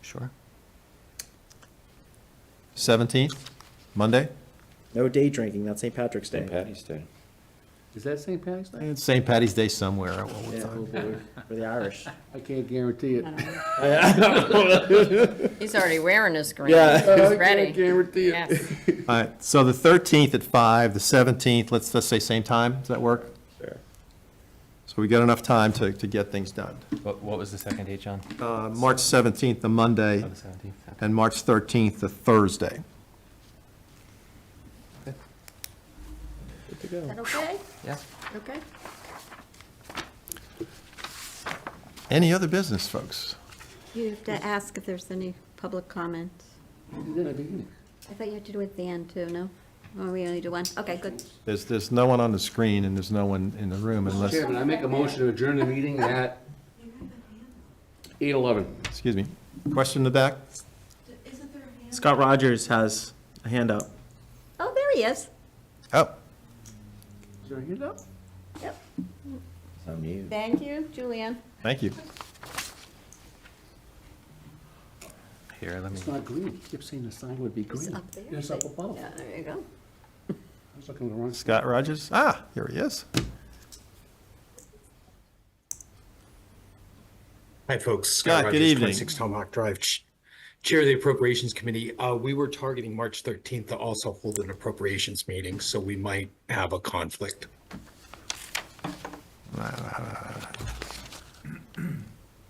F: Sure.
A: 17th, Monday?
H: No day drinking, that's St. Patrick's Day.
C: St. Patty's Day.
B: Is that St. Patty's Day?
A: It's St. Patty's Day somewhere. at one
H: Yeah,
A: time.
H: for the Irish.
B: I can't guarantee it.
I: he's already wearing his green.
H: Yeah.
I: He's ready.
B: guarantee
I: Yes.
A: All right, so the 13th at 5, the 17th, let's say same time, does that work?
H: Sure.
A: So we got enough time to get things done.
F: What was the second date, John?
A: March 17th, the Monday,
F: Oh, the 17th. Okay.
A: and March 13th, the Thursday.
H: Good to go.
G: Is that okay?
F: Yeah.
G: Okay.
A: Any other business, folks?
G: You have to ask if there's any public comments. I thought you had to do it at the end, too, no? Or we only do one? Okay, good.
A: There's no one on the screen and there's no one in the room unless,
B: Chairman, I make a motion to adjourn the meeting at 8:11.
A: excuse me, question in the back?
H: Scott Rogers has a hand up.
G: Oh, there he is.
A: Oh,
B: Is there a hand up?
G: Yep.
C: On mute.
G: Thank you, Julianne.
A: thank you.
F: Here, let me.
B: It's not green. You kept saying the sign would be
G: It's
B: green.
G: up there.
B: It's up above.
G: Yeah, there you go.
B: I was looking at the wrong.
A: Scott Rogers? Ah, here he is.
K: Hi, folks.
A: Scott, good
K: Rogers,
A: evening.
K: 26 Tomahawk Drive, Chair of the Appropriations Committee. We were targeting March 13th to also hold an appropriations meeting, so we might have a conflict.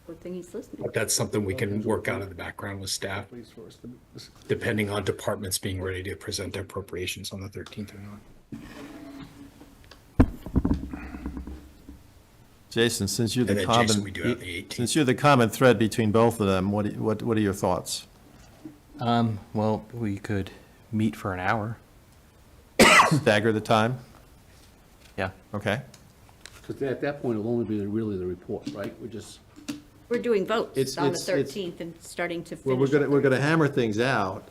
G: Good thing he's listening.
K: But that's something we can work out in the background with staff,
B: Please for us to-
K: depending on departments being ready to present their appropriations on the 13th or not.
A: Jason, since you're
K: And
A: the
K: then Jason, we do have the
A: common,
K: 18th.
A: since you're the common thread between both of them, what are your thoughts?
F: Well, we could meet for an hour.
A: Stagger the time?
F: Yeah.
A: Okay.
B: Because at that point, it'll only be really the report, right? We just,
G: We're doing votes
A: It's-
G: on the
A: it's-
G: 13th and starting to
A: Well,
G: finish.
A: we're gonna hammer things out.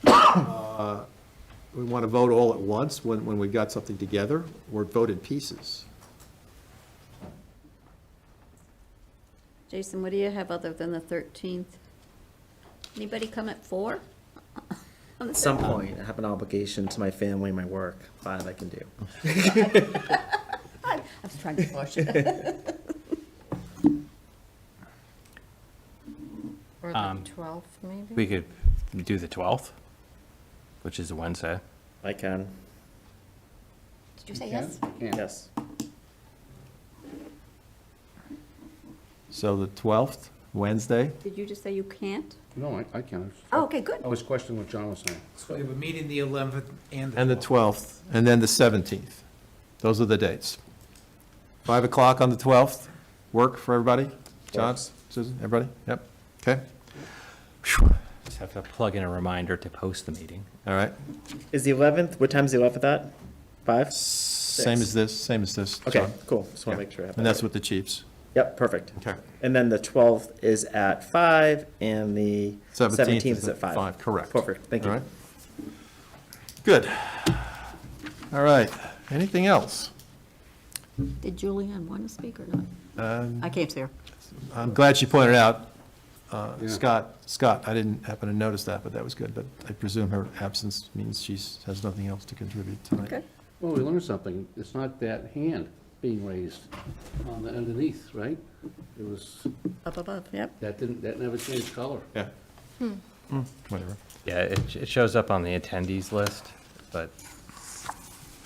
A: We want to vote all at once when we got something together, or vote in pieces.
G: Jason, what do you have other than the 13th? Anybody come at 4? On the
H: At some
G: 13th?
H: point, I have an obligation to my family, my work. 5 I can do.
G: I was trying to push it.
I: Or the 12th, maybe?
F: We could do the 12th, which is a Wednesday.
H: I can,
G: Did you say yes?
B: can't.
H: yes.
A: So the 12th, Wednesday?
G: Did you just say you can't?
B: No, I can't.
G: Oh, okay, good.
B: I was questioning what John was saying.
D: So we have a meeting the 11th and the
A: And the 12th, and then the 17th. Those are the dates. 5 o'clock on the 12th, work for everybody? John, Susan, everybody? Yep, okay. Phew.
F: Just have to plug in a reminder to post the meeting.
A: All right,
H: Is the 11th, what time's the 11th at? 5?
A: same as this,
H: Okay,
A: John.
H: cool. Just want
A: Yeah.
H: to make sure I have
A: And
H: that
A: that's
H: right.
A: with the chiefs.
H: Yep, perfect.
A: Okay.
H: And then the 12th is at 5, and the 17th is at 5.
A: Correct.
H: Perfect, thank you.
A: All right. Good. All right, anything else?
G: Did Julianne want to speak or not? I can't see her.
A: I'm glad she pointed out,
B: Yeah.
A: Scott, I didn't happen to notice that, but that was good. But I presume her absence means she has nothing else to contribute tonight.
G: Okay.
B: Oh, we learned something. It's not that hand being raised on the underneath, right? It was,
G: Up above, yep.
B: that never changed color.
A: Yeah.
H: Whatever.
F: Yeah, it shows up on the attendees list, but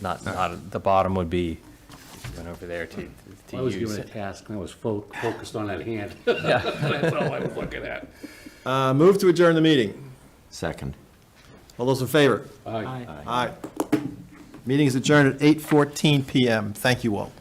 F: not, the bottom would be, if you went over there to
B: I was
F: use
B: given a
F: it.
B: task, and I was focused on that hand. That's all I was looking at.
A: Move to adjourn the meeting.
C: Second.
A: All those in favor?
B: Aye.
A: Aye. Meeting is adjourned at 8:14 PM. Thank you all.